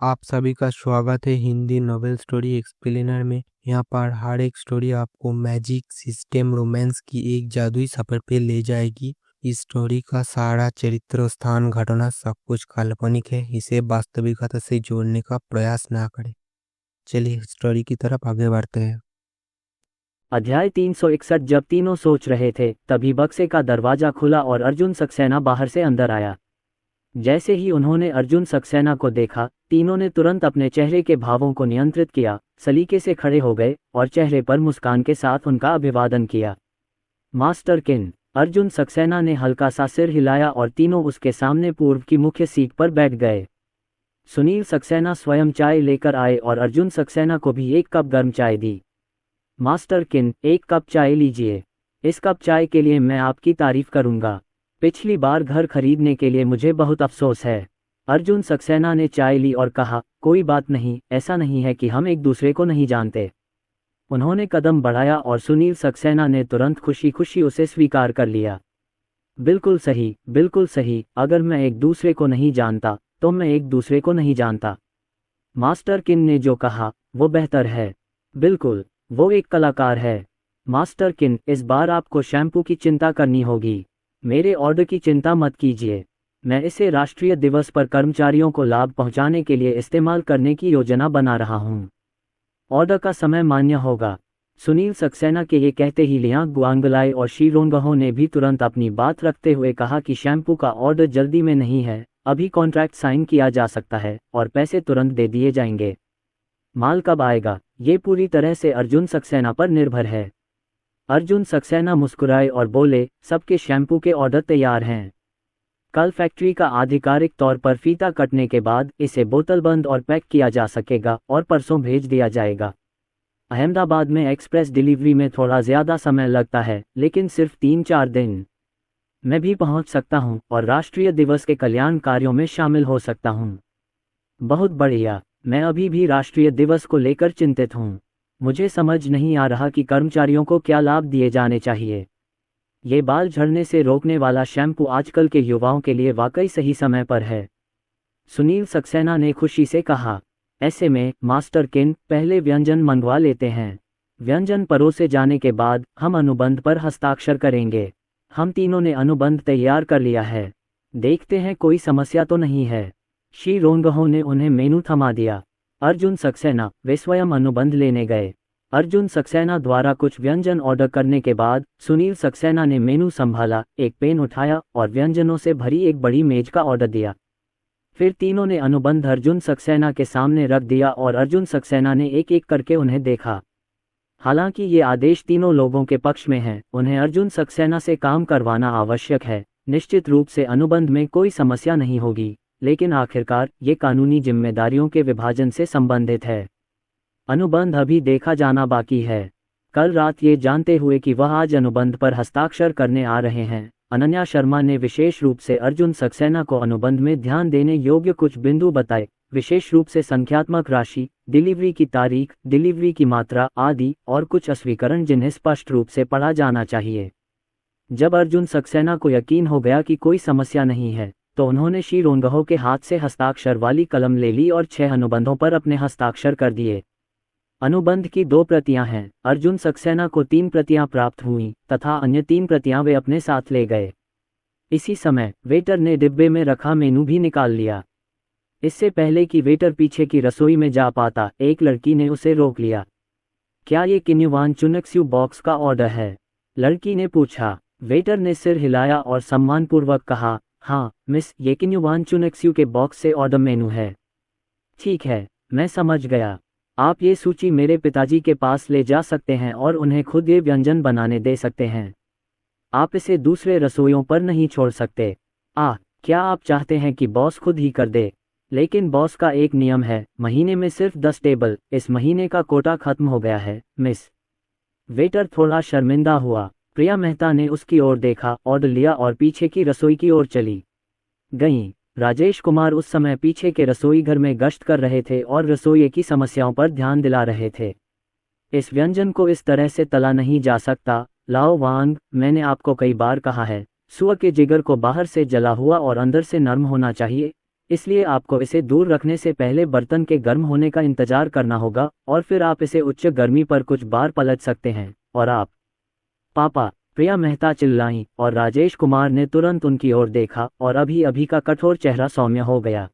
आप सभी का स्वागत है हिंदी नॉवेल स्टोरी एक्सप्लेनर में। यहाँ पर हर एक स्टोरी आपको मैजिक, सिस्टम, रोमांस की एक जादुई सफर पे ले जाएगी। इस स्टोरी का सारा चरित्र, स्थान, घटना सब कुछ काल्पनिक है। इसे वास्तविकता से जोड़ने का प्रयास ना करें। चलिए स्टोरी की तरफ आगे बढ़ते हैं। अध्याय 361। जब तीनों सोच रहे थे तभी बक्से का दरवाजा खुला और अर्जुन सक्सेना बाहर से अंदर आया। जैसे ही उन्होंने अर्जुन सक्सेना को देखा, तीनों ने तुरंत अपने चेहरे के भावों को नियंत्रित किया, सलीके से खड़े हो गए और चेहरे पर मुस्कान के साथ उनका अभिवादन किया। मास्टर किन। अर्जुन सक्सेना ने हल्का सा सिर हिलाया और तीनों उसके सामने पूर्व की मुख्य सीट पर बैठ गए। सुनील सक्सेना स्वयं चाय लेकर आए और अर्जुन सक्सेना को भी एक कप गर्म चाय दी। मास्टर किन, एक कप चाय लीजिए। इस कप चाय के लिए मैं आपकी तारीफ करूंगा। पिछली बार घर खरीदने के लिए मुझे बहुत अफसोस है। अर्जुन सक्सेना ने चाय ली और कहा, कोई बात नहीं, ऐसा नहीं है कि हम एक दूसरे को नहीं जानते। उन्होंने कदम बढ़ाया और सुनील सक्सेना ने तुरंत खुशी खुशी उसे स्वीकार कर लिया। बिल्कुल सही, बिल्कुल सही। अगर मैं एक दूसरे को नहीं जानता तो मैं एक दूसरे को नहीं जानता। मास्टर किन ने जो कहा वो बेहतर है। बिल्कुल, वो एक कलाकार है। मास्टर किन, इस बार आपको शैम्पू की चिंता करनी होगी। मेरे ऑर्डर की चिंता मत कीजिए। मैं इसे राष्ट्रीय दिवस पर कर्मचारियों को लाभ पहुंचाने के लिए इस्तेमाल करने की योजना बना रहा हूं। ऑर्डर का समय मान्य होगा। सुनील सक्सेना के ये कहते ही लियांग गुआंगलाई और शीरोंगहो ने भी तुरंत अपनी बात रखते हुए कहा कि शैम्पू का ऑर्डर जल्दी में नहीं है, अभी कॉन्ट्रैक्ट साइन किया जा सकता है और पैसे तुरंत दे दिए जाएंगे। माल कब आएगा, ये पूरी तरह से अर्जुन सक्सेना पर निर्भर है। अर्जुन सक्सेना मुस्कुराए और बोले, सबके शैम्पू के ऑर्डर तैयार हैं। कल फैक्ट्री का आधिकारिक तौर पर फीता कटने के बाद इसे बोतलबंद और पैक किया जा सकेगा और परसों भेज दिया जाएगा। अहमदाबाद में एक्सप्रेस डिलीवरी में थोड़ा ज़्यादा समय लगता है, लेकिन सिर्फ 3-4 दिन। मैं भी पहुंच सकता हूं और राष्ट्रीय दिवस के कल्याण कार्यों में शामिल हो सकता हूं। बहुत बढ़िया। मैं अभी भी राष्ट्रीय दिवस को लेकर चिंतित हूं। मुझे समझ नहीं आ रहा कि कर्मचारियों को क्या लाभ दिए जाने चाहिए। ये बाल झड़ने से रोकने वाला शैम्पू आजकल के युवाओं के लिए वाकई सही समय पर है। सुनील सक्सेना ने खुशी से कहा। ऐसे में मास्टर किन, पहले व्यंजन मंगवा लेते हैं। व्यंजन परोसे जाने के बाद हम अनुबंध पर हस्ताक्षर करेंगे। हम तीनों ने अनुबंध तैयार कर लिया है। देखते हैं कोई समस्या तो नहीं है। शी रोंगहो ने उन्हें मेनू थमा दिया। अर्जुन सक्सेना, वे स्वयं अनुबंध लेने गए। अर्जुन सक्सेना द्वारा कुछ व्यंजन ऑर्डर करने के बाद सुनील सक्सेना ने मेनू संभाला, एक पेन उठाया और व्यंजनों से भरी एक बड़ी मेज का ऑर्डर दिया। फिर तीनों ने अनुबंध अर्जुन सक्सेना के सामने रख दिया और अर्जुन सक्सेना ने एक एक करके उन्हें देखा। हालांकि ये आदेश तीनों लोगों के पक्ष में हैं, उन्हें अर्जुन सक्सेना से काम करवाना आवश्यक है। निश्चित रूप से अनुबंध में कोई समस्या नहीं होगी, लेकिन आखिरकार ये कानूनी जिम्मेदारियों के विभाजन से संबंधित है। अनुबंध अभी देखा जाना बाकी है। कल रात ये जानते हुए कि वह आज अनुबंध पर हस्ताक्षर करने आ रहे हैं, अनन्या शर्मा ने विशेष रूप से अर्जुन सक्सेना को अनुबंध में ध्यान देने योग्य कुछ बिंदु बताए, विशेष रूप से संख्यात्मक राशि, डिलीवरी की तारीख, डिलीवरी की मात्रा आदि, और कुछ अस्वीकरण जिन्हें स्पष्ट रूप से पढ़ा जाना चाहिए। जब अर्जुन सक्सेना को यकीन हो गया कि कोई समस्या नहीं है, तो उन्होंने शी रोंगहो के हाथ से हस्ताक्षर वाली कलम ले ली और 6 अनुबंधों पर अपने हस्ताक्षर कर दिए। अनुबंध की 2 प्रतियां हैं। अर्जुन सक्सेना को 3 प्रतियां प्राप्त हुईं तथा अन्य 3 प्रतियां वे अपने साथ ले गए। इसी समय वेटर ने डिब्बे में रखा मेनू भी निकाल लिया। इससे पहले कि वेटर पीछे की रसोई में जा पाता, एक लड़की ने उसे रोक लिया। क्या ये किन्युवान चुनक्स्यू बॉक्स का ऑर्डर है? लड़की ने पूछा। वेटर ने सिर हिलाया और सम्मानपूर्वक कहा, हाँ मिस, ये किन्युवान चुनक्स्यू के बॉक्स से ऑर्डर मेनू है। ठीक है, मैं समझ गया। आप ये सूची मेरे पिताजी के पास ले जा सकते हैं और उन्हें खुद ये व्यंजन बनाने दे सकते हैं। आप इसे दूसरे रसोइयों पर नहीं छोड़ सकते। क्या आप चाहते हैं कि बॉस खुद ही कर दे? लेकिन बॉस का एक नियम है, महीने में सिर्फ 10 टेबल। इस महीने का कोटा खत्म हो गया है, मिस। वेटर थोड़ा शर्मिंदा हुआ। प्रिया मेहता ने उसकी ओर देखा, ऑर्डर लिया और पीछे की रसोई की ओर चली गईं। राजेश कुमार उस समय पीछे के रसोई घर में गश्त कर रहे थे और रसोई की समस्याओं पर ध्यान दिला रहे थे। इस व्यंजन को इस तरह से तला नहीं जा सकता, लाओ वांग, मैंने आपको कई बार कहा है, सुअर के जिगर को बाहर से जला हुआ और अंदर से नरम होना चाहिए। इसलिए आपको इसे दूर रखने से पहले बर्तन के गर्म होने का इंतजार करना होगा और फिर आप इसे उच्च गर्मी पर कुछ बार पलट सकते हैं। और आप पापा, प्रिया मेहता चिल्लाईं और राजेश कुमार ने तुरंत उनकी ओर देखा और अभी अभी का कठोर चेहरा सौम्य हो गया।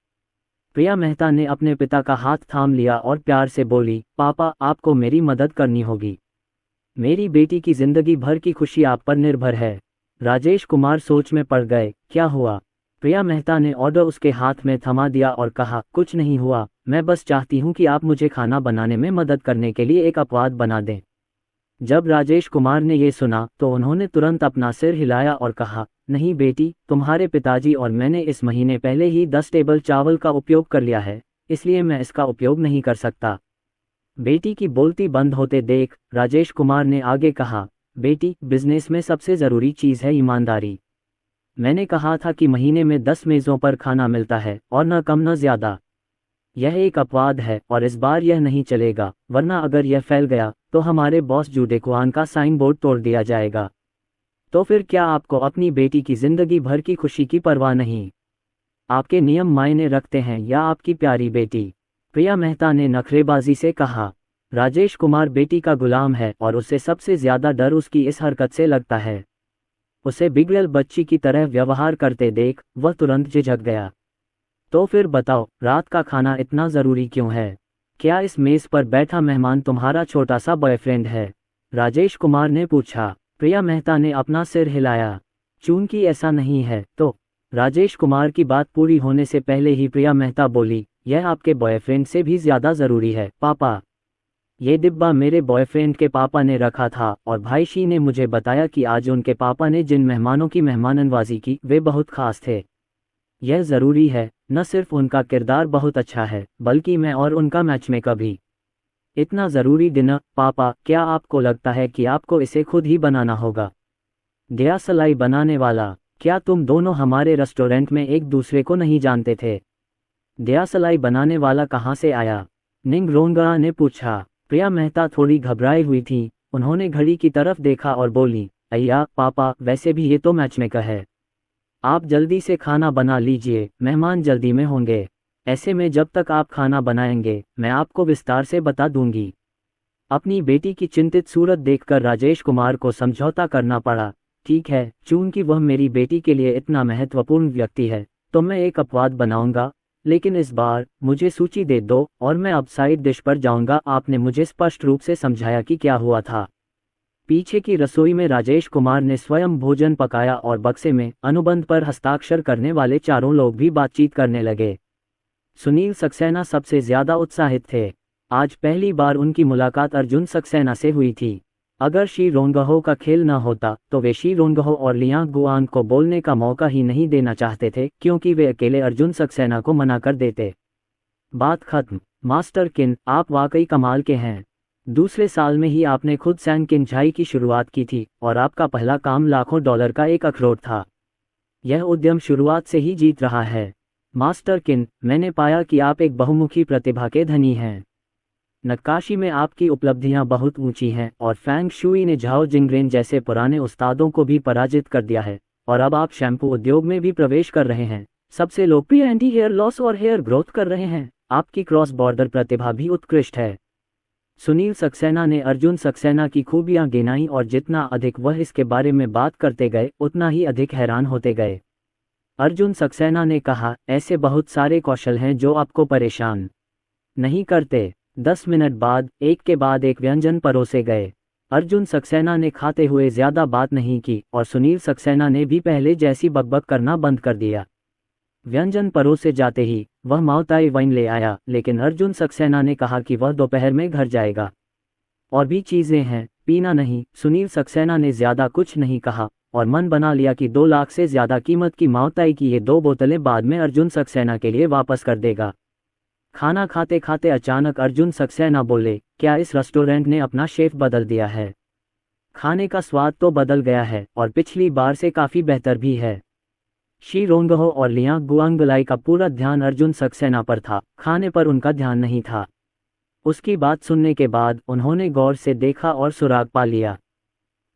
प्रिया मेहता ने अपने पिता का हाथ थाम लिया और प्यार से बोली, पापा आपको मेरी मदद करनी होगी। मेरी बेटी की जिंदगी भर की खुशी आप पर निर्भर है। राजेश कुमार सोच में पड़ गए, क्या हुआ? प्रिया मेहता ने ऑर्डर उसके हाथ में थमा दिया और कहा, कुछ नहीं हुआ, मैं बस चाहती हूँ कि आप मुझे खाना बनाने में मदद करने के लिए एक अपवाद बना दें। जब राजेश कुमार ने ये सुना तो उन्होंने तुरंत अपना सिर हिलाया और कहा, नहीं बेटी, तुम्हारे पिताजी और मैंने इस महीने पहले ही 10 टेबल चावल का उपयोग कर लिया है, इसलिए मैं इसका उपयोग नहीं कर सकता। बेटी की बोलती बंद होते देख राजेश कुमार ने आगे कहा, बेटी, बिजनेस में सबसे ज़रूरी चीज़ है ईमानदारी। मैंने कहा था कि महीने में 10 मेज़ों पर खाना मिलता है और न कम न ज़्यादा। यह एक अपवाद है और इस बार यह नहीं चलेगा, वरना अगर यह फैल गया तो हमारे बॉस जूडेकुआन का साइन बोर्ड तोड़ दिया जाएगा। तो फिर क्या आपको अपनी बेटी की जिंदगी भर की खुशी की परवाह नहीं? आपके नियम मायने रखते हैं या आपकी प्यारी बेटी? प्रिया मेहता ने नखरेबाजी से कहा। राजेश कुमार बेटी का गुलाम है और उसे सबसे ज्यादा डर उसकी इस हरकत से लगता है। उसे बिगड़ल बच्ची की तरह व्यवहार करते देख वह तुरंत झिझक गया। तो फिर बताओ, रात का खाना इतना ज़रूरी क्यों है? क्या इस मेज़ पर बैठा मेहमान तुम्हारा छोटा सा बॉयफ्रेंड है? राजेश कुमार ने पूछा। प्रिया मेहता ने अपना सिर हिलाया। चूंकि ऐसा नहीं है तो? राजेश कुमार की बात पूरी होने से पहले ही प्रिया मेहता बोली, यह आपके बॉयफ्रेंड से भी ज़्यादा ज़रूरी है पापा। ये डिब्बा मेरे बॉयफ्रेंड के पापा ने रखा था और भाई शी ने मुझे बताया कि आज उनके पापा ने जिन मेहमानों की मेहमाननवाजी की वे बहुत खास थे। यह ज़रूरी है, न सिर्फ उनका किरदार बहुत अच्छा है बल्कि मैं और उनका मैचमेकर भी। इतना ज़रूरी डिनर, पापा, क्या आपको लगता है कि आपको इसे खुद ही बनाना होगा? दयासलाई बनाने वाला, क्या तुम दोनों हमारे रेस्टोरेंट में एक दूसरे को नहीं जानते थे? दयासलाई बनाने वाला कहाँ से आया? निंगरोंगा ने पूछा। प्रिया मेहता थोड़ी घबराई हुई थी। उन्होंने घड़ी की तरफ देखा और बोली, अय्या पापा, वैसे भी ये तो मैचमेकर है। आप जल्दी से खाना बना लीजिए, मेहमान जल्दी में होंगे। ऐसे में जब तक आप खाना बनाएंगे मैं आपको विस्तार से बता दूंगी। अपनी बेटी की चिंतित सूरत देखकर राजेश कुमार को समझौता करना पड़ा। ठीक है, चूंकि वह मेरी बेटी के लिए इतना महत्वपूर्ण व्यक्ति है तो मैं एक अपवाद बनाऊंगा, लेकिन इस बार मुझे सूची दे दो और मैं अब साइड डिश पर जाऊंगा। आपने मुझे स्पष्ट रूप से समझाया कि क्या हुआ था। पीछे की रसोई में राजेश कुमार ने स्वयं भोजन पकाया और बक्से में अनुबंध पर हस्ताक्षर करने वाले चारों लोग भी बातचीत करने लगे। सुनील सक्सेना सबसे ज्यादा उत्साहित थे। आज पहली बार उनकी मुलाकात अर्जुन सक्सेना से हुई थी। अगर शी रोंगहो का खेल न होता तो वे शी रोंगहो और लियांग गुआन को बोलने का मौका ही नहीं देना चाहते थे, क्योंकि वे अकेले अर्जुन सक्सेना को मना कर देते। बात खत्म। मास्टर किन, आप वाकई कमाल के हैं। दूसरे साल में ही आपने खुद सैन किनझाई की शुरुआत की थी और आपका पहला काम लाखों डॉलर का एक अखरोट था। यह उद्यम शुरुआत से ही जीत रहा है। मास्टर किन, मैंने पाया कि आप एक बहुमुखी प्रतिभा के धनी हैं। नक्काशी में आपकी उपलब्धियां बहुत ऊंची हैं और फैंग शुई ने झाओ जिंगरेन जैसे पुराने उस्तादों को भी पराजित कर दिया है, और अब आप शैम्पू उद्योग में भी प्रवेश कर रहे हैं। सबसे लोकप्रिय एंटी हेयर लॉस और हेयर ग्रोथ कर रहे हैं। आपकी क्रॉस बॉर्डर प्रतिभा भी उत्कृष्ट है। सुनील सक्सेना ने अर्जुन सक्सेना की खूबियां गिनाई और जितना अधिक वह इसके बारे में बात करते गए उतना ही अधिक हैरान होते गए। अर्जुन सक्सेना ने कहा, ऐसे बहुत सारे कौशल हैं जो आपको परेशान नहीं करते। 10 मिनट बाद एक के बाद एक व्यंजन परोसे गए। अर्जुन सक्सेना ने खाते हुए ज्यादा बात नहीं की और सुनील सक्सेना ने भी पहले जैसी बकबक करना बंद कर दिया। व्यंजन परोसे जाते ही वह माओताई वाइन ले आया, लेकिन अर्जुन सक्सेना ने कहा कि वह दोपहर में घर जाएगा। और भी चीजें हैं, पीना नहीं। सुनील सक्सेना ने ज्यादा कुछ नहीं कहा और मन बना लिया कि 2 लाख से ज्यादा कीमत की माओताई की ये 2 बोतलें बाद में अर्जुन सक्सेना के लिए वापस कर देगा। खाना खाते खाते अचानक अर्जुन सक्सेना बोले, क्या इस रेस्टोरेंट ने अपना शेफ बदल दिया है? खाने का स्वाद तो बदल गया है और पिछली बार से काफी बेहतर भी है। शी रोंगहो और लियांग गुआंगलाई का पूरा ध्यान अर्जुन सक्सेना पर था, खाने पर उनका ध्यान नहीं था। उसकी बात सुनने के बाद उन्होंने गौर से देखा और सुराग पा लिया।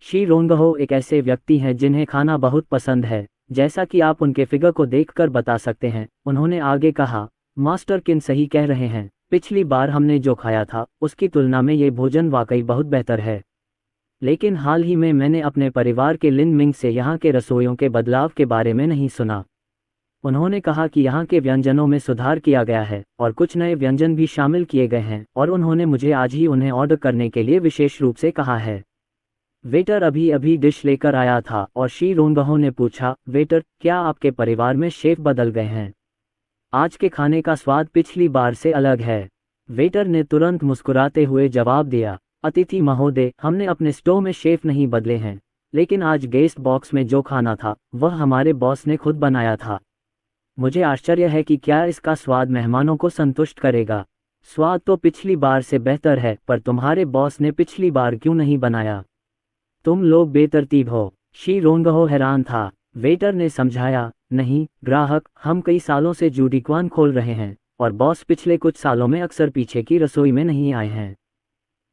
शी रोंगहो एक ऐसे व्यक्ति हैं जिन्हें खाना बहुत पसंद है, जैसा कि आप उनके फिगर को देखकर बता सकते हैं, उन्होंने आगे कहा। मास्टर किन सही कह रहे हैं, पिछली बार हमने जो खाया था उसकी तुलना में ये भोजन वाकई बहुत बेहतर है। लेकिन हाल ही में मैंने अपने परिवार के लिन मिंग से यहाँ के रसोइयों के बदलाव के बारे में नहीं सुना। उन्होंने कहा कि यहाँ के व्यंजनों में सुधार किया गया है और कुछ नए व्यंजन भी शामिल किए गए हैं, और उन्होंने मुझे आज ही उन्हें ऑर्डर करने के लिए विशेष रूप से कहा है। वेटर अभी अभी डिश लेकर आया था और शी रोंगहो ने पूछा, वेटर, क्या आपके परिवार में शेफ बदल गए हैं? आज के खाने का स्वाद पिछली बार से अलग है। वेटर ने तुरंत मुस्कुराते हुए जवाब दिया, अतिथि महोदय, हमने अपने स्टोव में शेफ नहीं बदले हैं, लेकिन आज गेस्ट बॉक्स में जो खाना था वह हमारे बॉस ने खुद बनाया था। मुझे आश्चर्य है कि क्या इसका स्वाद मेहमानों को संतुष्ट करेगा। स्वाद तो पिछली बार से बेहतर है, पर तुम्हारे बॉस ने पिछली बार क्यों नहीं बनाया? तुम लोग बेतरतीब हो। शी रोंगहो हैरान था। वेटर ने समझाया, नहीं ग्राहक, हम कई सालों से जूडीक्वान खोल रहे हैं और बॉस पिछले कुछ सालों में अक्सर पीछे की रसोई में नहीं आए हैं।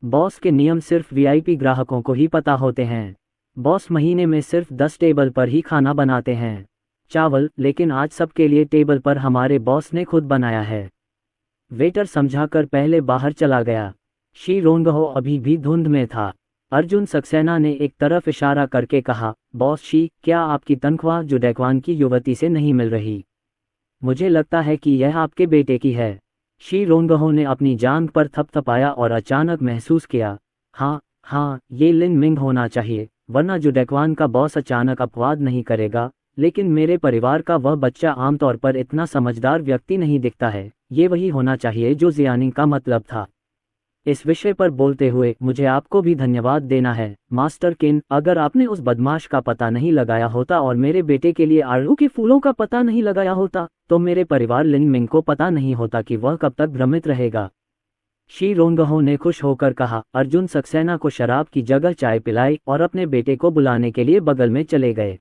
बॉस के नियम सिर्फ वीआईपी ग्राहकों को ही पता होते हैं। बॉस महीने में सिर्फ 10 टेबल पर ही खाना बनाते हैं, चावल, लेकिन आज सबके लिए टेबल पर हमारे बॉस ने खुद बनाया है। वेटर समझाकर पहले बाहर चला गया। शी रोंगहो अभी भी धुंध में था। अर्जुन सक्सेना ने एक तरफ इशारा करके कहा, बॉस शी, क्या आपकी तनख्वाह जुडैक्वान की युवती से नहीं मिल रही? मुझे लगता है कि यह आपके बेटे की है। शी रोंगहो ने अपनी जांघ पर थपथपाया और अचानक महसूस किया, हाँ, ये लिन मिंग होना चाहिए, वरना जुडैक्वान का बॉस अचानक अपवाद नहीं करेगा। लेकिन मेरे परिवार का वह बच्चा आमतौर पर इतना समझदार व्यक्ति नहीं दिखता है। ये वही होना चाहिए जो जियानिंग का मतलब था। इस विषय पर बोलते हुए मुझे आपको भी धन्यवाद देना है, मास्टर किन। अगर आपने उस बदमाश का पता नहीं लगाया होता और मेरे बेटे के लिए आड़ू के फूलों का पता नहीं लगाया होता, तो मेरे परिवार लिन मिंग को पता नहीं होता कि वह कब तक भ्रमित रहेगा। शी रोंगहो ने खुश होकर कहा। अर्जुन सक्सेना को शराब की जगह चाय पिलाई और अपने बेटे को बुलाने के लिए बगल में चले गए।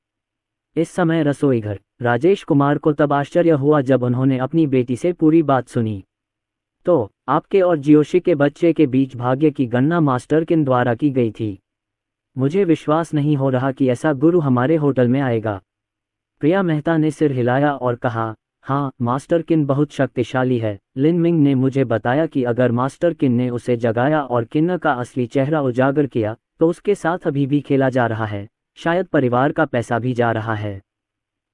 इस समय रसोई घर राजेश कुमार को तब आश्चर्य हुआ जब उन्होंने अपनी बेटी से पूरी बात सुनी। तो आपके और जियोशी के बच्चे के बीच भाग्य की गणना मास्टर किन द्वारा की गई थी। मुझे विश्वास नहीं हो रहा कि ऐसा गुरु हमारे होटल में आएगा। प्रिया मेहता ने सिर हिलाया और कहा, हाँ, मास्टर किन बहुत शक्तिशाली है। लिन मिंग ने मुझे बताया कि अगर मास्टर किन ने उसे जगाया और किन्न का असली चेहरा उजागर किया तो उसके साथ अभी भी खेला जा रहा है, शायद परिवार का पैसा भी जा रहा है।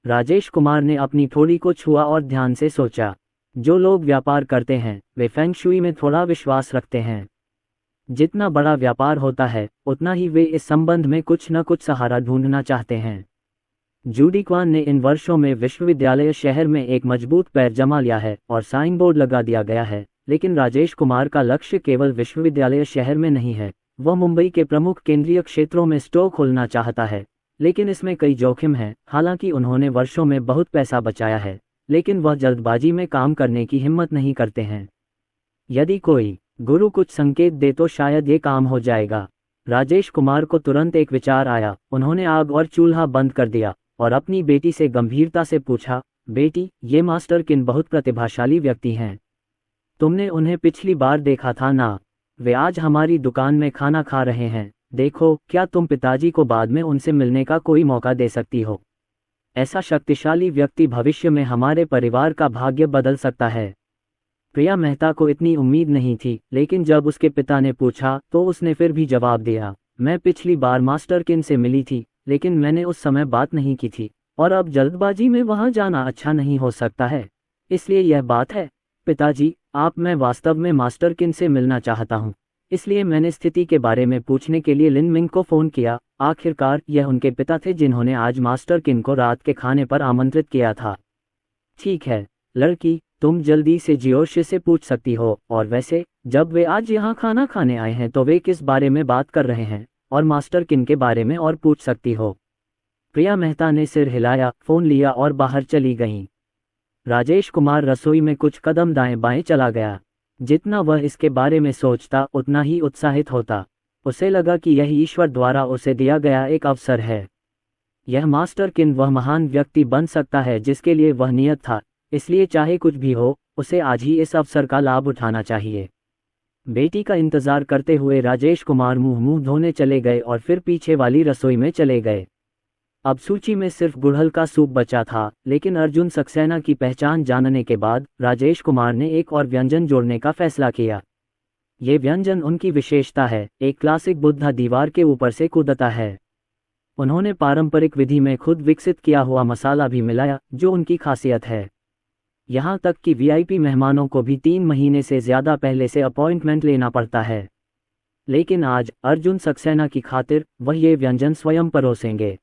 राजेश कुमार ने अपनी थोड़ी को छुआ और ध्यान से सोचा। जो लोग व्यापार करते हैं वे फेंग शुई में थोड़ा विश्वास रखते हैं। जितना बड़ा व्यापार होता है उतना ही वे इस संबंध में कुछ न कुछ सहारा ढूंढना चाहते हैं। जूडीक्वान ने इन वर्षों में विश्वविद्यालय शहर में एक मजबूत पैर जमा लिया है और साइन बोर्ड लगा दिया गया है, लेकिन राजेश कुमार का लक्ष्य केवल विश्वविद्यालय शहर में नहीं है। वह मुंबई के प्रमुख केंद्रीय क्षेत्रों में स्टोर खोलना चाहता है, लेकिन इसमें कई जोखिम हैं। हालांकि उन्होंने वर्षों में बहुत पैसा बचाया है, लेकिन वह जल्दबाजी में काम करने की हिम्मत नहीं करते हैं। यदि कोई गुरु कुछ संकेत दे तो शायद ये काम हो जाएगा। राजेश कुमार को तुरंत एक विचार आया। उन्होंने आग और चूल्हा बंद कर दिया और अपनी बेटी से गंभीरता से पूछा, बेटी, ये मास्टर किन बहुत प्रतिभाशाली व्यक्ति हैं। तुमने उन्हें पिछली बार देखा था ना? वे आज हमारी दुकान में खाना खा रहे हैं। देखो, क्या तुम पिताजी को बाद में उनसे मिलने का कोई मौका दे सकती हो? ऐसा शक्तिशाली व्यक्ति भविष्य में हमारे परिवार का भाग्य बदल सकता है। प्रिया मेहता को इतनी उम्मीद नहीं थी, लेकिन जब उसके पिता ने पूछा तो उसने फिर भी जवाब दिया, मैं पिछली बार मास्टर किन से मिली थी, लेकिन मैंने उस समय बात नहीं की थी और अब जल्दबाजी में वहां जाना अच्छा नहीं हो सकता है, इसलिए यह बात है। पिताजी, मैं वास्तव में मास्टर किन से मिलना चाहता हूँ, इसलिए मैंने स्थिति के बारे में पूछने के लिए लिन मिंग को फ़ोन किया। आखिरकार यह उनके पिता थे जिन्होंने आज मास्टर किन को रात के खाने पर आमंत्रित किया था। ठीक है लड़की, तुम जल्दी से जियोशी से पूछ सकती हो, और वैसे जब वे आज यहाँ खाना खाने आए हैं तो वे किस बारे में बात कर रहे हैं, और मास्टर किन के बारे में और पूछ सकती हो। प्रिया मेहता ने सिर हिलाया, फ़ोन लिया और बाहर चली गईं। राजेश कुमार रसोई में कुछ कदम दाएं बाएं चला गया। जितना वह इसके बारे में सोचता उतना ही उत्साहित होता। उसे लगा कि यह ईश्वर द्वारा उसे दिया गया एक अवसर है। यह मास्टर किन वह महान व्यक्ति बन सकता है जिसके लिए वह नियत था, इसलिए चाहे कुछ भी हो उसे आज ही इस अवसर का लाभ उठाना चाहिए। बेटी का इंतजार करते हुए राजेश कुमार मुंह धोने चले गए और फिर पीछे वाली रसोई में चले गए। अब सूची में सिर्फ गुड़हल का सूप बचा था, लेकिन अर्जुन सक्सेना की पहचान जानने के बाद राजेश कुमार ने एक और व्यंजन जोड़ने का फैसला किया। ये व्यंजन उनकी विशेषता है, एक क्लासिक बुद्धा दीवार के ऊपर से कूदता है। उन्होंने पारंपरिक विधि में खुद विकसित किया हुआ मसाला भी मिलाया, जो उनकी खासियत है। यहाँ तक कि वीआईपी मेहमानों को भी 3 महीने से ज़्यादा पहले से अपॉइंटमेंट लेना पड़ता है। लेकिन आज अर्जुन सक्सेना की खातिर वह ये व्यंजन स्वयं परोसेंगे।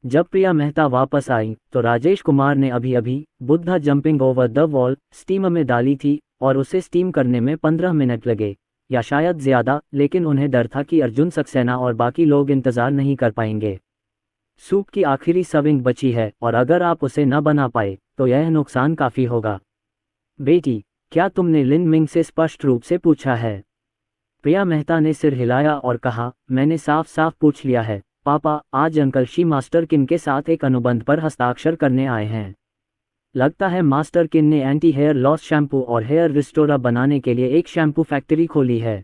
जब प्रिया मेहता वापस आई तो राजेश कुमार ने अभी अभी Buddha jumping over the wall steam में डाली थी और उसे स्टीम करने में 15 मिनट लगे, या शायद ज़्यादा, लेकिन उन्हें डर था कि अर्जुन सक्सेना और बाकी लोग इंतज़ार नहीं कर पाएंगे। सूप की आखिरी सर्विंग बची है और अगर आप उसे न बना पाए तो यह नुकसान काफ़ी होगा। बेटी, क्या तुमने लिन मिंग से स्पष्ट रूप से पूछा है? प्रिया मेहता ने सिर हिलाया और कहा, मैंने साफ साफ पूछ लिया है पापा। आज अंकल शी मास्टर किन के साथ एक अनुबंध पर हस्ताक्षर करने आए हैं। लगता है मास्टर किन ने एंटी हेयर लॉस शैम्पू और हेयर रिस्टोरा बनाने के लिए एक शैम्पू फैक्ट्री खोली है।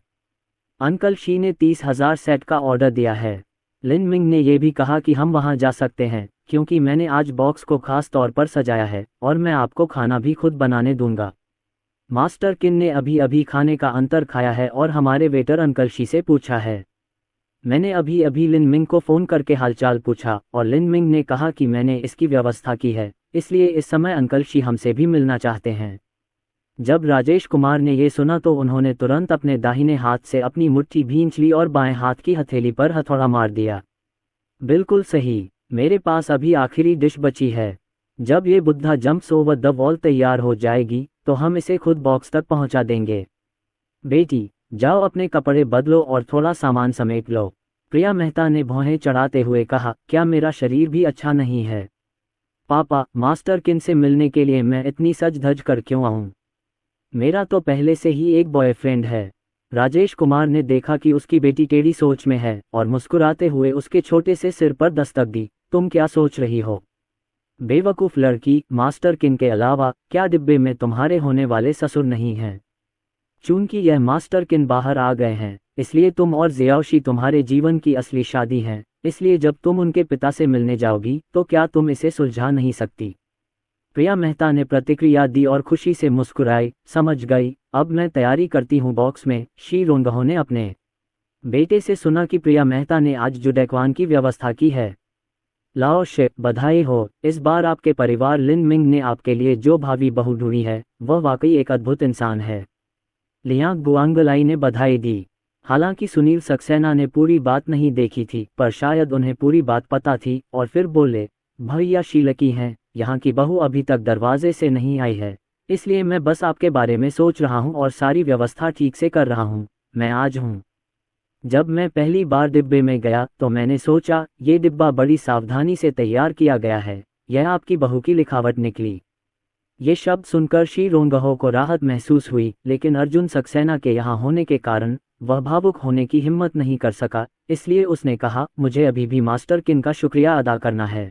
अंकल शी ने 30,000 सेट का ऑर्डर दिया है। लिन मिंग ने यह भी कहा कि हम वहां जा सकते हैं, क्योंकि मैंने आज बॉक्स को खास तौर पर सजाया है और मैं आपको खाना भी खुद बनाने दूंगा। मास्टर किन ने अभी अभी खाने का अंतर खाया है और हमारे वेटर अंकल शी से पूछा है। मैंने अभी अभी लिन मिंग को फ़ोन करके हालचाल पूछा और लिन मिंग ने कहा कि मैंने इसकी व्यवस्था की है, इसलिए इस समय अंकल शी हमसे भी मिलना चाहते हैं। जब राजेश कुमार ने यह सुना तो उन्होंने तुरंत अपने दाहिने हाथ से अपनी मुट्ठी भींच ली और बाएं हाथ की हथेली पर हथौड़ा मार दिया। बिल्कुल सही, मेरे पास अभी आखिरी डिश बची है। जब ये Buddha jumps over the wall तैयार हो जाएगी तो हम इसे खुद बॉक्स तक पहुंचा देंगे। बेटी, जाओ अपने कपड़े बदलो और थोड़ा सामान समेट लो। प्रिया मेहता ने भौहें चढ़ाते हुए कहा, क्या मेरा शरीर भी अच्छा नहीं है? पापा, मास्टर किन से मिलने के लिए मैं इतनी सज धज कर क्यों आऊं? मेरा तो पहले से ही एक बॉयफ्रेंड है। राजेश कुमार ने देखा कि उसकी बेटी टेढ़ी सोच में है और मुस्कुराते हुए उसके छोटे से सिर पर दस्तक दी। तुम क्या सोच रही हो बेवकूफ़ लड़की? मास्टर किन के अलावा क्या डिब्बे में तुम्हारे होने वाले ससुर नहीं हैं? चूंकि यह मास्टर किन बाहर आ गए हैं, इसलिए तुम और जियाओशी तुम्हारे जीवन की असली शादी हैं। इसलिए जब तुम उनके पिता से मिलने जाओगी तो क्या तुम इसे सुलझा नहीं सकती? प्रिया मेहता ने प्रतिक्रिया दी और खुशी से मुस्कुराई। समझ गई, अब मैं तैयारी करती हूँ बॉक्स में। शी रोंगहो ने अपने बेटे से सुना कि प्रिया मेहता ने आज जुडैक्वान की व्यवस्था की है। लाओ शे, बधाई हो। इस बार आपके परिवार लिन मिंग ने आपके लिए जो भावी बहू ढूंढी है वह वाकई एक अद्भुत इंसान है। लियांग गुआंगलाई ने बधाई दी। हालांकि सुनील सक्सेना ने पूरी बात नहीं देखी थी, पर शायद उन्हें पूरी बात पता थी और फिर बोले, भैया शीलकी हैं, यहाँ की बहू अभी तक दरवाजे से नहीं आई है, इसलिए मैं बस आपके बारे में सोच रहा हूँ और सारी व्यवस्था ठीक से कर रहा हूँ। मैं आज हूँ। जब मैं पहली बार डिब्बे में गया तो मैंने सोचा ये डिब्बा बड़ी सावधानी से तैयार किया गया है, यह आपकी बहू की लिखावट निकली। ये शब्द सुनकर शी रोंगहो को राहत महसूस हुई, लेकिन अर्जुन सक्सेना के यहाँ होने के कारण वह भावुक होने की हिम्मत नहीं कर सका, इसलिए उसने कहा, मुझे अभी भी मास्टर किन का शुक्रिया अदा करना है।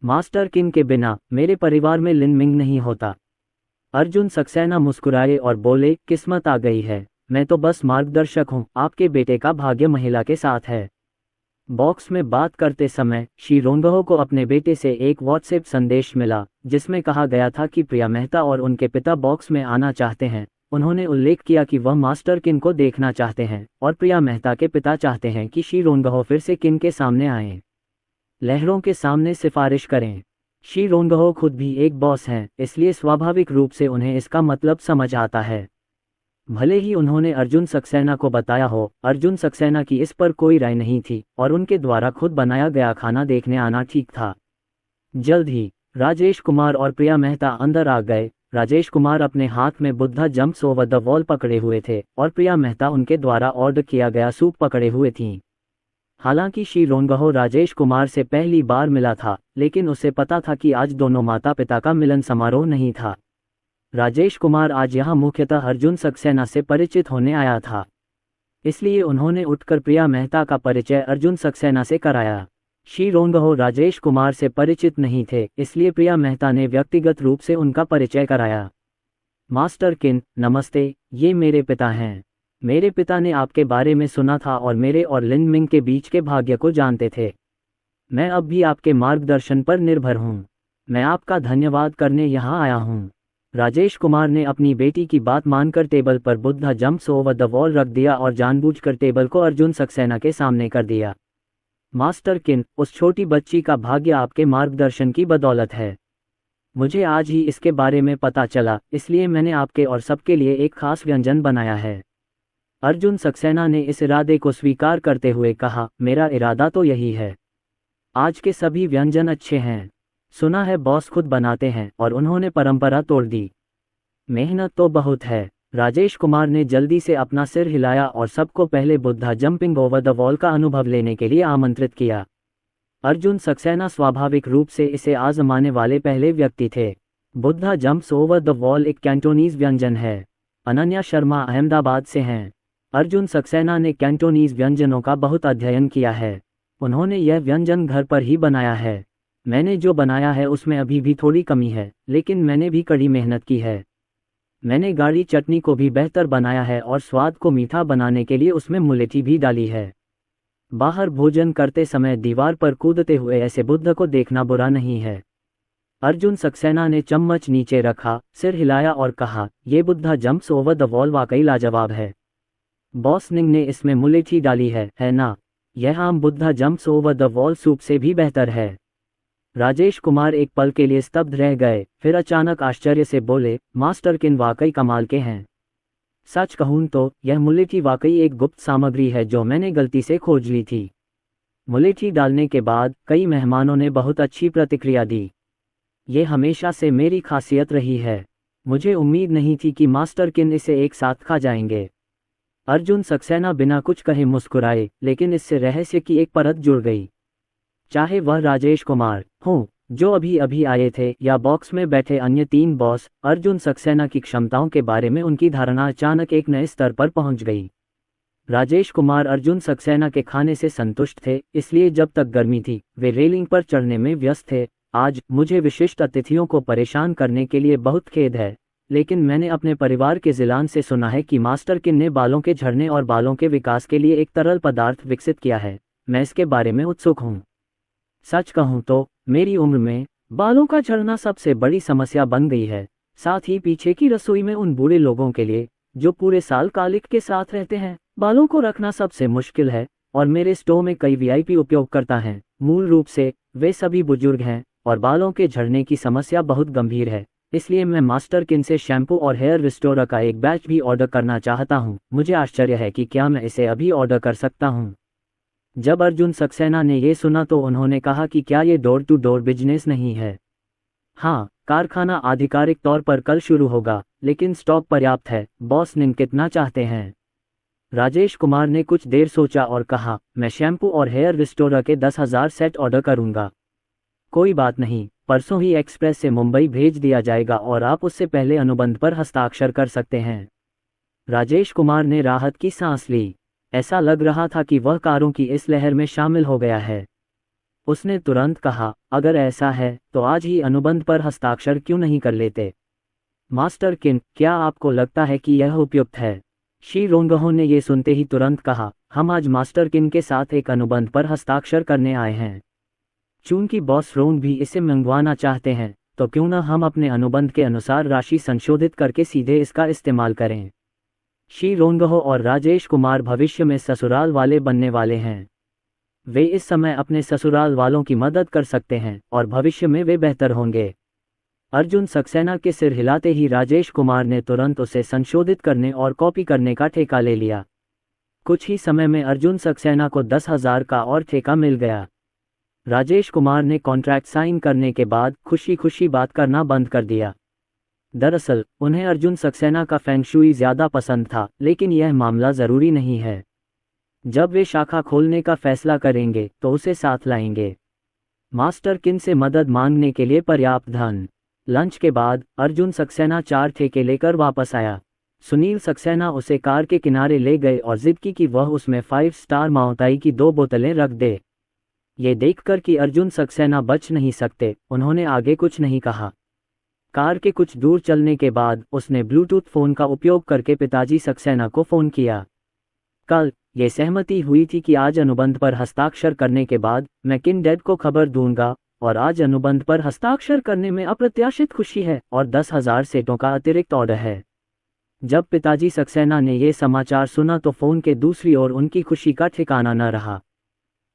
मास्टर किन के बिना मेरे परिवार में लिन मिंग नहीं होता। अर्जुन सक्सेना मुस्कुराए और बोले, किस्मत आ गई है, मैं तो बस मार्गदर्शक हूँ, आपके बेटे का भाग्य महिला के साथ है। बॉक्स में बात करते समय शी रोंगहो को अपने बेटे से एक व्हाट्सएप संदेश मिला, जिसमें कहा गया था कि प्रिया मेहता और उनके पिता बॉक्स में आना चाहते हैं। उन्होंने उल्लेख किया कि वह मास्टर किन को देखना चाहते हैं और प्रिया मेहता के पिता चाहते हैं कि शी रोंगहो फिर से किन के सामने आएं, लहरों के सामने सिफारिश करें। शी रोंगहो खुद भी एक बॉस हैं, इसलिए स्वाभाविक रूप से उन्हें इसका मतलब समझ आता है। भले ही उन्होंने अर्जुन सक्सेना को बताया हो, अर्जुन सक्सेना की इस पर कोई राय नहीं थी और उनके द्वारा खुद बनाया गया खाना देखने आना ठीक था। जल्द ही राजेश कुमार और प्रिया मेहता अंदर आ गए। राजेश कुमार अपने हाथ में Buddha jumps over the wall पकड़े हुए थे और प्रिया मेहता उनके द्वारा ऑर्डर किया गया सूप पकड़े हुए थीं। हालांकि शी रोंगहो राजेश कुमार से पहली बार मिला था, लेकिन उसे पता था कि आज दोनों माता पिता का मिलन समारोह नहीं था। राजेश कुमार आज यहाँ मुख्यतः अर्जुन सक्सेना से परिचित होने आया था, इसलिए उन्होंने उठकर प्रिया मेहता का परिचय अर्जुन सक्सेना से कराया। शी रोंगहो राजेश कुमार से परिचित नहीं थे, इसलिए प्रिया मेहता ने व्यक्तिगत रूप से उनका परिचय कराया। मास्टर किन, नमस्ते, ये मेरे पिता हैं। मेरे पिता ने आपके बारे में सुना था और मेरे और लिन मिंग के बीच के भाग्य को जानते थे। मैं अब भी आपके मार्गदर्शन पर निर्भर हूँ। मैं आपका धन्यवाद करने यहाँ आया हूँ। राजेश कुमार ने अपनी बेटी की बात मानकर टेबल पर Buddha jumps over the wall रख दिया और जानबूझकर टेबल को अर्जुन सक्सेना के सामने कर दिया। मास्टर किन, उस छोटी बच्ची का भाग्य आपके मार्गदर्शन की बदौलत है। मुझे आज ही इसके बारे में पता चला, इसलिए मैंने आपके और सबके लिए एक खास व्यंजन बनाया है। अर्जुन सक्सेना ने इस इरादे को स्वीकार करते हुए कहा, मेरा इरादा तो यही है। आज के सभी व्यंजन अच्छे हैं। सुना है बॉस खुद बनाते हैं और उन्होंने परंपरा तोड़ दी। मेहनत तो बहुत है। राजेश कुमार ने जल्दी से अपना सिर हिलाया और सबको पहले Buddha jumping over the wall का अनुभव लेने के लिए आमंत्रित किया। अर्जुन सक्सेना स्वाभाविक रूप से इसे आजमाने वाले पहले व्यक्ति थे। Buddha jumps over the wall एक कैंटोनीज व्यंजन है। अनन्या शर्मा अहमदाबाद से हैं। अर्जुन सक्सेना ने कैंटोनीज व्यंजनों का बहुत अध्ययन किया है। उन्होंने यह व्यंजन घर पर ही बनाया है। मैंने जो बनाया है उसमें अभी भी थोड़ी कमी है, लेकिन मैंने भी कड़ी मेहनत की है। मैंने गाढ़ी चटनी को भी बेहतर बनाया है और स्वाद को मीठा बनाने के लिए उसमें मुलेठी भी डाली है। बाहर भोजन करते समय दीवार पर कूदते हुए ऐसे बुद्ध को देखना बुरा नहीं है। अर्जुन सक्सेना ने चम्मच नीचे रखा, सिर हिलाया और कहा, ये Buddha jumps over the wall वाकई लाजवाब है। बॉस निंग ने इसमें मुलेठी डाली है ना? यह आम Buddha jumps over the wall soup से भी बेहतर है। राजेश कुमार एक पल के लिए स्तब्ध रह गए, फिर अचानक आश्चर्य से बोले, मास्टर किन वाकई कमाल के हैं। सच कहूं तो यह मुलेठी वाकई एक गुप्त सामग्री है जो मैंने गलती से खोज ली थी। मुलेठी डालने के बाद कई मेहमानों ने बहुत अच्छी प्रतिक्रिया दी। ये हमेशा से मेरी खासियत रही है। मुझे उम्मीद नहीं थी कि मास्टर किन इसे एक साथ खा जाएंगे। अर्जुन सक्सेना बिना कुछ कहे मुस्कुराए, लेकिन इससे रहस्य की एक परत जुड़ गई। चाहे वह राजेश कुमार हों, जो अभी अभी आए थे, या बॉक्स में बैठे अन्य 3 बॉस, अर्जुन सक्सेना की क्षमताओं के बारे में उनकी धारणा अचानक एक नए स्तर पर पहुंच गई। राजेश कुमार अर्जुन सक्सेना के खाने से संतुष्ट थे, इसलिए जब तक गर्मी थी वे रेलिंग पर चढ़ने में व्यस्त थे। आज मुझे विशिष्ट अतिथियों को परेशान करने के लिए बहुत खेद है, लेकिन मैंने अपने परिवार के जिलान से सुना है कि मास्टर किन ने बालों के झड़ने और बालों के विकास के लिए एक तरल पदार्थ विकसित किया है। मैं इसके बारे में उत्सुक हूँ। सच कहूँ तो मेरी उम्र में बालों का झड़ना सबसे बड़ी समस्या बन गई है। साथ ही पीछे की रसोई में उन बूढ़े लोगों के लिए जो पूरे साल कालिक के साथ रहते हैं, बालों को रखना सबसे मुश्किल है। और मेरे स्टोव में कई वीआईपी उपयोगकर्ता हैं। मूल रूप से वे सभी बुजुर्ग हैं और बालों के झड़ने की समस्या बहुत गंभीर है। इसलिए मैं मास्टर किन से शैम्पू और हेयर रिस्टोरर का एक बैच भी ऑर्डर करना चाहता हूँ। मुझे आश्चर्य है कि क्या मैं इसे अभी ऑर्डर कर सकता हूँ। जब अर्जुन सक्सेना ने ये सुना तो उन्होंने कहा कि क्या ये डोर टू डोर बिजनेस नहीं है? हाँ, कारखाना आधिकारिक तौर पर कल शुरू होगा, लेकिन स्टॉक पर्याप्त है। बॉस निंग कितना चाहते हैं? राजेश कुमार ने कुछ देर सोचा और कहा, मैं शैम्पू और हेयर रिस्टोरर के 10,000 सेट ऑर्डर करूंगा। कोई बात नहीं, परसों ही एक्सप्रेस से मुंबई भेज दिया जाएगा और आप उससे पहले अनुबंध पर हस्ताक्षर कर सकते हैं। राजेश कुमार ने राहत की सांस ली। ऐसा लग रहा था कि वह कारों की इस लहर में शामिल हो गया है। उसने तुरंत कहा, अगर ऐसा है तो आज ही अनुबंध पर हस्ताक्षर क्यों नहीं कर लेते? मास्टर किन, क्या आपको लगता है कि यह उपयुक्त है? शी रोंगहो ने ये सुनते ही तुरंत कहा, हम आज मास्टर किन के साथ एक अनुबंध पर हस्ताक्षर करने आए हैं। चूंकि बॉस रोंग भी इसे मंगवाना चाहते हैं, तो क्यों न हम अपने अनुबंध के अनुसार राशि संशोधित करके सीधे इसका इस्तेमाल करें। शी रोंगहो और राजेश कुमार भविष्य में ससुराल वाले बनने वाले हैं। वे इस समय अपने ससुराल वालों की मदद कर सकते हैं और भविष्य में वे बेहतर होंगे। अर्जुन सक्सेना के सिर हिलाते ही राजेश कुमार ने तुरंत उसे संशोधित करने और कॉपी करने का ठेका ले लिया। कुछ ही समय में अर्जुन सक्सेना को 10,000 का और ठेका मिल गया। राजेश कुमार ने कॉन्ट्रैक्ट साइन करने के बाद खुशी खुशी बात करना बंद कर दिया। दरअसल उन्हें अर्जुन सक्सेना का फेंगशुई ज़्यादा पसंद था, लेकिन यह मामला ज़रूरी नहीं है। जब वे शाखा खोलने का फैसला करेंगे तो उसे साथ लाएंगे। मास्टर किन से मदद मांगने के लिए पर्याप्त धन। लंच के बाद अर्जुन सक्सेना 4 ठेके लेकर वापस आया। सुनील सक्सेना उसे कार के किनारे ले गए और जिद की कि वह उसमें 5 स्टार माओताई की 2 बोतलें रख दे। ये देखकर कि अर्जुन सक्सेना बच नहीं सकते, उन्होंने आगे कुछ नहीं कहा। कार के कुछ दूर चलने के बाद उसने ब्लूटूथ फ़ोन का उपयोग करके पिताजी सक्सेना को फ़ोन किया। कल ये सहमति हुई थी कि आज अनुबंध पर हस्ताक्षर करने के बाद मैं किन डैड को खबर दूंगा, और आज अनुबंध पर हस्ताक्षर करने में अप्रत्याशित खुशी है और 10,000 सेटों का अतिरिक्त ऑर्डर है। जब पिताजी सक्सेना ने ये समाचार सुना तो फोन के दूसरी ओर उनकी खुशी का ठिकाना न रहा।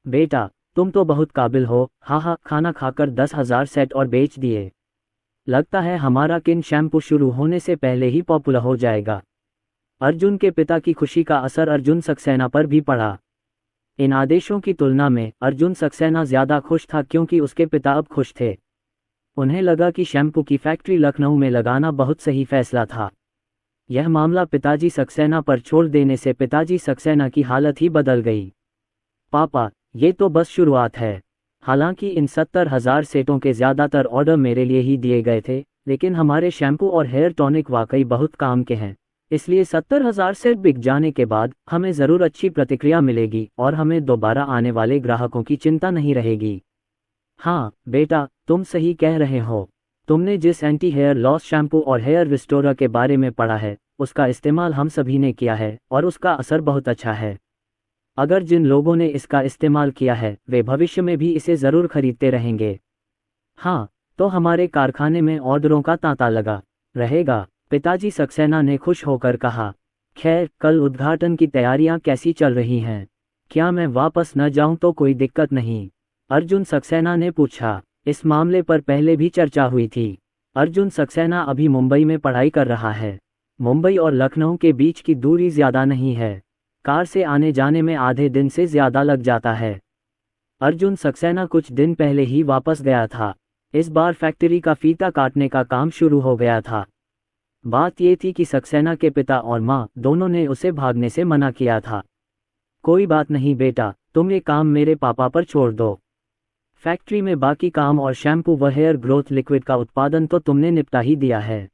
बेटा, तुम तो बहुत काबिल हो, हाँ, खाना खाकर 10,000 सेट और बेच दिए। लगता है हमारा किन शैम्पू शुरू होने से पहले ही पॉपुलर हो जाएगा। अर्जुन के पिता की खुशी का असर अर्जुन सक्सेना पर भी पड़ा। इन आदेशों की तुलना में अर्जुन सक्सेना ज्यादा खुश था क्योंकि उसके पिता अब खुश थे। उन्हें लगा कि शैम्पू की फैक्ट्री लखनऊ में लगाना बहुत सही फैसला था। यह मामला पिताजी सक्सेना पर छोड़ देने से पिताजी सक्सेना की हालत ही बदल गई। पापा, ये तो बस शुरुआत है। हालांकि इन 70,000 सेटों के ज़्यादातर ऑर्डर मेरे लिए ही दिए गए थे, लेकिन हमारे शैम्पू और हेयर टॉनिक वाकई बहुत काम के हैं, इसलिए 70,000 सेट बिक जाने के बाद हमें ज़रूर अच्छी प्रतिक्रिया मिलेगी और हमें दोबारा आने वाले ग्राहकों की चिंता नहीं रहेगी। हाँ बेटा, तुम सही कह रहे हो। तुमने जिस एंटी हेयर लॉस शैम्पू और हेयर रिस्टोरर के बारे में पढ़ा है, उसका इस्तेमाल हम सभी ने किया है और उसका असर बहुत अच्छा है। अगर जिन लोगों ने इसका इस्तेमाल किया है वे भविष्य में भी इसे ज़रूर खरीदते रहेंगे। हाँ, तो हमारे कारखाने में ऑर्डरों का तांता लगा रहेगा, पिताजी सक्सेना ने खुश होकर कहा। खैर, कल उद्घाटन की तैयारियां कैसी चल रही हैं? क्या मैं वापस न जाऊं तो कोई दिक्कत नहीं? अर्जुन सक्सेना ने पूछा। इस मामले पर पहले भी चर्चा हुई थी। अर्जुन सक्सेना अभी मुंबई में पढ़ाई कर रहा है। मुंबई और लखनऊ के बीच की दूरी ज़्यादा नहीं है। कार से आने जाने में आधे दिन से ज़्यादा लग जाता है। अर्जुन सक्सेना कुछ दिन पहले ही वापस गया था। इस बार फैक्ट्री का फीता काटने का काम शुरू हो गया था। बात ये थी कि सक्सेना के पिता और माँ दोनों ने उसे भागने से मना किया था। कोई बात नहीं बेटा, तुम ये काम मेरे पापा पर छोड़ दो। फैक्ट्री में बाकी काम और शैम्पू व हेयर ग्रोथ लिक्विड का उत्पादन तो तुमने निपटा ही दिया है।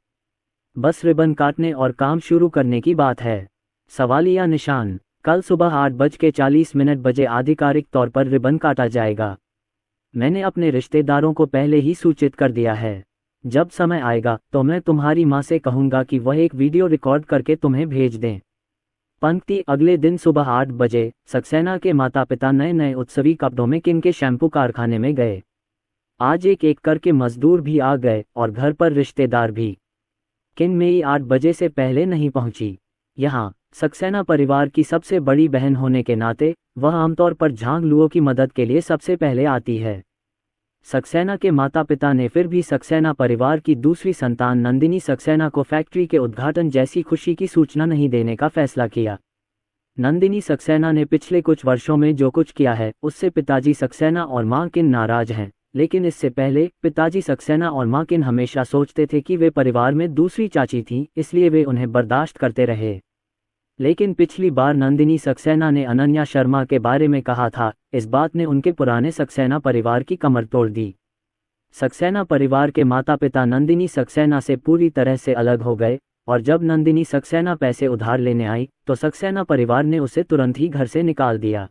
बस रिबन काटने और काम शुरू करने की बात है। सवालिया निशान। कल सुबह 8:40 बजे आधिकारिक तौर पर रिबन काटा जाएगा। मैंने अपने रिश्तेदारों को पहले ही सूचित कर दिया है। जब समय आएगा तो मैं तुम्हारी माँ से कहूँगा कि वह एक वीडियो रिकॉर्ड करके तुम्हें भेज दें। पंक्ति। अगले दिन सुबह 8 बजे सक्सेना के माता पिता नए नए उत्सवी कपड़ों में किन के शैम्पू कारखाने में गए। आज एक एक करके मजदूर भी आ गए और घर पर रिश्तेदार भी। किन मेई 8 बजे से पहले नहीं पहुंची। यहाँ सक्सेना परिवार की सबसे बड़ी बहन होने के नाते वह आमतौर पर झांगलुओं की मदद के लिए सबसे पहले आती है। सक्सेना के माता पिता ने फिर भी सक्सेना परिवार की दूसरी संतान नंदिनी सक्सेना को फैक्ट्री के उद्घाटन जैसी खुशी की सूचना नहीं देने का फैसला किया। नंदिनी सक्सेना ने पिछले कुछ वर्षों में जो कुछ किया है उससे पिताजी सक्सेना और मां किन नाराज हैं, लेकिन इससे पहले पिताजी सक्सेना और मां किन हमेशा सोचते थे कि वे परिवार में दूसरी चाची थीं, इसलिए वे उन्हें बर्दाश्त करते रहे। लेकिन पिछली बार नंदिनी सक्सेना ने अनन्या शर्मा के बारे में कहा था, इस बात ने उनके पुराने सक्सेना परिवार की कमर तोड़ दी। सक्सेना परिवार के माता पिता नंदिनी सक्सेना से पूरी तरह से अलग हो गए और जब नंदिनी सक्सेना पैसे उधार लेने आई तो सक्सेना परिवार ने उसे तुरंत ही घर से निकाल दिया।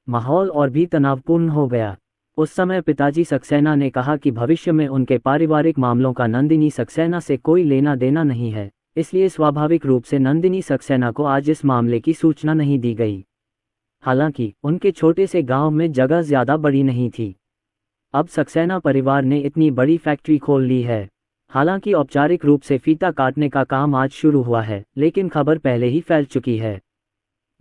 माहौल और भी तनावपूर्ण हो गया। उस समय पिताजी सक्सेना ने कहा कि भविष्य में उनके पारिवारिक मामलों का नंदिनी सक्सेना से कोई लेना देना नहीं है, इसलिए स्वाभाविक रूप से नंदिनी सक्सेना को आज इस मामले की सूचना नहीं दी गई। हालांकि उनके छोटे से गांव में जगह ज्यादा बड़ी नहीं थी। अब सक्सेना परिवार ने इतनी बड़ी फैक्ट्री खोल ली है। हालांकि औपचारिक रूप से फीता काटने का काम आज शुरू हुआ है, लेकिन खबर पहले ही फैल चुकी है।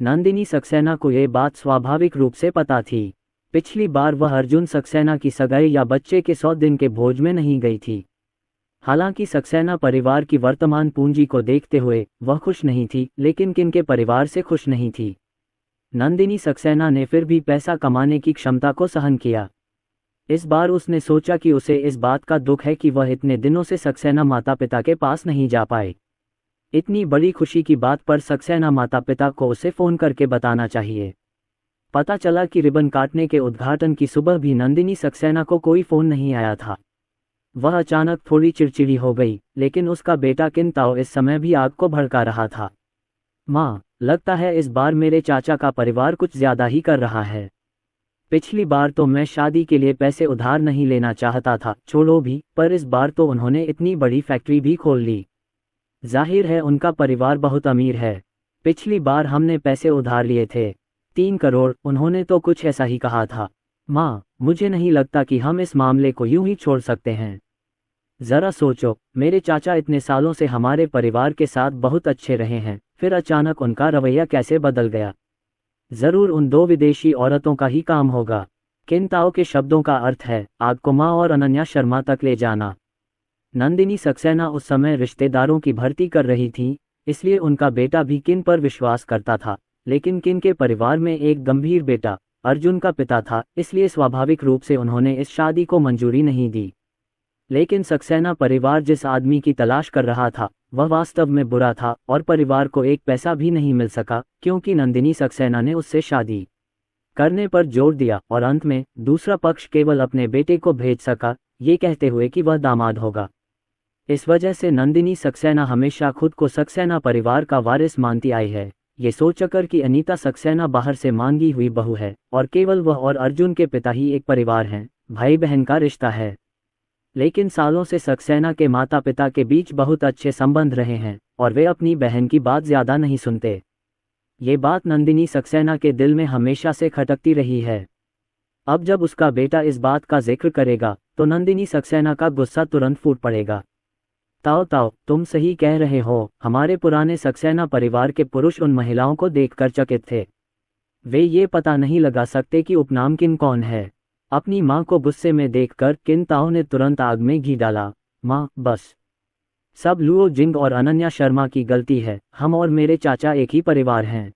नंदिनी सक्सेना को ये बात स्वाभाविक रूप से पता थी। पिछली बार वह अर्जुन सक्सेना की सगाई या बच्चे के 100 दिन के भोज में नहीं गई थी। हालांकि सक्सेना परिवार की वर्तमान पूंजी को देखते हुए वह खुश नहीं थी, लेकिन किन के परिवार से खुश नहीं थी। नंदिनी सक्सेना ने फिर भी पैसा कमाने की क्षमता को सहन किया। इस बार उसने सोचा कि उसे इस बात का दुख है कि वह इतने दिनों से सक्सेना माता पिता के पास नहीं जा पाए। इतनी बड़ी खुशी की बात पर सक्सेना माता पिता को उसे फ़ोन करके बताना चाहिए। पता चला कि रिबन काटने के उद्घाटन की सुबह भी नंदिनी सक्सेना को कोई फ़ोन नहीं आया था। वह अचानक थोड़ी चिड़चिड़ी हो गई, लेकिन उसका बेटा किन ताओ इस समय भी आग को भड़का रहा था। माँ, लगता है इस बार मेरे चाचा का परिवार कुछ ज़्यादा ही कर रहा है। पिछली बार तो मैं शादी के लिए पैसे उधार नहीं लेना चाहता था, छोड़ो भी, पर इस बार तो उन्होंने इतनी बड़ी फैक्ट्री भी खोल ली। जाहिर है उनका परिवार बहुत अमीर है। पिछली बार हमने पैसे उधार लिए थे, 3 करोड़, उन्होंने तो कुछ ऐसा ही कहा था। माँ, मुझे नहीं लगता कि हम इस मामले को यूं ही छोड़ सकते हैं। जरा सोचो, मेरे चाचा इतने सालों से हमारे परिवार के साथ बहुत अच्छे रहे हैं, फिर अचानक उनका रवैया कैसे बदल गया? जरूर उन 2 विदेशी औरतों का ही काम होगा। किंताओ के शब्दों का अर्थ है आग को माँ और अनन्या शर्मा तक ले जाना। नंदिनी सक्सेना उस समय रिश्तेदारों की भर्ती कर रही थी, इसलिए उनका बेटा भी किन पर विश्वास करता था, लेकिन किन के परिवार में एक गंभीर बेटा अर्जुन का पिता था, इसलिए स्वाभाविक रूप से उन्होंने इस शादी को मंजूरी नहीं दी। लेकिन सक्सेना परिवार जिस आदमी की तलाश कर रहा था वह वास्तव में बुरा था और परिवार को एक पैसा भी नहीं मिल सका, क्योंकि नंदिनी सक्सेना ने उससे शादी करने पर जोर दिया और अंत में दूसरा पक्ष केवल अपने बेटे को भेज सका, ये कहते हुए कि वह दामाद होगा। इस वजह से नंदिनी सक्सेना हमेशा खुद को सक्सेना परिवार का वारिस मानती आई है, ये सोचकर कि अनीता सक्सेना बाहर से मांगी हुई बहू है और केवल वह और अर्जुन के पिता ही एक परिवार हैं, भाई बहन का रिश्ता है। लेकिन सालों से सक्सेना के माता पिता के बीच बहुत अच्छे संबंध रहे हैं और वे अपनी बहन की बात ज्यादा नहीं सुनते। ये बात नंदिनी सक्सेना के दिल में हमेशा से खटकती रही है। अब जब उसका बेटा इस बात का जिक्र करेगा तो नंदिनी सक्सेना का गुस्सा तुरंत फूट पड़ेगा। ताओ ताओ, तुम सही कह रहे हो, हमारे पुराने सक्सेना परिवार के पुरुष उन महिलाओं को देखकर चकित थे। वे ये पता नहीं लगा सकते कि उपनाम किन कौन है। अपनी माँ को गुस्से में देखकर किंताओ ने तुरंत आग में घी डाला। माँ, बस, सब लुओ जिंग और अनन्या शर्मा की गलती है, हम और मेरे चाचा एक ही परिवार हैं।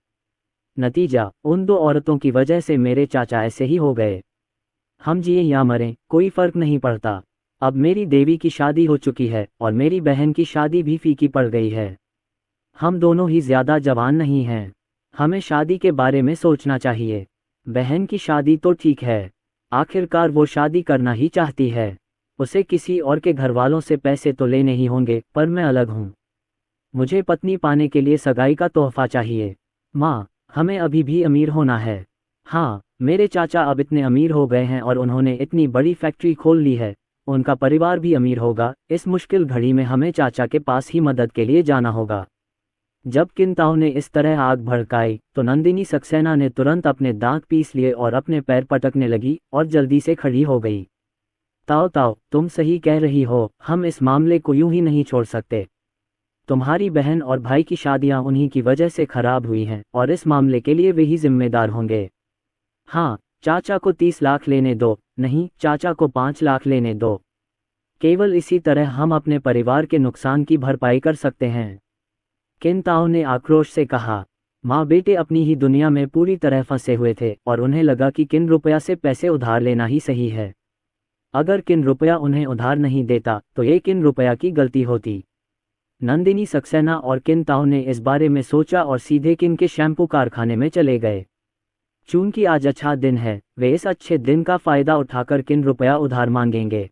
नतीजा, उन 2 औरतों की वजह से मेरे चाचा ऐसे ही हो गए। हम जिए या मरें कोई फर्क नहीं पड़ता। अब मेरी देवी की शादी हो चुकी है और मेरी बहन की शादी भी फीकी पड़ गई है। हम दोनों ही ज्यादा जवान नहीं हैं, हमें शादी के बारे में सोचना चाहिए। बहन की शादी तो ठीक है, आखिरकार वो शादी करना ही चाहती है, उसे किसी और के घर वालों से पैसे तो लेने ही होंगे, पर मैं अलग हूँ। मुझे पत्नी पाने के लिए सगाई का तोहफा चाहिए। माँ, हमें अभी भी अमीर होना है। हाँ, मेरे चाचा अब इतने अमीर हो गए हैं और उन्होंने इतनी बड़ी फैक्ट्री खोल ली है, उनका परिवार भी अमीर होगा। इस मुश्किल घड़ी में हमें चाचा के पास ही मदद के लिए जाना होगा। जब किंताओ ने इस तरह आग भड़काई तो नंदिनी सक्सेना ने तुरंत अपने दांत पीस लिए और अपने पैर पटकने लगी और जल्दी से खड़ी हो गई। ताओ ताओ, तुम सही कह रही हो, हम इस मामले को यूं ही नहीं छोड़ सकते। तुम्हारी बहन और भाई की शादियां उन्हीं की वजह से खराब हुई हैं और इस मामले के लिए वे ही जिम्मेदार होंगे। हाँ, चाचा को 30 लाख लेने दो, नहीं, चाचा को 5 लाख लेने दो। केवल इसी तरह हम अपने परिवार के नुकसान की भरपाई कर सकते हैं। किंताओ ने आक्रोश से कहा। माँ बेटे अपनी ही दुनिया में पूरी तरह फंसे हुए थे और उन्हें लगा कि किन रुपया से पैसे उधार लेना ही सही है। अगर किन रुपया उन्हें उधार नहीं देता तो ये किन रुपया की गलती होती। नंदिनी सक्सेना और किंताओ ने इस बारे में सोचा और सीधे किन के शैम्पू कारखाने में चले गए। चूंकि आज अच्छा दिन है, वे इस अच्छे दिन का फायदा उठाकर किन रुपया उधार मांगेंगे।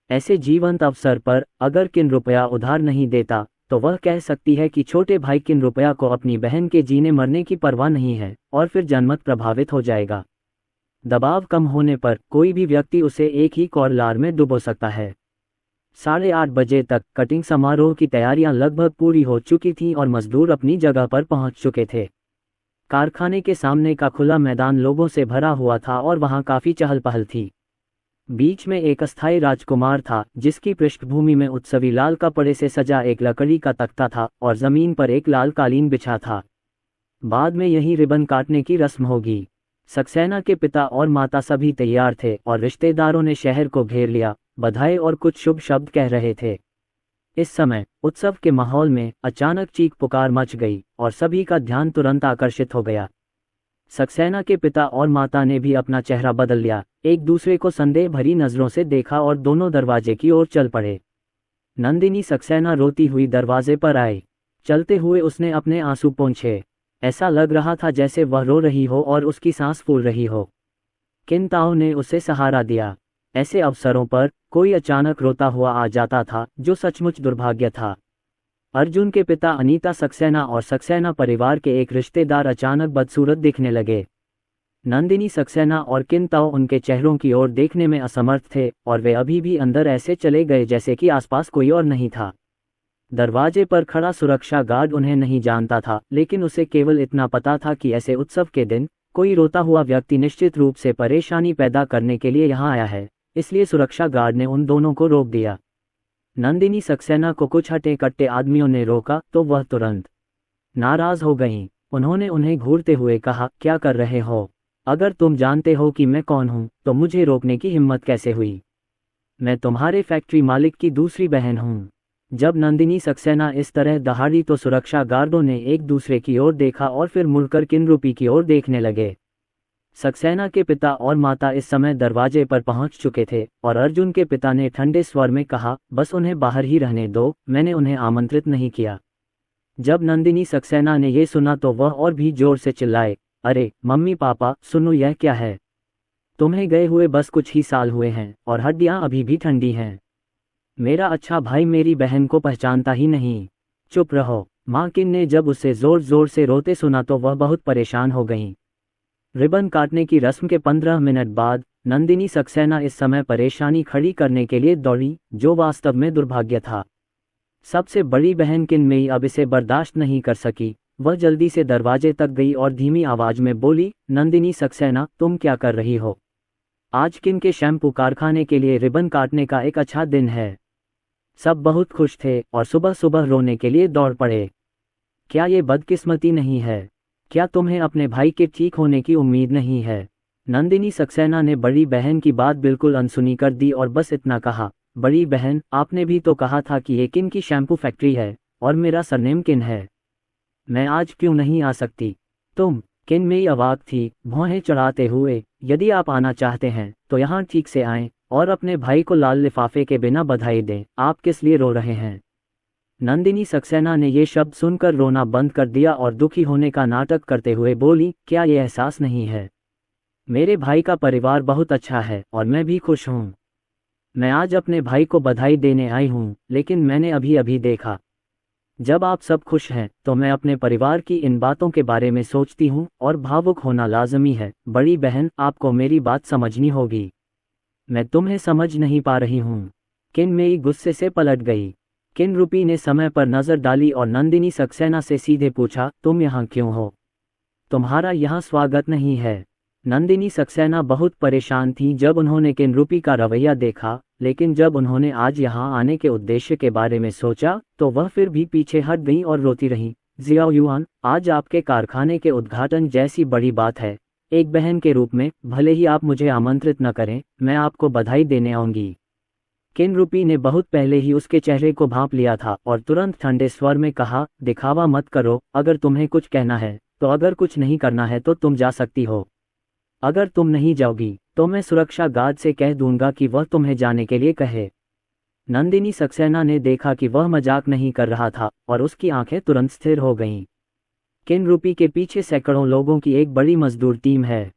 ऐसे जीवंत अवसर पर अगर किन रुपया उधार नहीं देता तो वह कह सकती है कि छोटे भाई किन रुपया को अपनी बहन के जीने मरने की परवाह नहीं है और फिर जनमत प्रभावित हो जाएगा। दबाव कम होने पर कोई भी व्यक्ति उसे एक ही कॉरलार में डुबो सकता है। 8:30 बजे तक कटिंग समारोह की तैयारियां लगभग पूरी हो चुकी थीं और मजदूर अपनी जगह पर पहुंच चुके थे। कारखाने के सामने का खुला मैदान लोगों से भरा हुआ था और वहां काफी चहल पहल थी। बीच में एक अस्थायी राजकुमार था जिसकी पृष्ठभूमि में उत्सवी लाल कपड़े से सजा एक लकड़ी का तख्ता था और जमीन पर एक लाल कालीन बिछा था। बाद में यही रिबन काटने की रस्म होगी। सक्सेना के पिता और माता सभी तैयार थे और रिश्तेदारों ने शहर को घेर लिया, बधाई और कुछ शुभ शब्द कह रहे थे। इस समय उत्सव के माहौल में अचानक चीख पुकार मच गई और सभी का ध्यान तुरंत आकर्षित हो गया। सक्सेना के पिता और माता ने भी अपना चेहरा बदल लिया, एक दूसरे को संदेह भरी नजरों से देखा और दोनों दरवाजे की ओर चल पड़े। नंदिनी सक्सेना रोती हुई दरवाजे पर आई। चलते हुए उसने अपने आंसू पोंछे। ऐसा लग रहा था जैसे वह रो रही हो और उसकी सांस फूल रही हो। किंताओ ने उसे सहारा दिया। ऐसे अवसरों पर कोई अचानक रोता हुआ आ जाता था जो सचमुच दुर्भाग्य था। अर्जुन के पिता अनीता सक्सेना और सक्सेना परिवार के एक रिश्तेदार अचानक बदसूरत दिखने लगे। नंदिनी सक्सेना और किंताओ उनके चेहरों की ओर देखने में असमर्थ थे और वे अभी भी अंदर ऐसे चले गए जैसे कि आसपास कोई और नहीं था। दरवाजे पर खड़ा सुरक्षा गार्ड उन्हें नहीं जानता था, लेकिन उसे केवल इतना पता था कि ऐसे उत्सव के दिन कोई रोता हुआ व्यक्ति निश्चित रूप से परेशानी पैदा करने के लिए यहाँ आया है, इसलिए सुरक्षा गार्ड ने उन दोनों को रोक दिया। नंदिनी सक्सेना को कुछ हटे कट्टे आदमियों ने रोका तो वह तुरंत नाराज हो गईं। उन्होंने उन्हें घूरते हुए कहा, क्या कर रहे हो? अगर तुम जानते हो कि मैं कौन हूँ तो मुझे रोकने की हिम्मत कैसे हुई? मैं तुम्हारे फैक्ट्री मालिक की दूसरी बहन हूँ। जब नंदिनी सक्सेना इस तरह दहाड़ी तो सुरक्षा गार्डों ने एक दूसरे की ओर देखा और फिर मुड़कर किनरूपी की ओर देखने लगे। सक्सेना के पिता और माता इस समय दरवाजे पर पहुंच चुके थे और अर्जुन के पिता ने ठंडे स्वर में कहा, बस उन्हें बाहर ही रहने दो, मैंने उन्हें आमंत्रित नहीं किया। जब नंदिनी सक्सेना ने यह सुना तो वह और भी जोर से चिल्लाए, अरे मम्मी पापा सुनो, यह क्या है? तुम्हें गए हुए बस कुछ ही साल हुए हैं और हड्डियां अभी भी ठंडी हैं। मेरा अच्छा भाई मेरी बहन को पहचानता ही नहीं। चुप रहो। माँ किन ने जब उसे जोर जोर से रोते सुना तो वह बहुत परेशान हो गईं। रिबन काटने की रस्म के 15 मिनट बाद नंदिनी सक्सेना इस समय परेशानी खड़ी करने के लिए दौड़ी, जो वास्तव में दुर्भाग्य था। सबसे बड़ी बहन किनमेई अब इसे बर्दाश्त नहीं कर सकी। वह जल्दी से दरवाजे तक गई और धीमी आवाज में बोली, नंदिनी सक्सेना तुम क्या कर रही हो? आज किन के शैम्पू कारखाने के लिए रिबन काटने का एक अच्छा दिन है। सब बहुत खुश थे और सुबह सुबह रोने के लिए दौड़ पड़े। क्या ये बदकिस्मती नहीं है? क्या तुम्हें अपने भाई के ठीक होने की उम्मीद नहीं है? नंदिनी सक्सेना ने बड़ी बहन की बात बिल्कुल अनसुनी कर दी और बस इतना कहा, बड़ी बहन आपने भी तो कहा था कि ये किन की शैम्पू फैक्ट्री है और मेरा सरनेम किन है। मैं आज क्यों नहीं आ सकती? तुम? किनमेई अवाक थी, भौहें चढ़ाते हुए। यदि आप आना चाहते हैं तो यहाँ ठीक से आएं और अपने भाई को लाल लिफाफे के बिना बधाई दें। आप किस लिए रो रहे हैं? नंदिनी सक्सेना ने ये शब्द सुनकर रोना बंद कर दिया और दुखी होने का नाटक करते हुए बोली, क्या ये एहसास नहीं है? मेरे भाई का परिवार बहुत अच्छा है और मैं भी खुश हूँ। मैं आज अपने भाई को बधाई देने आई हूँ, लेकिन मैंने अभी अभी देखा। जब आप सब खुश हैं तो मैं अपने परिवार की इन बातों के बारे में सोचती हूँ और भावुक होना लाजमी है। बड़ी बहन आपको मेरी बात समझनी होगी। मैं तुम्हें समझ नहीं पा रही हूँ। किनमेई गुस्से से पलट गई। किनरूपी ने समय पर नजर डाली और नंदिनी सक्सेना से सीधे पूछा, तुम यहाँ क्यों हो? तुम्हारा यहाँ स्वागत नहीं है। नंदिनी सक्सेना बहुत परेशान थी जब उन्होंने किनरूपी का रवैया देखा, लेकिन जब उन्होंने आज यहाँ आने के उद्देश्य के बारे में सोचा तो वह फिर भी पीछे हट गईं और रोती रहीं। जियाओ युआन, आज आपके कारखाने के उद्घाटन जैसी बड़ी बात है। एक बहन के रूप में भले ही आप मुझे आमंत्रित न करें, मैं आपको बधाई देने आऊंगी। किनरूपी ने बहुत पहले ही उसके चेहरे को भांप लिया था और तुरंत ठंडे स्वर में कहा, दिखावा मत करो। अगर तुम्हें कुछ कहना है तो अगर कुछ नहीं करना है तो तुम जा सकती हो। अगर तुम नहीं जाओगी तो मैं सुरक्षा गार्ड से कह दूंगा कि वह तुम्हें जाने के लिए कहे। नंदिनी सक्सेना ने देखा कि वह मजाक नहीं कर रहा था और उसकी आंखें तुरंत स्थिर हो गईं। किनरूपी के पीछे सैकड़ों लोगों की एक बड़ी मजदूर टीम है।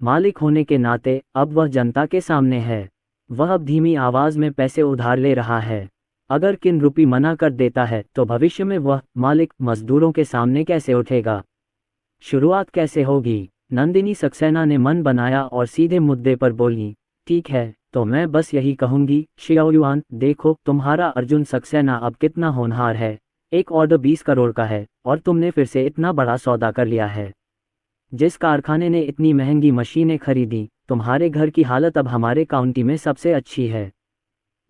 मालिक होने के नाते अब वह जनता के सामने है। वह अब धीमी आवाज में पैसे उधार ले रहा है। अगर किनरूपी मना कर देता है तो भविष्य में वह मालिक मजदूरों के सामने कैसे उठेगा? शुरुआत कैसे होगी? नंदिनी सक्सेना ने मन बनाया और सीधे मुद्दे पर बोली, ठीक है तो मैं बस यही कहूंगी, शियाओ युआन देखो तुम्हारा अर्जुन सक्सेना अब कितना होनहार है। एक ऑर्डर 20 करोड़ का है और तुमने फिर से इतना बड़ा सौदा कर लिया है। जिस कारखाने ने इतनी महंगी मशीनें खरीदी, तुम्हारे घर की हालत अब हमारे काउंटी में सबसे अच्छी है।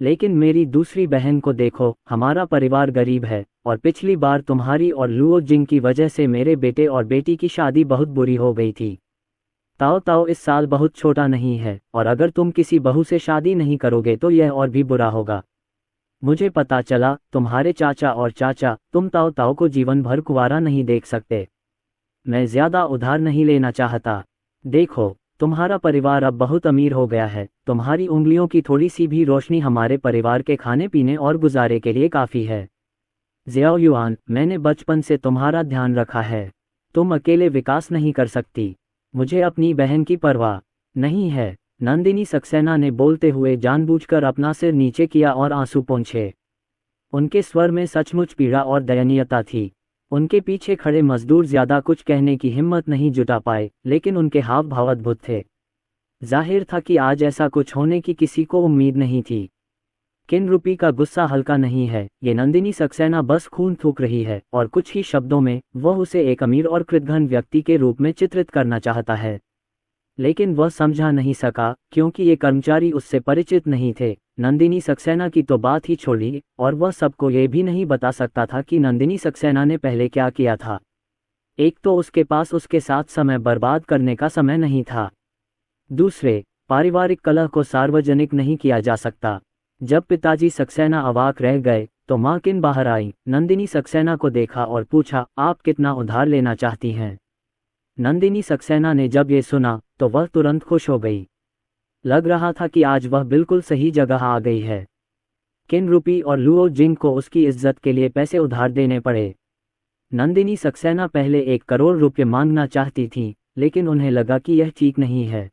लेकिन मेरी दूसरी बहन को देखो, हमारा परिवार गरीब है और पिछली बार तुम्हारी और लुओ जिंग की वजह से मेरे बेटे और बेटी की शादी बहुत बुरी हो गई थी। ताओ ताओ इस साल बहुत छोटा नहीं है और अगर तुम किसी बहू से शादी नहीं करोगे तो यह और भी बुरा होगा। मुझे पता चला तुम्हारे चाचा और चाचा तुम ताओ ताओ को जीवन भर कुंवारा नहीं देख सकते। मैं ज्यादा उधार नहीं लेना चाहता। देखो तुम्हारा परिवार अब बहुत अमीर हो गया है। तुम्हारी उंगलियों की थोड़ी सी भी रोशनी हमारे परिवार के खाने पीने और गुजारे के लिए काफ़ी है। जियाओ युआन, मैंने बचपन से तुम्हारा ध्यान रखा है। तुम अकेले विकास नहीं कर सकती। मुझे अपनी बहन की परवाह नहीं है। नंदिनी सक्सेना ने बोलते हुए जानबूझकर अपना सिर नीचे किया और आंसू पोंछे। उनके स्वर में सचमुच पीड़ा और दयनीयता थी। उनके पीछे खड़े मजदूर ज्यादा कुछ कहने की हिम्मत नहीं जुटा पाए, लेकिन उनके हाव भाव अद्भुत थे। जाहिर था कि आज ऐसा कुछ होने की किसी को उम्मीद नहीं थी। किन रूपी का गुस्सा हल्का नहीं है। ये नंदिनी सक्सेना बस खून थूक रही है और कुछ ही शब्दों में वह उसे एक अमीर और कृतघ्न व्यक्ति के रूप में चित्रित करना चाहता है, लेकिन वह समझा नहीं सका क्योंकि ये कर्मचारी उससे परिचित नहीं थे। नंदिनी सक्सेना की तो बात ही छोड़ी और वह सबको ये भी नहीं बता सकता था कि नंदिनी सक्सेना ने पहले क्या किया था। एक तो उसके पास उसके साथ समय बर्बाद करने का समय नहीं था, दूसरे पारिवारिक कलह को सार्वजनिक नहीं किया जा सकता। जब पिताजी सक्सेना अवाक रह गए तो माँ किन बाहर आई, नंदिनी सक्सेना को देखा और पूछा, आप कितना उधार लेना चाहती हैं। नंदिनी सक्सेना ने जब ये सुना तो वह तुरंत खुश हो गई। लग रहा था कि आज वह बिल्कुल सही जगह आ गई है। किन रूपी और लुओ जिंग को उसकी इज्जत के लिए पैसे उधार देने पड़े। नंदिनी सक्सेना पहले 1 करोड़ रुपये मांगना चाहती थी, लेकिन उन्हें लगा कि यह ठीक नहीं है।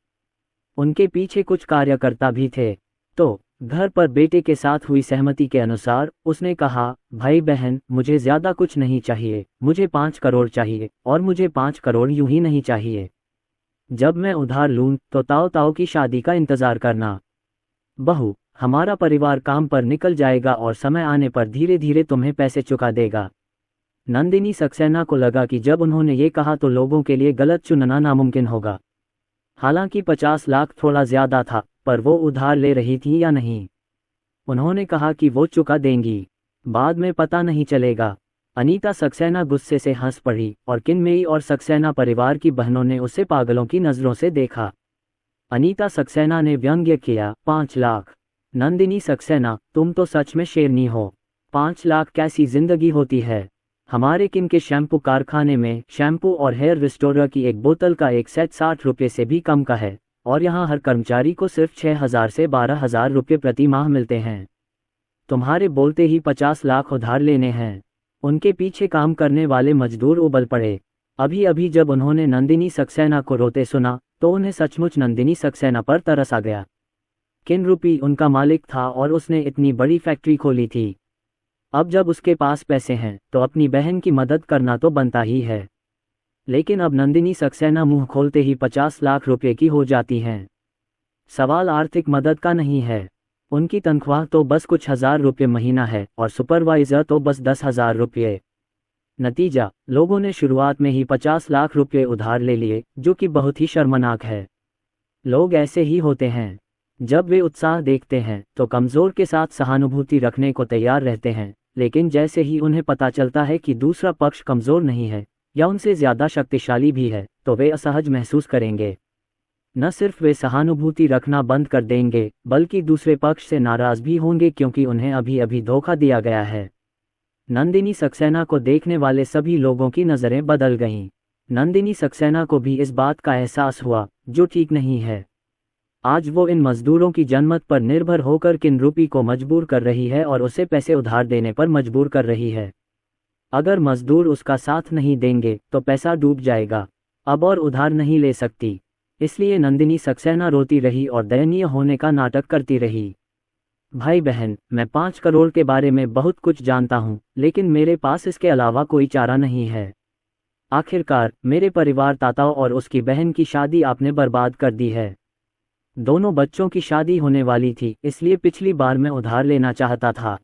उनके पीछे कुछ कार्यकर्ता भी थे, तो घर पर बेटे के साथ हुई सहमति के अनुसार उसने कहा, भाई बहन मुझे ज्यादा कुछ नहीं चाहिए, मुझे 5 करोड़ चाहिए और मुझे 5 करोड़ यूं ही नहीं चाहिए। जब मैं उधार लूं तो ताओ ताओ की शादी का इंतजार करना। बहू, हमारा परिवार काम पर निकल जाएगा और समय आने पर धीरे धीरे तुम्हें पैसे चुका देगा। नंदिनी सक्सेना को लगा कि जब उन्होंने ये कहा तो लोगों के लिए गलत चुनना नामुमकिन होगा। हालांकि 50 लाख थोड़ा ज्यादा था, पर वो उधार ले रही थी या नहीं। उन्होंने कहा कि वो चुका देंगी, बाद में पता नहीं चलेगा। अनीता सक्सेना गुस्से से हंस पड़ी और किनमेई और सक्सेना परिवार की बहनों ने उसे पागलों की नज़रों से देखा। अनीता सक्सेना ने व्यंग्य किया, 5 लाख। नंदिनी सक्सेना, तुम तो सच में शेरनी हो। 5 लाख कैसी जिंदगी होती है। हमारे किन के शैम्पू कारखाने में शैम्पू और हेयर रिस्टोरर की एक बोतल का एक सेट 60 रुपये से भी कम का है और यहाँ हर कर्मचारी को सिर्फ 6,000 से 12,000 रुपये प्रति माह मिलते हैं। तुम्हारे बोलते ही 50 लाख उधार लेने हैं। उनके पीछे काम करने वाले मजदूर उबल पड़े। अभी अभी जब उन्होंने नंदिनी सक्सेना को रोते सुना तो उन्हें सचमुच नंदिनी सक्सेना पर तरस आ गया। किन रूपी उनका मालिक था और उसने इतनी बड़ी फैक्ट्री खोली थी। अब जब उसके पास पैसे हैं तो अपनी बहन की मदद करना तो बनता ही है। लेकिन अब नंदिनी सक्सेना मुंह खोलते ही 50 लाख रुपए की हो जाती हैं। सवाल आर्थिक मदद का नहीं है। उनकी तनख्वाह तो बस कुछ हजार रुपये महीना है और सुपरवाइजर तो बस 10,000 रुपये। नतीजा, लोगों ने शुरुआत में ही 50 लाख रुपये उधार ले लिए, जो कि बहुत ही शर्मनाक है। लोग ऐसे ही होते हैं। जब वे उत्साह देखते हैं तो कमज़ोर के साथ सहानुभूति रखने को तैयार रहते हैं, लेकिन जैसे ही उन्हें पता चलता है कि दूसरा पक्ष कमज़ोर नहीं है या उनसे ज़्यादा शक्तिशाली भी है तो वे असहज महसूस करेंगे। न सिर्फ वे सहानुभूति रखना बंद कर देंगे बल्कि दूसरे पक्ष से नाराज़ भी होंगे क्योंकि उन्हें अभी अभी धोखा दिया गया है। नंदिनी सक्सेना को देखने वाले सभी लोगों की नज़रें बदल गईं। नंदिनी सक्सेना को भी इस बात का एहसास हुआ, जो ठीक नहीं है। आज वो इन मजदूरों की जनमत पर निर्भर होकर किन रूपी को मजबूर कर रही है और उसे पैसे उधार देने पर मजबूर कर रही है। अगर मजदूर उसका साथ नहीं देंगे तो पैसा डूब जाएगा। अब और उधार नहीं ले सकती, इसलिए नंदिनी सक्सेना रोती रही और दयनीय होने का नाटक करती रही। भाई बहन, मैं 5 करोड़ के बारे में बहुत कुछ जानता हूँ, लेकिन मेरे पास इसके अलावा कोई चारा नहीं है। आखिरकार मेरे परिवार ताताओ और उसकी बहन की शादी आपने बर्बाद कर दी है। दोनों बच्चों की शादी होने वाली थी, इसलिए पिछली बार मैं उधार लेना चाहता था।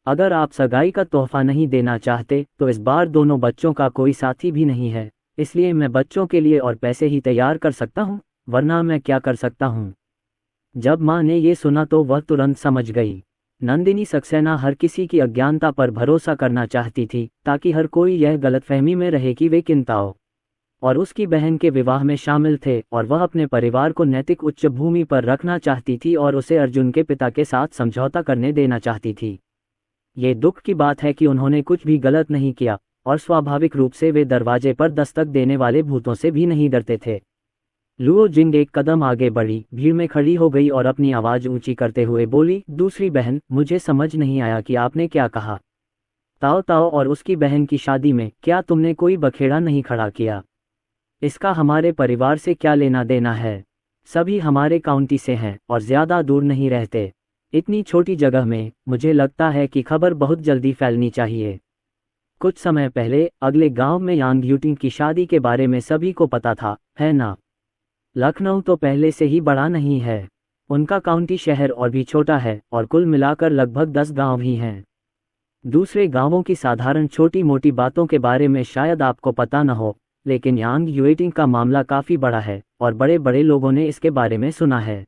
अगर आप सगाई का तोहफा नहीं देना चाहते तो इस बार दोनों बच्चों का कोई साथी भी नहीं है, इसलिए मैं बच्चों के लिए और पैसे ही तैयार कर सकता हूँ, वरना मैं क्या कर सकता हूँ। जब माँ ने ये सुना तो वह तुरंत समझ गई। नंदिनी सक्सेना हर किसी की अज्ञानता पर भरोसा करना चाहती थी ताकि हर कोई यह गलतफहमी में रहे कि वे किनताओ और उसकी बहन के विवाह में शामिल थे और वह अपने परिवार को नैतिक उच्च भूमि पर रखना चाहती थी और उसे अर्जुन के पिता के साथ समझौता करने देना चाहती थी। ये दुख की बात है कि उन्होंने कुछ भी गलत नहीं किया और स्वाभाविक रूप से वे दरवाजे पर दस्तक देने वाले भूतों से भी नहीं डरते थे। लुओ जिंग एक कदम आगे बढ़ी, भीड़ में खड़ी हो गई और अपनी आवाज़ ऊंची करते हुए बोली, दूसरी बहन, मुझे समझ नहीं आया कि आपने क्या कहा। ताओ ताओ और उसकी बहन की शादी में क्या तुमने कोई बखेड़ा नहीं खड़ा किया? इसका हमारे परिवार से क्या लेना देना है? सभी हमारे काउंटी से हैं और ज़्यादा दूर नहीं रहते। इतनी छोटी जगह में मुझे लगता है कि खबर बहुत जल्दी फैलनी चाहिए। कुछ समय पहले अगले गांव में यांग यूटिंग की शादी के बारे में सभी को पता था, है ना? लखनऊ तो पहले से ही बड़ा नहीं है। उनका काउंटी शहर और भी छोटा है और कुल मिलाकर लगभग 10 गांव ही हैं। दूसरे गांवों की साधारण छोटी मोटी बातों के बारे में शायद आपको पता न हो, लेकिन यांग यूएटिंग का मामला काफ़ी बड़ा है और बड़े बड़े लोगों ने इसके बारे में सुना है।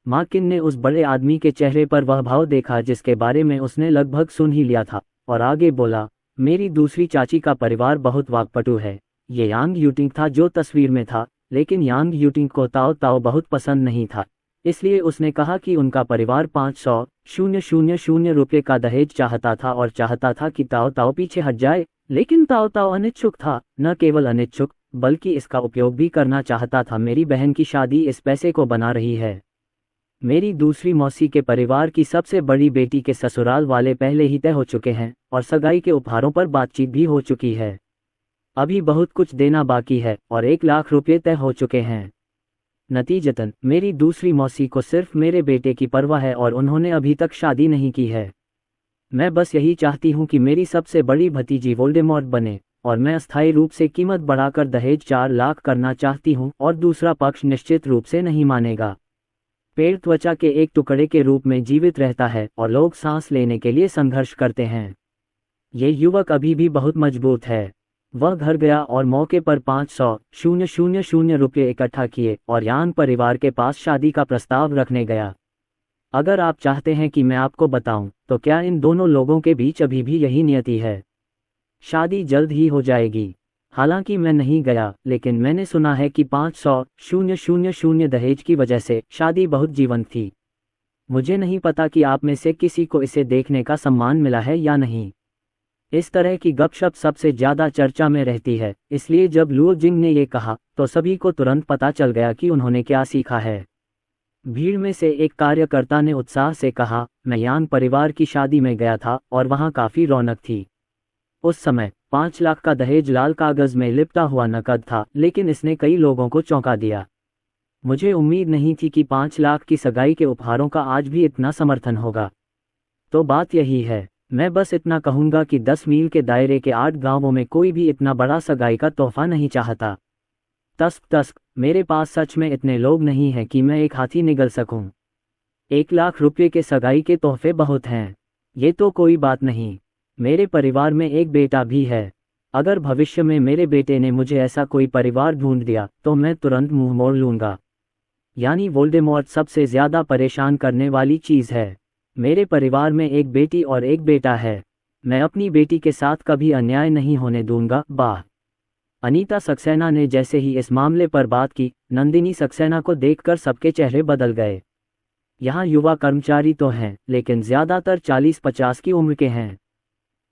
मार्किन ने उस बड़े आदमी के चेहरे पर वह भाव देखा जिसके बारे में उसने लगभग सुन ही लिया था, और आगे बोला, मेरी दूसरी चाची का परिवार बहुत वाकपटु है। ये यांग यूटिंग था जो तस्वीर में था, लेकिन यांग यूटिंग को ताओ ताओ बहुत पसंद नहीं था, इसलिए उसने कहा कि उनका परिवार 500,000 रुपये का दहेज चाहता था और चाहता था कि ताओ ताओ पीछे हट जाए। लेकिन ताओ ताओ अनिच्छुक था, न केवल अनिच्छुक बल्कि इसका उपयोग भी करना चाहता था। मेरी बहन की शादी इस पैसे को बना रही है। मेरी दूसरी मौसी के परिवार की सबसे बड़ी बेटी के ससुराल वाले पहले ही तय हो चुके हैं और सगाई के उपहारों पर बातचीत भी हो चुकी है। अभी बहुत कुछ देना बाकी है और 1 लाख रुपये तय हो चुके हैं। नतीजतन मेरी दूसरी मौसी को सिर्फ मेरे बेटे की परवाह है और उन्होंने अभी तक शादी नहीं की है। मैं बस यही चाहती हूँ कि मेरी सबसे बड़ी भतीजी वोल्डेमॉर्ट बने और मैं अस्थायी रूप से कीमत बढ़ाकर दहेज 4 लाख करना चाहती हूँ और दूसरा पक्ष निश्चित रूप से नहीं मानेगा। पेड़ त्वचा के एक टुकड़े के रूप में जीवित रहता है और लोग सांस लेने के लिए संघर्ष करते हैं। ये युवक अभी भी बहुत मजबूत है। वह घर गया और मौके पर 500,000 रुपये इकट्ठा किए और यान परिवार के पास शादी का प्रस्ताव रखने गया। अगर आप चाहते हैं कि मैं आपको बताऊं, तो क्या इन दोनों लोगों के बीच अभी भी यही नियति है? शादी जल्द ही हो जाएगी। हालांकि मैं नहीं गया, लेकिन मैंने सुना है कि 500,000 दहेज की वजह से शादी बहुत जीवंत थी। मुझे नहीं पता कि आप में से किसी को इसे देखने का सम्मान मिला है या नहीं। इस तरह की गपशप सबसे ज़्यादा चर्चा में रहती है, इसलिए जब लुओ जिंग ने ये कहा तो सभी को तुरंत पता चल गया कि उन्होंने क्या सीखा है। भीड़ में से एक कार्यकर्ता ने उत्साह से कहा, मैं यान परिवार की शादी में गया था और वहाँ काफ़ी रौनक थी। उस समय 5 लाख का दहेज लाल कागज़ में लिपटा हुआ नकद था, लेकिन इसने कई लोगों को चौंका दिया। मुझे उम्मीद नहीं थी कि 5 लाख की सगाई के उपहारों का आज भी इतना समर्थन होगा। तो बात यही है। मैं बस इतना कहूँगा कि 10 मील के दायरे के 8 गांवों में कोई भी इतना बड़ा सगाई का तोहफा नहीं चाहता। तस्क, मेरे पास सच में इतने लोग नहीं हैं कि मैं एक हाथी निगल सकूं। 1 लाख रुपये के सगाई के तोहफे बहुत हैं। ये तो कोई बात नहीं। मेरे परिवार में एक बेटा भी है। अगर भविष्य में मेरे बेटे ने मुझे ऐसा कोई परिवार ढूंढ दिया तो मैं तुरंत मुंह मोड़ लूँगा। यानी वोल्डेमॉर्ट सबसे ज़्यादा परेशान करने वाली चीज़ है। मेरे परिवार में एक बेटी और एक बेटा है। मैं अपनी बेटी के साथ कभी अन्याय नहीं होने दूंगा। वाह! अनीता सक्सेना ने जैसे ही इस मामले पर बात की, नंदिनी सक्सेना को देखकर सबके चेहरे बदल गए। यहाँ युवा कर्मचारी तो हैं, लेकिन ज़्यादातर 40-50 की उम्र के हैं।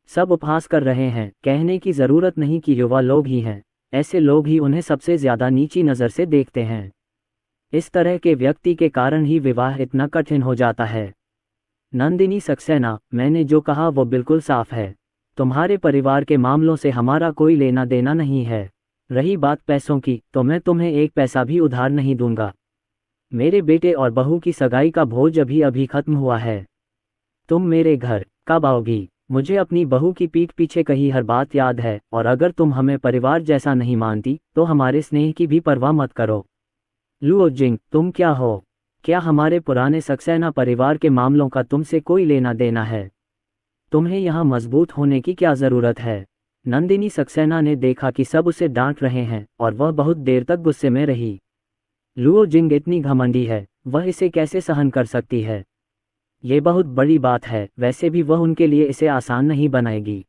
सब उपहास कर रहे हैं। कहने की ज़रूरत नहीं कि युवा लोग ही हैं। ऐसे लोग ही उन्हें सबसे ज़्यादा नीची नज़र से देखते हैं। इस तरह के व्यक्ति के कारण ही विवाह इतना कठिन हो जाता है। नंदिनी सक्सेना, मैंने जो कहा वो बिल्कुल साफ है। तुम्हारे परिवार के मामलों से हमारा कोई लेना देना नहीं है। रही बात पैसों की, तो मैं तुम्हें एक पैसा भी उधार नहीं दूंगा। मेरे बेटे और बहू की सगाई का भोज अभी अभी खत्म हुआ है। तुम मेरे घर कब आओगी? मुझे अपनी बहू की पीठ पीछे कही हर बात याद है, और अगर तुम हमें परिवार जैसा नहीं मानती तो हमारे स्नेह की भी परवाह मत करो। लुओ जिंग, तुम क्या हो? क्या हमारे पुराने सक्सेना परिवार के मामलों का तुमसे कोई लेना देना है? तुम्हें यहाँ मजबूत होने की क्या ज़रूरत है? नंदिनी सक्सेना ने देखा कि सब उसे डांट रहे हैं और वह बहुत देर तक गुस्से में रही। लुओ जिंग इतनी घमंडी है, वह इसे कैसे सहन कर सकती है? ये बहुत बड़ी बात है। वैसे भी वह उनके लिए इसे आसान नहीं बनाएगी।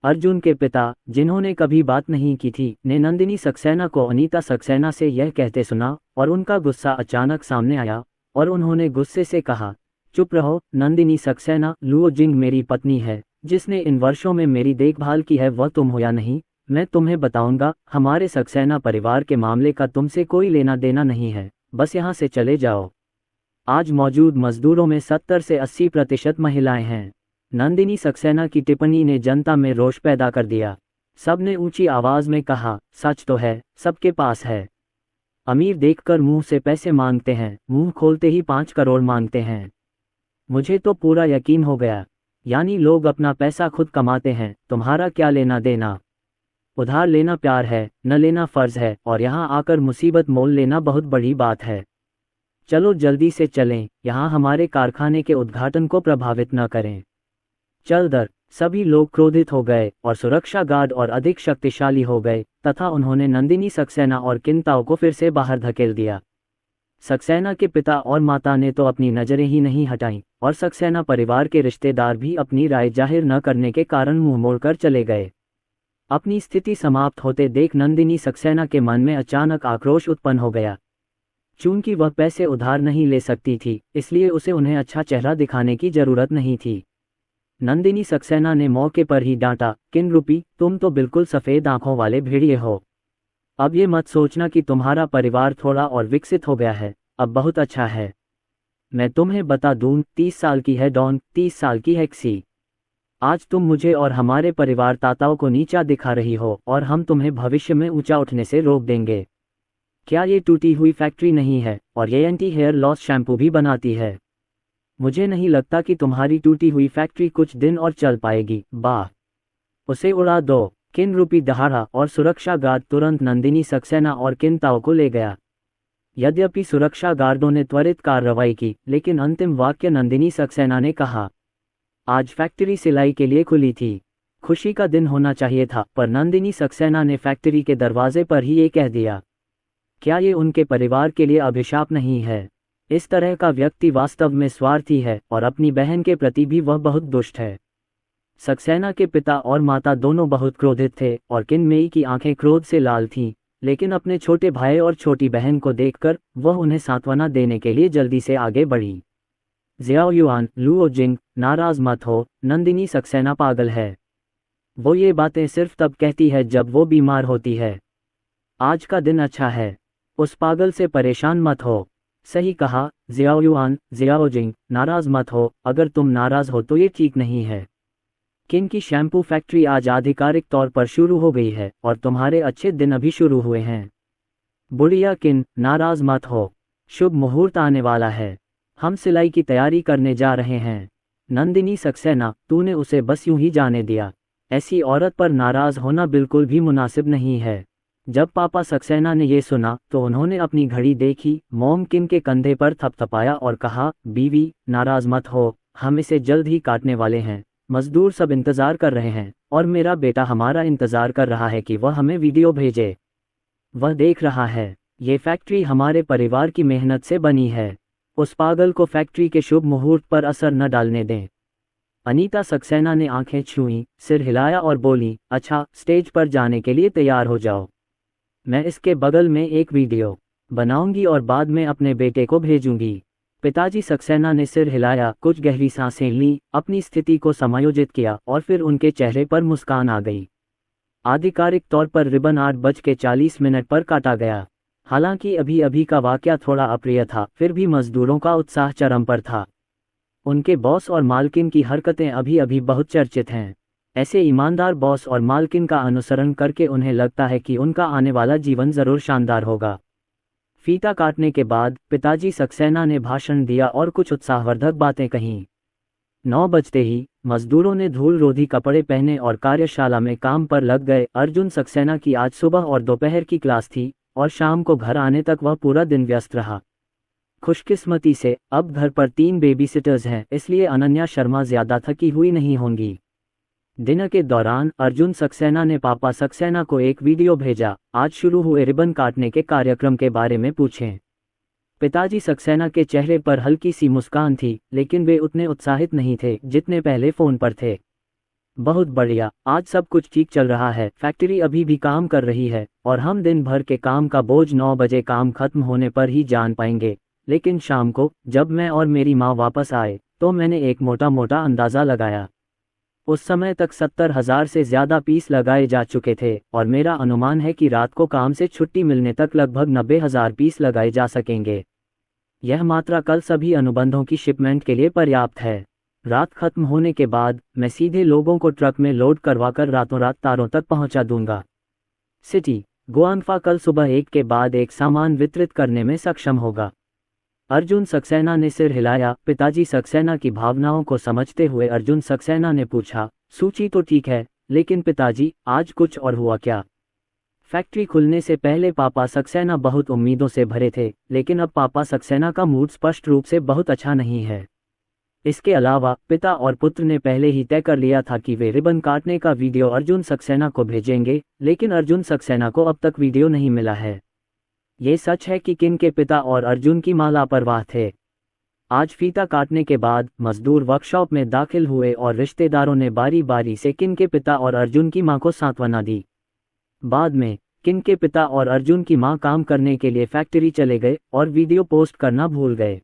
अर्जुन के पिता, जिन्होंने कभी बात नहीं की थी, ने नंदिनी सक्सेना को अनीता सक्सेना से यह कहते सुना और उनका गुस्सा अचानक सामने आया और उन्होंने गुस्से से कहा, चुप रहो नंदिनी सक्सेना। लुओ जिंग मेरी पत्नी है। जिसने इन वर्षों में मेरी देखभाल की है वह तुम हो या नहीं, मैं तुम्हें बताऊंगा। हमारे सक्सेना परिवार के मामले का तुमसे कोई लेना देना नहीं है। बस यहाँ से चले जाओ। आज मौजूद मजदूरों में 70 से 80% महिलाएं हैं। नंदिनी सक्सेना की टिप्पणी ने जनता में रोष पैदा कर दिया। सबने ऊंची आवाज में कहा, सच तो है, सबके पास है। अमीर देखकर मुंह से पैसे मांगते हैं, मुंह खोलते ही 5 करोड़ मांगते हैं। मुझे तो पूरा यकीन हो गया। यानी लोग अपना पैसा खुद कमाते हैं, तुम्हारा क्या लेना देना? उधार लेना प्यार है, न लेना फर्ज है, और यहाँ आकर मुसीबत मोल लेना बहुत बड़ी बात है। चलो जल्दी से चलें, यहाँ हमारे कारखाने के उद्घाटन को प्रभावित न करें। चल दर। सभी लोग क्रोधित हो गए और सुरक्षा गार्ड और अधिक शक्तिशाली हो गए तथा उन्होंने नंदिनी सक्सेना और किंताओ को फिर से बाहर धकेल दिया। सक्सेना के पिता और माता ने तो अपनी नजरें ही नहीं हटाईं और सक्सेना परिवार के रिश्तेदार भी अपनी राय जाहिर न करने के कारण मुंह मोड़कर चले गए। अपनी स्थिति समाप्त होते देख नंदिनी सक्सेना के मन में अचानक आक्रोश उत्पन्न हो गया। चूंकि वह पैसे उधार नहीं ले सकती थी, इसलिए उसे उन्हें अच्छा चेहरा दिखाने की जरूरत नहीं थी। नंदिनी सक्सेना ने मौके पर ही डांटा, किन रूपी, तुम तो बिल्कुल सफ़ेद आंखों वाले भेड़िए हो। अब ये मत सोचना कि तुम्हारा परिवार थोड़ा और विकसित हो गया है, अब बहुत अच्छा है। मैं तुम्हें बता दूं, 30 साल की है डॉन, 30 साल की है क्सी। आज तुम मुझे और हमारे परिवार ताताओं को नीचा दिखा रही हो और हम तुम्हें भविष्य में ऊंचा उठने से रोक देंगे। क्या ये टूटी हुई फैक्ट्री नहीं है और ये एंटी हेयर लॉस शैम्पू भी बनाती है? मुझे नहीं लगता कि तुम्हारी टूटी हुई फैक्ट्री कुछ दिन और चल पाएगी। वाह, उसे उड़ा दो। किन रूपी दहाड़ा और सुरक्षा गार्ड तुरंत नंदिनी सक्सेना और किंताओ को ले गया। यद्यपि सुरक्षा गार्डों ने त्वरित कार्रवाई की, लेकिन अंतिम वाक्य नंदिनी सक्सेना ने कहा। आज फैक्ट्री सिलाई के लिए खुली थी। खुशी का दिन होना चाहिए था, पर नंदिनी सक्सेना ने फैक्ट्री के दरवाजे पर ही ये कह दिया। क्या ये उनके परिवार के लिए अभिशाप नहीं है? इस तरह का व्यक्ति वास्तव में स्वार्थी है और अपनी बहन के प्रति भी वह बहुत दुष्ट है। सक्सेना के पिता और माता दोनों बहुत क्रोधित थे और किनमेई की आंखें क्रोध से लाल थीं, लेकिन अपने छोटे भाई और छोटी बहन को देखकर वह उन्हें सांत्वना देने के लिए जल्दी से आगे बढ़ी। जियाओ युआन, लुओ जिंग, नाराज मत हो, नंदिनी सक्सेना पागल है। वो ये बातें सिर्फ तब कहती है जब वो बीमार होती है। आज का दिन अच्छा है, उस पागल से परेशान मत हो। सही कहा जियाओ युआन, जियाओ जिंग, नाराज मत हो। अगर तुम नाराज हो तो ये ठीक नहीं है। किन की शैम्पू फैक्ट्री आज आधिकारिक तौर पर शुरू हो गई है और तुम्हारे अच्छे दिन अभी शुरू हुए हैं। बुढ़िया किन, नाराज मत हो, शुभ मुहूर्त आने वाला है। हम सिलाई की तैयारी करने जा रहे हैं। नंदिनी सक्सेना, तूने उसे बस यूं ही जाने दिया। ऐसी औरत पर नाराज होना बिल्कुल भी मुनासिब नहीं है। जब पापा सक्सेना ने यह सुना तो उन्होंने अपनी घड़ी देखी, मॉम किन के कंधे पर थपथपाया और कहा, बीवी, नाराज मत हो, हम इसे जल्द ही काटने वाले हैं। मजदूर सब इंतजार कर रहे हैं और मेरा बेटा हमारा इंतजार कर रहा है कि वह हमें वीडियो भेजे। वह देख रहा है, ये फैक्ट्री हमारे परिवार की मेहनत से बनी है। उस पागल को फैक्ट्री के शुभ मुहूर्त पर असर न डालने दें। अनीता सक्सेना ने आंखें छुईं, सिर हिलाया और बोली, अच्छा, स्टेज पर जाने के लिए तैयार हो जाओ। मैं इसके बगल में एक वीडियो बनाऊंगी और बाद में अपने बेटे को भेजूंगी। पिताजी सक्सेना ने सिर हिलाया, कुछ गहरी सांसें लीं, अपनी स्थिति को समायोजित किया और फिर उनके चेहरे पर मुस्कान आ गई। आधिकारिक तौर पर रिबन 8:40 पर काटा गया। हालांकि अभी अभी का वाकया थोड़ा अप्रिय था, फिर भी मजदूरों का उत्साह चरम पर था। उनके बॉस और मालकिन की हरकतें अभी अभी बहुत चर्चित हैं। ऐसे ईमानदार बॉस और मालकिन का अनुसरण करके उन्हें लगता है कि उनका आने वाला जीवन जरूर शानदार होगा। फीता काटने के बाद पिताजी सक्सेना ने भाषण दिया और कुछ उत्साहवर्धक बातें कहीं। 9 बजते ही मजदूरों ने धूल रोधी कपड़े पहने और कार्यशाला में काम पर लग गए। अर्जुन सक्सेना की आज सुबह और दोपहर की क्लास थी और शाम को घर आने तक वह पूरा दिन व्यस्त रहा। खुशकिस्मती से अब घर पर 3 बेबी सिटर्स हैं, इसलिए अनन्या शर्मा ज्यादा थकी हुई नहीं होंगी। दिन के दौरान अर्जुन सक्सेना ने पापा सक्सेना को एक वीडियो भेजा, आज शुरू हुए रिबन काटने के कार्यक्रम के बारे में पूछें। पिताजी सक्सेना के चेहरे पर हल्की सी मुस्कान थी, लेकिन वे उतने उत्साहित नहीं थे जितने पहले फोन पर थे। बहुत बढ़िया, आज सब कुछ ठीक चल रहा है, फैक्ट्री अभी भी काम कर रही है और हम दिन भर के काम का बोझ 9 बजे काम खत्म होने पर ही जान पाएंगे। लेकिन शाम को जब मैं और मेरी माँ वापस आए तो मैंने एक मोटा मोटा अंदाज़ा लगाया। उस समय तक 70,000 से ज़्यादा पीस लगाए जा चुके थे और मेरा अनुमान है कि रात को काम से छुट्टी मिलने तक लगभग 90,000 पीस लगाए जा सकेंगे। यह मात्रा कल सभी अनुबंधों की शिपमेंट के लिए पर्याप्त है। रात खत्म होने के बाद मैं सीधे लोगों को ट्रक में लोड करवाकर रातों रात तारों तक पहुंचा दूंगा। सिटी गुआंगफा कल सुबह एक के बाद एक सामान वितरित करने में सक्षम होगा। अर्जुन सक्सेना ने सिर हिलाया। पिताजी सक्सेना की भावनाओं को समझते हुए अर्जुन सक्सेना ने पूछा, सूची तो ठीक है, लेकिन पिताजी आज कुछ और हुआ क्या? फैक्ट्री खुलने से पहले पापा सक्सेना बहुत उम्मीदों से भरे थे, लेकिन अब पापा सक्सेना का मूड स्पष्ट रूप से बहुत अच्छा नहीं है। इसके अलावा पिता और पुत्र ने पहले ही तय कर लिया था कि वे रिबन काटने का वीडियो अर्जुन सक्सेना को भेजेंगे, लेकिन अर्जुन सक्सेना को अब तक वीडियो नहीं मिला है। ये सच है कि किन के पिता और अर्जुन की मां लापरवाह थे। आज फीता काटने के बाद मजदूर वर्कशॉप में दाखिल हुए और रिश्तेदारों ने बारी बारी से किन के पिता और अर्जुन की मां को सांत्वना दी। बाद में किन के पिता और अर्जुन की मां काम करने के लिए फैक्ट्री चले गए और वीडियो पोस्ट करना भूल गए।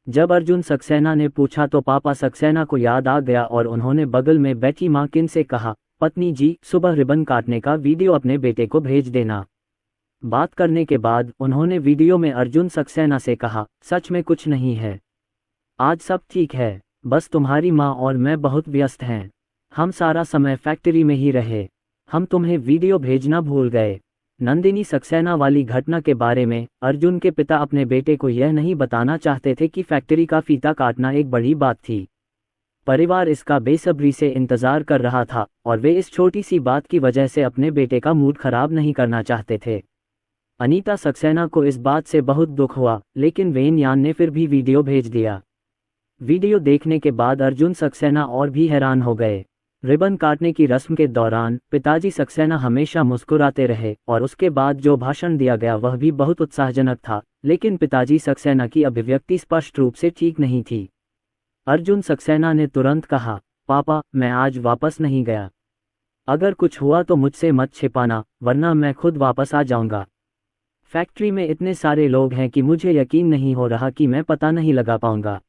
जब अर्जुन सक्सेना ने पूछा तो पापा सक्सेना को याद आ गया और उन्होंने बगल में बैठी मां किन से कहा, पत्नी जी, सुबह रिबन काटने का वीडियो अपने बेटे को भेज देना। बात करने के बाद उन्होंने वीडियो में अर्जुन सक्सेना से कहा, सच में कुछ नहीं है, आज सब ठीक है, बस तुम्हारी माँ और मैं बहुत व्यस्त हैं। हम सारा समय फैक्ट्री में ही रहे, हम तुम्हें वीडियो भेजना भूल गए। नंदिनी सक्सेना वाली घटना के बारे में अर्जुन के पिता अपने बेटे को यह नहीं बताना चाहते थे कि फैक्ट्री का फीता काटना एक बड़ी बात थी। परिवार इसका बेसब्री से इंतजार कर रहा था और वे इस छोटी सी बात की वजह से अपने बेटे का मूड खराब नहीं करना चाहते थे। अनीता सक्सेना को इस बात से बहुत दुख हुआ, लेकिन वेन यान ने फिर भी वीडियो भेज दिया। वीडियो देखने के बाद अर्जुन सक्सेना और भी हैरान हो गए। रिबन काटने की रस्म के दौरान पिताजी सक्सेना हमेशा मुस्कुराते रहे और उसके बाद जो भाषण दिया गया वह भी बहुत उत्साहजनक था, लेकिन पिताजी सक्सेना की अभिव्यक्ति स्पष्ट रूप से ठीक नहीं थी। अर्जुन सक्सेना ने तुरंत कहा, पापा, मैं आज वापस नहीं गया। अगर कुछ हुआ तो मुझसे मत छिपाना, वरना मैं खुद वापस आ जाऊंगा। फैक्ट्री में इतने सारे लोग हैं कि मुझे यकीन नहीं हो रहा कि मैं पता नहीं लगा पाऊंगा।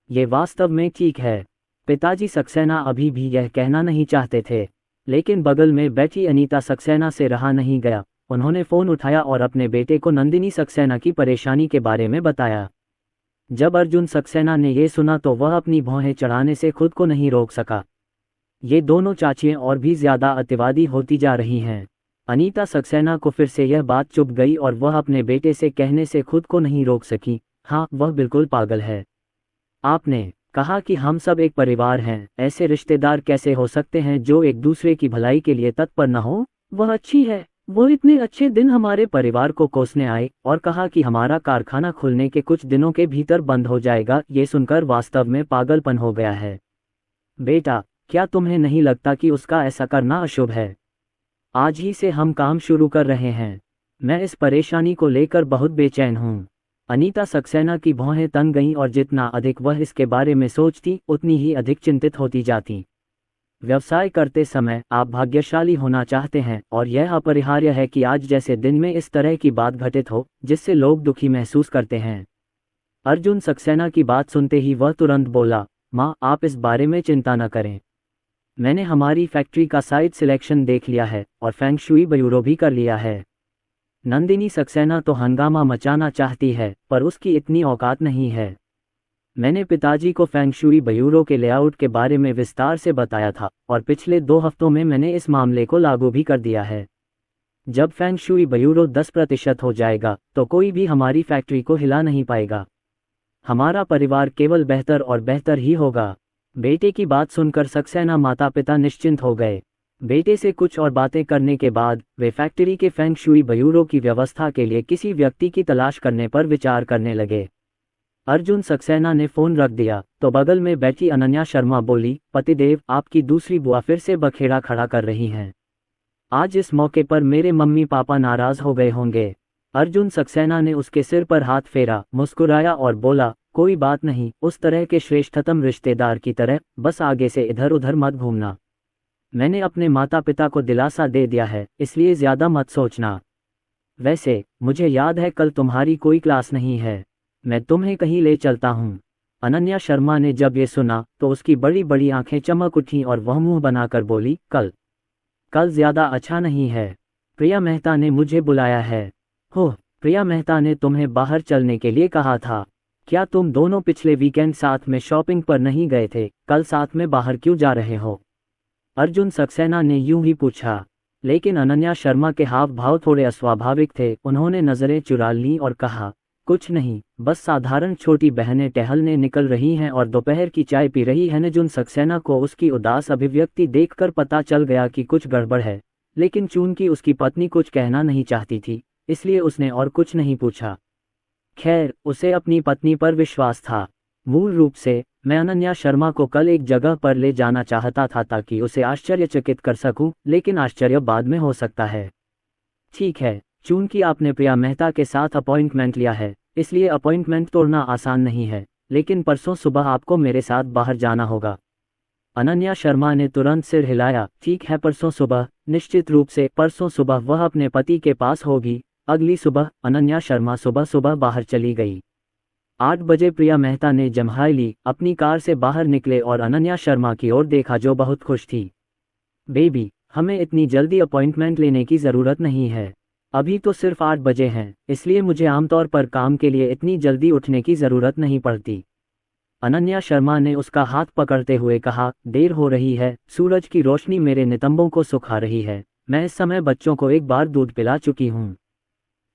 ये वास्तव में ठीक है। पिताजी सक्सेना अभी भी यह कहना नहीं चाहते थे, लेकिन बगल में बैठी अनीता सक्सेना से रहा नहीं गया। उन्होंने फ़ोन उठाया और अपने बेटे को नंदिनी सक्सेना की परेशानी के बारे में बताया। जब अर्जुन सक्सेना ने यह सुना तो वह अपनी भौहें चढ़ाने से खुद को नहीं रोक सका। ये दोनों चाचियां और भी ज़्यादा अतिवादी होती जा रही हैं। अनीता सक्सेना को फिर से यह बात चुभ गई और वह अपने बेटे से कहने से खुद को नहीं रोक सकी, हाँ, वह बिल्कुल पागल है। आपने कहा कि हम सब एक परिवार हैं, ऐसे रिश्तेदार कैसे हो सकते हैं जो एक दूसरे की भलाई के लिए तत्पर न हो। वह अच्छी है, वो इतने अच्छे दिन हमारे परिवार को कोसने आए और कहा कि हमारा कारखाना खुलने के कुछ दिनों के भीतर बंद हो जाएगा। ये सुनकर वास्तव में पागलपन हो गया है। बेटा, क्या तुम्हें नहीं लगता कि उसका ऐसा करना अशुभ है? आज ही से हम काम शुरू कर रहे हैं। मैं इस परेशानी को लेकर बहुत बेचैन हूँ। अनीता सक्सेना की भौहें तंग गईं और जितना अधिक वह इसके बारे में सोचती उतनी ही अधिक चिंतित होती जाती। व्यवसाय करते समय आप भाग्यशाली होना चाहते हैं और यह अपरिहार्य है कि आज जैसे दिन में इस तरह की बात घटित हो जिससे लोग दुखी महसूस करते हैं। अर्जुन सक्सेना की बात सुनते ही वह तुरंत बोला, माँ, आप इस बारे में चिंता न करें। मैंने हमारी फैक्ट्री का साइट सिलेक्शन देख लिया है और फेंग शुई ब्यूरो भी कर लिया है। नंदिनी सक्सेना तो हंगामा मचाना चाहती है, पर उसकी इतनी औकात नहीं है। मैंने पिताजी को फेंग शुई ब्यूरो के लेआउट के बारे में विस्तार से बताया था और पिछले 2 हफ्तों में मैंने इस मामले को लागू भी कर दिया है। जब फेंग शुई ब्यूरो 10% हो जाएगा तो कोई भी हमारी फैक्ट्री को हिला नहीं पाएगा। हमारा परिवार केवल बेहतर और बेहतर ही होगा। बेटे की बात सुनकर सक्सेना माता पिता निश्चिंत हो गए। बेटे से कुछ और बातें करने के बाद वे फैक्ट्री के फेंग शुई ब्यूरो की व्यवस्था के लिए किसी व्यक्ति की तलाश करने पर विचार करने लगे। अर्जुन सक्सेना ने फ़ोन रख दिया तो बगल में बैठी अनन्या शर्मा बोली, पतिदेव, आपकी दूसरी बुआ फिर से बखेड़ा खड़ा कर रही हैं। आज इस मौके पर मेरे मम्मी पापा नाराज़ हो गए होंगे। अर्जुन सक्सेना ने उसके सिर पर हाथ फेरा, मुस्कुराया और बोला, कोई बात नहीं, उस तरह के श्रेष्ठतम रिश्तेदार की तरह बस आगे से इधर उधर मत घूमना। मैंने अपने माता पिता को दिलासा दे दिया है, इसलिए ज़्यादा मत सोचना। वैसे मुझे याद है कल तुम्हारी कोई क्लास नहीं है, मैं तुम्हें कहीं ले चलता हूँ। अनन्या शर्मा ने जब ये सुना तो उसकी बड़ी बड़ी आंखें चमक उठीं और वह मुंह बनाकर बोली, कल ज़्यादा अच्छा नहीं है। प्रिया मेहता ने मुझे बुलाया है। हो, प्रिया मेहता ने तुम्हें बाहर चलने के लिए कहा था। क्या तुम दोनों पिछले वीकेंड साथ में शॉपिंग पर नहीं गए थे? कल साथ में बाहर क्यों जा रहे हो? अर्जुन सक्सेना ने यूं ही पूछा, लेकिन अनन्या शर्मा के हाव भाव थोड़े अस्वाभाविक थे। उन्होंने नज़रें चुरा लीं और कहा, कुछ नहीं, बस साधारण छोटी बहनें टहलने निकल रही हैं और दोपहर की चाय पी रही हैं। अर्जुन सक्सेना को उसकी उदास अभिव्यक्ति देखकर पता चल गया कि कुछ गड़बड़ है, लेकिन चूंकि उसकी पत्नी कुछ कहना नहीं चाहती थी, इसलिए उसने और कुछ नहीं पूछा। खैर, उसे अपनी पत्नी पर विश्वास था। मूल रूप से मैं अनन्या शर्मा को कल एक जगह पर ले जाना चाहता था ताकि उसे आश्चर्यचकित कर सकूं, लेकिन आश्चर्य बाद में हो सकता है। ठीक है, चूंकि आपने प्रिया मेहता के साथ अपॉइंटमेंट लिया है, इसलिए अपॉइंटमेंट तोड़ना आसान नहीं है, लेकिन परसों सुबह आपको मेरे साथ बाहर जाना होगा। अनन्या शर्मा ने तुरंत सिर हिलाया। ठीक है, परसों सुबह? निश्चित रूप से परसों सुबह वह अपने पति के पास होगी। अगली सुबह अनन्या शर्मा सुबह सुबह बाहर चली गई। 8 बजे प्रिया मेहता ने जम्हाई ली, अपनी कार से बाहर निकले और अनन्या शर्मा की ओर देखा जो बहुत खुश थी। बेबी, हमें इतनी जल्दी अपॉइंटमेंट लेने की ज़रूरत नहीं है। अभी तो सिर्फ 8 बजे हैं, इसलिए मुझे आमतौर पर काम के लिए इतनी जल्दी उठने की ज़रूरत नहीं पड़ती। अनन्या शर्मा ने उसका हाथ पकड़ते हुए कहा, देर हो रही है, सूरज की रोशनी मेरे नितंबों को सुखा रही है। मैं इस समय बच्चों को एक बार दूध पिला चुकी हूँ।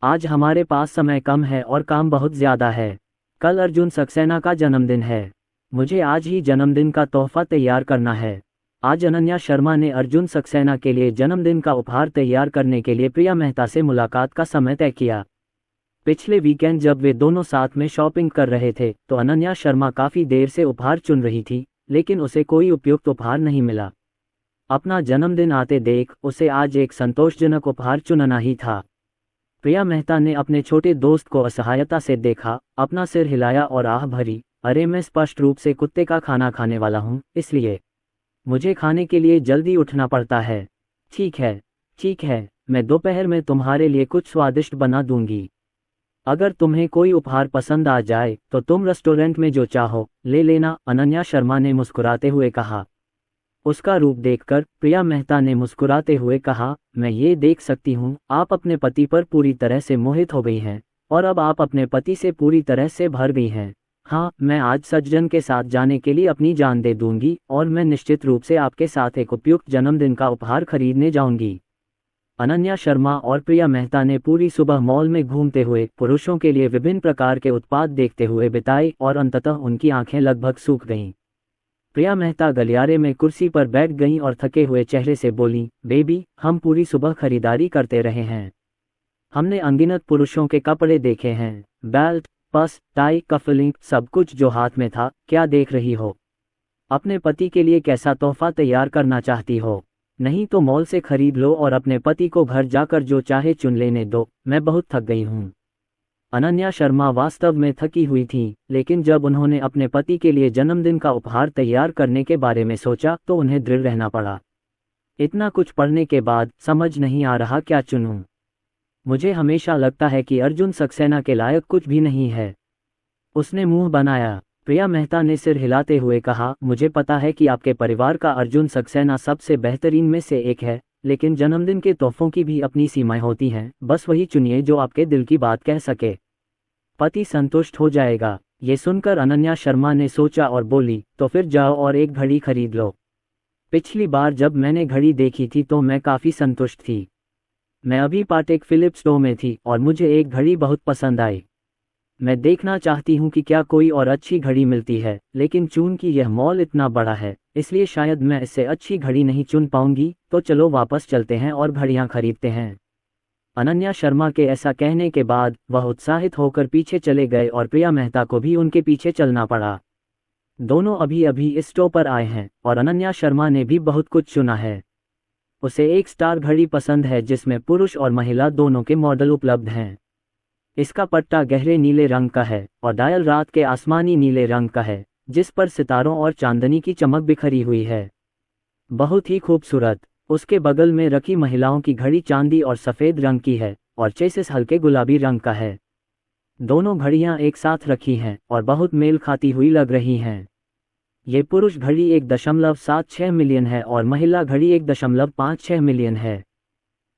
आज हमारे पास समय कम है और काम बहुत ज़्यादा है। कल अर्जुन सक्सेना का जन्मदिन है। मुझे आज ही जन्मदिन का तोहफा तैयार करना है। आज अनन्या शर्मा ने अर्जुन सक्सेना के लिए जन्मदिन का उपहार तैयार करने के लिए प्रिया मेहता से मुलाकात का समय तय किया। पिछले वीकेंड जब वे दोनों साथ में शॉपिंग कर रहे थे तो अनन्या शर्मा काफ़ी देर से उपहार चुन रही थी, लेकिन उसे कोई उपयुक्त उपहार नहीं मिला। अपना जन्मदिन आते देख उसे आज एक संतोषजनक उपहार चुनना ही था। प्रिया मेहता ने अपने छोटे दोस्त को असहायता से देखा, अपना सिर हिलाया और आह भरी, अरे मैं स्पष्ट रूप से कुत्ते का खाना खाने वाला हूँ, इसलिए मुझे खाने के लिए जल्दी उठना पड़ता है। ठीक है, मैं दोपहर में तुम्हारे लिए कुछ स्वादिष्ट बना दूंगी। अगर तुम्हें कोई उपहार पसंद आ जाए तो तुम रेस्टोरेंट में जो चाहो ले लेना, अनन्या शर्मा ने मुस्कुराते हुए कहा। उसका रूप देखकर प्रिया मेहता ने मुस्कुराते हुए कहा, मैं ये देख सकती हूँ आप अपने पति पर पूरी तरह से मोहित हो गई हैं और अब आप अपने पति से पूरी तरह से भर गई हैं। हाँ, मैं आज सज्जन के साथ जाने के लिए अपनी जान दे दूंगी और मैं निश्चित रूप से आपके साथ एक उपयुक्त जन्मदिन का उपहार खरीदने जाऊंगी। अनन्या शर्मा और प्रिया मेहता ने पूरी सुबह मॉल में घूमते हुए पुरुषों के लिए विभिन्न प्रकार के उत्पाद देखते हुए बिताई और अंततः उनकी आंखें लगभग सूख गईं। प्रिया मेहता गलियारे में कुर्सी पर बैठ गईं और थके हुए चेहरे से बोलीं, बेबी, हम पूरी सुबह खरीदारी करते रहे हैं। हमने अनगिनत पुरुषों के कपड़े देखे हैं, बेल्ट, पर्स, टाई, कफलिंग, सब कुछ जो हाथ में था। क्या देख रही हो? अपने पति के लिए कैसा तोहफा तैयार करना चाहती हो? नहीं तो मॉल से खरीद लो और अपने पति को घर जाकर जो चाहे चुन लेने दो। मैं बहुत थक गई हूँ। अनन्या शर्मा वास्तव में थकी हुई थी, लेकिन जब उन्होंने अपने पति के लिए जन्मदिन का उपहार तैयार करने के बारे में सोचा तो उन्हें दृढ़ रहना पड़ा। इतना कुछ पढ़ने के बाद समझ नहीं आ रहा क्या चुनूं। मुझे हमेशा लगता है कि अर्जुन सक्सेना के लायक कुछ भी नहीं है। उसने मुंह बनाया। प्रिया मेहता ने सिर हिलाते हुए कहा, मुझे पता है कि आपके परिवार का अर्जुन सक्सेना सबसे बेहतरीन में से एक है, लेकिन जन्मदिन के तोहफों की भी अपनी सीमाएं होती हैं। बस वही चुनिए जो आपके दिल की बात कह सके। पति संतुष्ट हो जाएगा। ये सुनकर अनन्या शर्मा ने सोचा और बोली, तो फिर जाओ और एक घड़ी खरीद लो। पिछली बार जब मैंने घड़ी देखी थी तो मैं काफ़ी संतुष्ट थी। मैं अभी पाटेक फिलिप्स स्टोर में थी और मुझे एक घड़ी बहुत पसंद आई। मैं देखना चाहती हूँ कि क्या कोई और अच्छी घड़ी मिलती है, लेकिन चूंकि यह मॉल इतना बड़ा है इसलिए शायद मैं इससे अच्छी घड़ी नहीं चुन पाऊंगी। तो चलो वापस चलते हैं और घड़ियाँ खरीदते हैं। अनन्या शर्मा के ऐसा कहने के बाद वह उत्साहित होकर पीछे चले गए और प्रिया मेहता को भी उनके पीछे चलना पड़ा। दोनों अभी अभी इस स्टोर पर आए हैं और अनन्या शर्मा ने भी बहुत कुछ चुना है। उसे एक स्टार घड़ी पसंद है जिसमें पुरुष और महिला दोनों के मॉडल उपलब्ध हैं। इसका पट्टा गहरे नीले रंग का है और डायल रात के आसमानी नीले रंग का है, जिस पर सितारों और चांदनी की चमक बिखरी हुई है। बहुत ही खूबसूरत। उसके बगल में रखी महिलाओं की घड़ी चांदी और सफ़ेद रंग की है और चेसिस हल्के गुलाबी रंग का है। दोनों घड़ियां एक साथ रखी हैं और बहुत मेल खाती हुई लग रही हैं। ये पुरुष घड़ी 1.76 मिलियन है और महिला घड़ी 1.56 मिलियन है।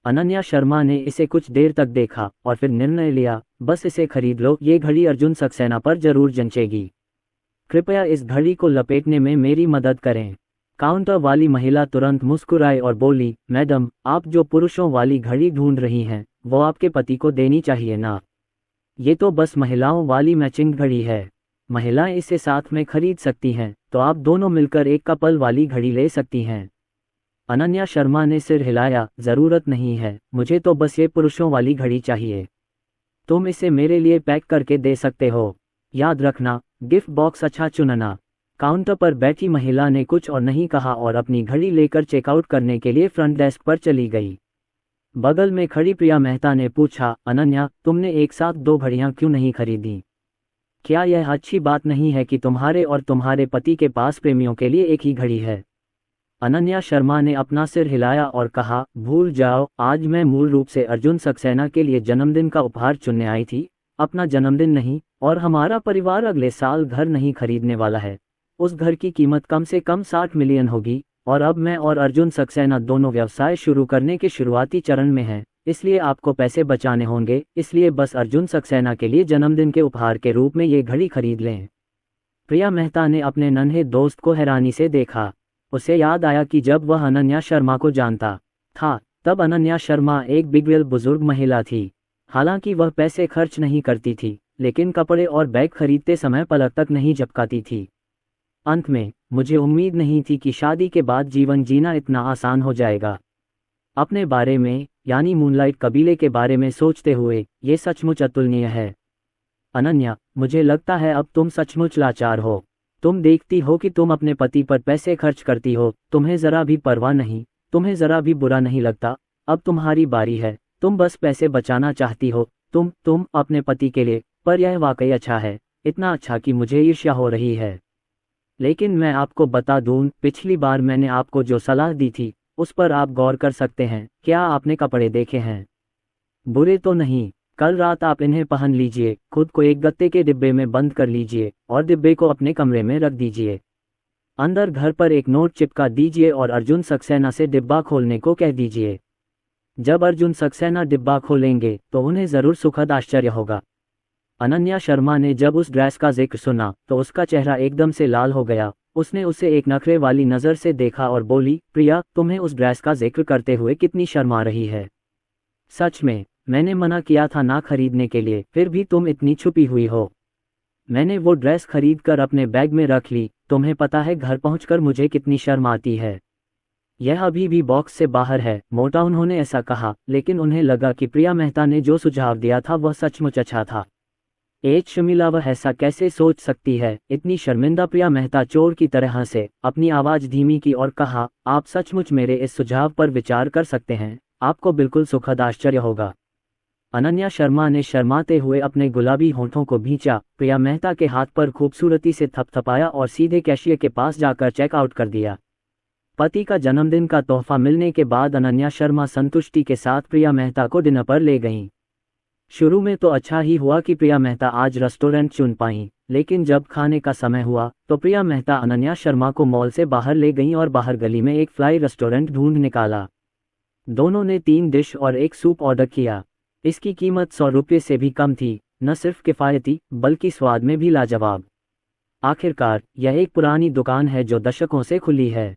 अनन्या शर्मा ने इसे कुछ देर तक देखा और फिर निर्णय लिया, बस इसे खरीद लो। ये घड़ी अर्जुन सक्सेना पर जरूर जंचेगी। कृपया इस घड़ी को लपेटने में मेरी मदद करें। काउंटर वाली महिला तुरंत मुस्कुराई और बोली, मैडम, आप जो पुरुषों वाली घड़ी ढूंढ रही हैं वो आपके पति को देनी चाहिए ना। ये तो बस महिलाओं वाली मैचिंग घड़ी है। महिलाएं इसे साथ में खरीद सकती हैं, तो आप दोनों मिलकर एक कपल वाली घड़ी ले सकती हैं। अनन्या शर्मा ने सिर हिलाया, ज़रूरत नहीं है, मुझे तो बस ये पुरुषों वाली घड़ी चाहिए। तुम इसे मेरे लिए पैक करके दे सकते हो। याद रखना, गिफ्ट बॉक्स अच्छा चुनना। काउंटर पर बैठी महिला ने कुछ और नहीं कहा और अपनी घड़ी लेकर चेकआउट करने के लिए फ्रंट डेस्क पर चली गई। बगल में खड़ी प्रिया मेहता ने पूछा, अनन्या, तुमने एक साथ 2 घड़ियां क्यों नहीं खरीदी? क्या यह अच्छी बात नहीं है कि तुम्हारे और तुम्हारे पति के पास प्रेमियों के लिए एक ही घड़ी है? अनन्या शर्मा ने अपना सिर हिलाया और कहा, भूल जाओ, आज मैं मूल रूप से अर्जुन सक्सेना के लिए जन्मदिन का उपहार चुनने आई थी, अपना जन्मदिन नहीं। और हमारा परिवार अगले साल घर नहीं खरीदने वाला है। उस घर की कीमत कम से कम 60 मिलियन होगी और अब मैं और अर्जुन सक्सेना दोनों व्यवसाय शुरू करने के शुरुआती चरण में हैं, इसलिए आपको पैसे बचाने होंगे, इसलिए बस अर्जुन सक्सेना के लिए जन्मदिन के उपहार के रूप में ये घड़ी खरीद लें। प्रिया मेहता ने अपने नन्हे दोस्त को हैरानी से देखा। उसे याद आया कि जब वह अनन्या शर्मा को जानता था, तब अनन्या शर्मा एक बिगड़ेल बुजुर्ग महिला थी। हालांकि वह पैसे खर्च नहीं करती थी, लेकिन कपड़े और बैग खरीदते समय पलक तक नहीं झपकाती थी। अंत में, मुझे उम्मीद नहीं थी कि शादी के बाद जीवन जीना इतना आसान हो जाएगा। अपने बारे में, यानी मूनलाइट कबीले के बारे में सोचते हुए, ये सचमुच अतुलनीय है। अनन्या, मुझे लगता है अब तुम सचमुच लाचार हो। तुम देखती हो कि तुम अपने पति पर पैसे खर्च करती हो, तुम्हें ज़रा भी परवाह नहीं, तुम्हें ज़रा भी बुरा नहीं लगता। अब तुम्हारी बारी है, तुम बस पैसे बचाना चाहती हो, तुम अपने पति के लिए। पर यह वाकई अच्छा है, इतना अच्छा कि मुझे ईर्ष्या हो रही है। लेकिन मैं आपको बता दूं, पिछली बार मैंने आपको जो सलाह दी थी, उस पर आप गौर कर सकते हैं। क्या आपने कपड़े देखे हैं? बुरे तो नहीं। कल रात आप इन्हें पहन लीजिए, खुद को एक गत्ते के डिब्बे में बंद कर लीजिए और डिब्बे को अपने कमरे में रख दीजिए। अंदर घर पर एक नोट चिपका दीजिए और अर्जुन सक्सेना से डिब्बा खोलने को कह दीजिए। जब अर्जुन सक्सेना डिब्बा खोलेंगे तो उन्हें ज़रूर सुखद आश्चर्य होगा। अनन्या शर्मा ने जब उस ड्रेस का जिक्र सुना तो उसका चेहरा एकदम से लाल हो गया। उसने उसे एक नखरे वाली नज़र से देखा और बोली, प्रिया, तुम्हें उस ड्रेस का जिक्र करते हुए कितनी शर्म आ रही है। सच में, मैंने मना किया था ना खरीदने के लिए, फिर भी तुम इतनी छुपी हुई हो। मैंने वो ड्रेस खरीद कर अपने बैग में रख ली। तुम्हें पता है घर पहुंचकर मुझे कितनी शर्म आती है। यह अभी भी बॉक्स से बाहर है। मोटा उन्होंने ऐसा कहा, लेकिन उन्हें लगा कि प्रिया मेहता ने जो सुझाव दिया था वह सचमुच अच्छा था। शर्मिला, वह ऐसा कैसे सोच सकती है? इतनी शर्मिंदा प्रिया मेहता चोर की तरह से अपनी आवाज़ धीमी की और कहा, आप सचमुच मेरे इस सुझाव पर विचार कर सकते हैं, आपको बिल्कुल सुखद आश्चर्य होगा। अनन्या शर्मा ने शर्माते हुए अपने गुलाबी होंठों को भींचा, प्रिया मेहता के हाथ पर खूबसूरती से थपथपाया और सीधे कैशियर के पास जाकर चेकआउट कर दिया। पति का जन्मदिन का तोहफा मिलने के बाद अनन्या शर्मा संतुष्टि के साथ प्रिया मेहता को डिनर पर ले गईं। शुरू में तो अच्छा ही हुआ कि प्रिया मेहता आज रेस्टोरेंट चुन पाईं, लेकिन जब खाने का समय हुआ तो प्रिया मेहता अनन्या शर्मा को मॉल से बाहर ले गईं और बाहर गली में एक फ्लाई रेस्टोरेंट ढूंढ निकाला। दोनों ने 3 डिश और एक सूप ऑर्डर किया। इसकी कीमत 100 रुपये से भी कम थी। न सिर्फ किफ़ायती, बल्कि स्वाद में भी लाजवाब। आखिरकार, यह एक पुरानी दुकान है जो दशकों से खुली है।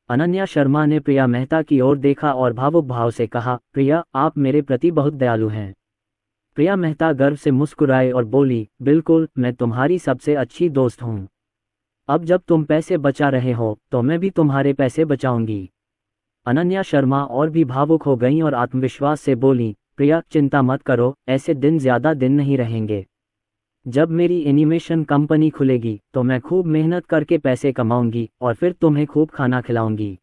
अनन्या शर्मा ने प्रिया मेहता की ओर देखा और भावुक भाव से कहा, प्रिया, आप मेरे प्रति बहुत दयालु हैं। प्रिया मेहता गर्व से मुस्कुराए और बोली, बिल्कुल, मैं तुम्हारी सबसे अच्छी दोस्त हूँ। अब जब तुम पैसे बचा रहे हो तो मैं भी तुम्हारे पैसे बचाऊंगी। अनन्या शर्मा और भी भावुक हो गईं और आत्मविश्वास से बोली, प्रिया, चिंता मत करो, ऐसे दिन ज़्यादा दिन नहीं रहेंगे। जब मेरी एनिमेशन कंपनी खुलेगी तो मैं खूब मेहनत करके पैसे कमाऊंगी और फिर तुम्हें खूब खाना खिलाऊंगी।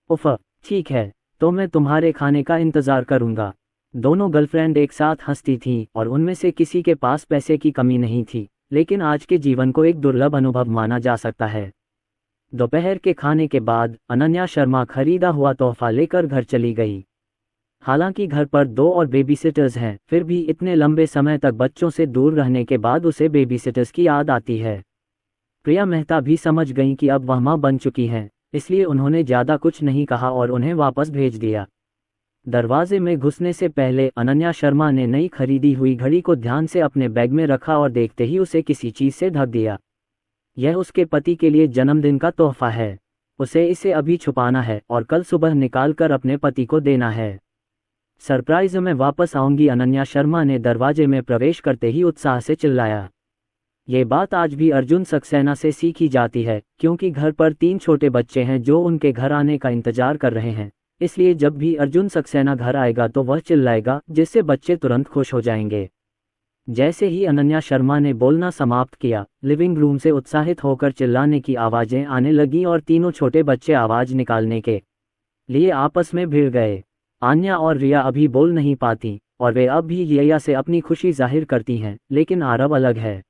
उफ़, ठीक है, तो मैं तुम्हारे खाने का इंतज़ार करूंगा। दोनों गर्लफ्रेंड एक साथ हंसती थीं और उनमें से किसी के पास पैसे की कमी नहीं थी, लेकिन आज के जीवन को एक दुर्लभ अनुभव माना जा सकता है। दोपहर के खाने के बाद अनन्या शर्मा खरीदा हुआ तोहफा लेकर घर चली गई। हालांकि घर पर 2 और बेबीसिटर्स हैं, फिर भी इतने लंबे समय तक बच्चों से दूर रहने के बाद उसे बेबीसिटर्स की याद आती है। प्रिया मेहता भी समझ गईं कि अब वह मां बन चुकी हैं, इसलिए उन्होंने ज़्यादा कुछ नहीं कहा और उन्हें वापस भेज दिया। दरवाजे में घुसने से पहले अनन्या शर्मा ने नई खरीदी हुई घड़ी को ध्यान से अपने बैग में रखा और देखते ही उसे किसी चीज़ से ढक दिया। यह उसके पति के लिए जन्मदिन का तोहफा है। उसे इसे अभी छुपाना है और कल सुबह निकालकर अपने पति को देना है। सरप्राइज में वापस आऊंगी, अनन्या शर्मा ने दरवाजे में प्रवेश करते ही उत्साह से चिल्लाया। ये बात आज भी अर्जुन सक्सेना से सीखी जाती है, क्योंकि घर पर 3 छोटे बच्चे हैं जो उनके घर आने का इंतजार कर रहे हैं। इसलिए जब भी अर्जुन सक्सेना घर आएगा तो वह चिल्लाएगा, जिससे बच्चे तुरंत खुश हो जाएंगे। जैसे ही अनन्या शर्मा ने बोलना समाप्त किया, लिविंग रूम से उत्साहित होकर चिल्लाने की आवाज़ें आने लगीं और तीनों छोटे बच्चे आवाज़ निकालने के लिए आपस में भिड़ गए। आन्या और रिया अभी बोल नहीं पाती और वे अब भी यया से अपनी खुशी जाहिर करती हैं, लेकिन आरव अलग है।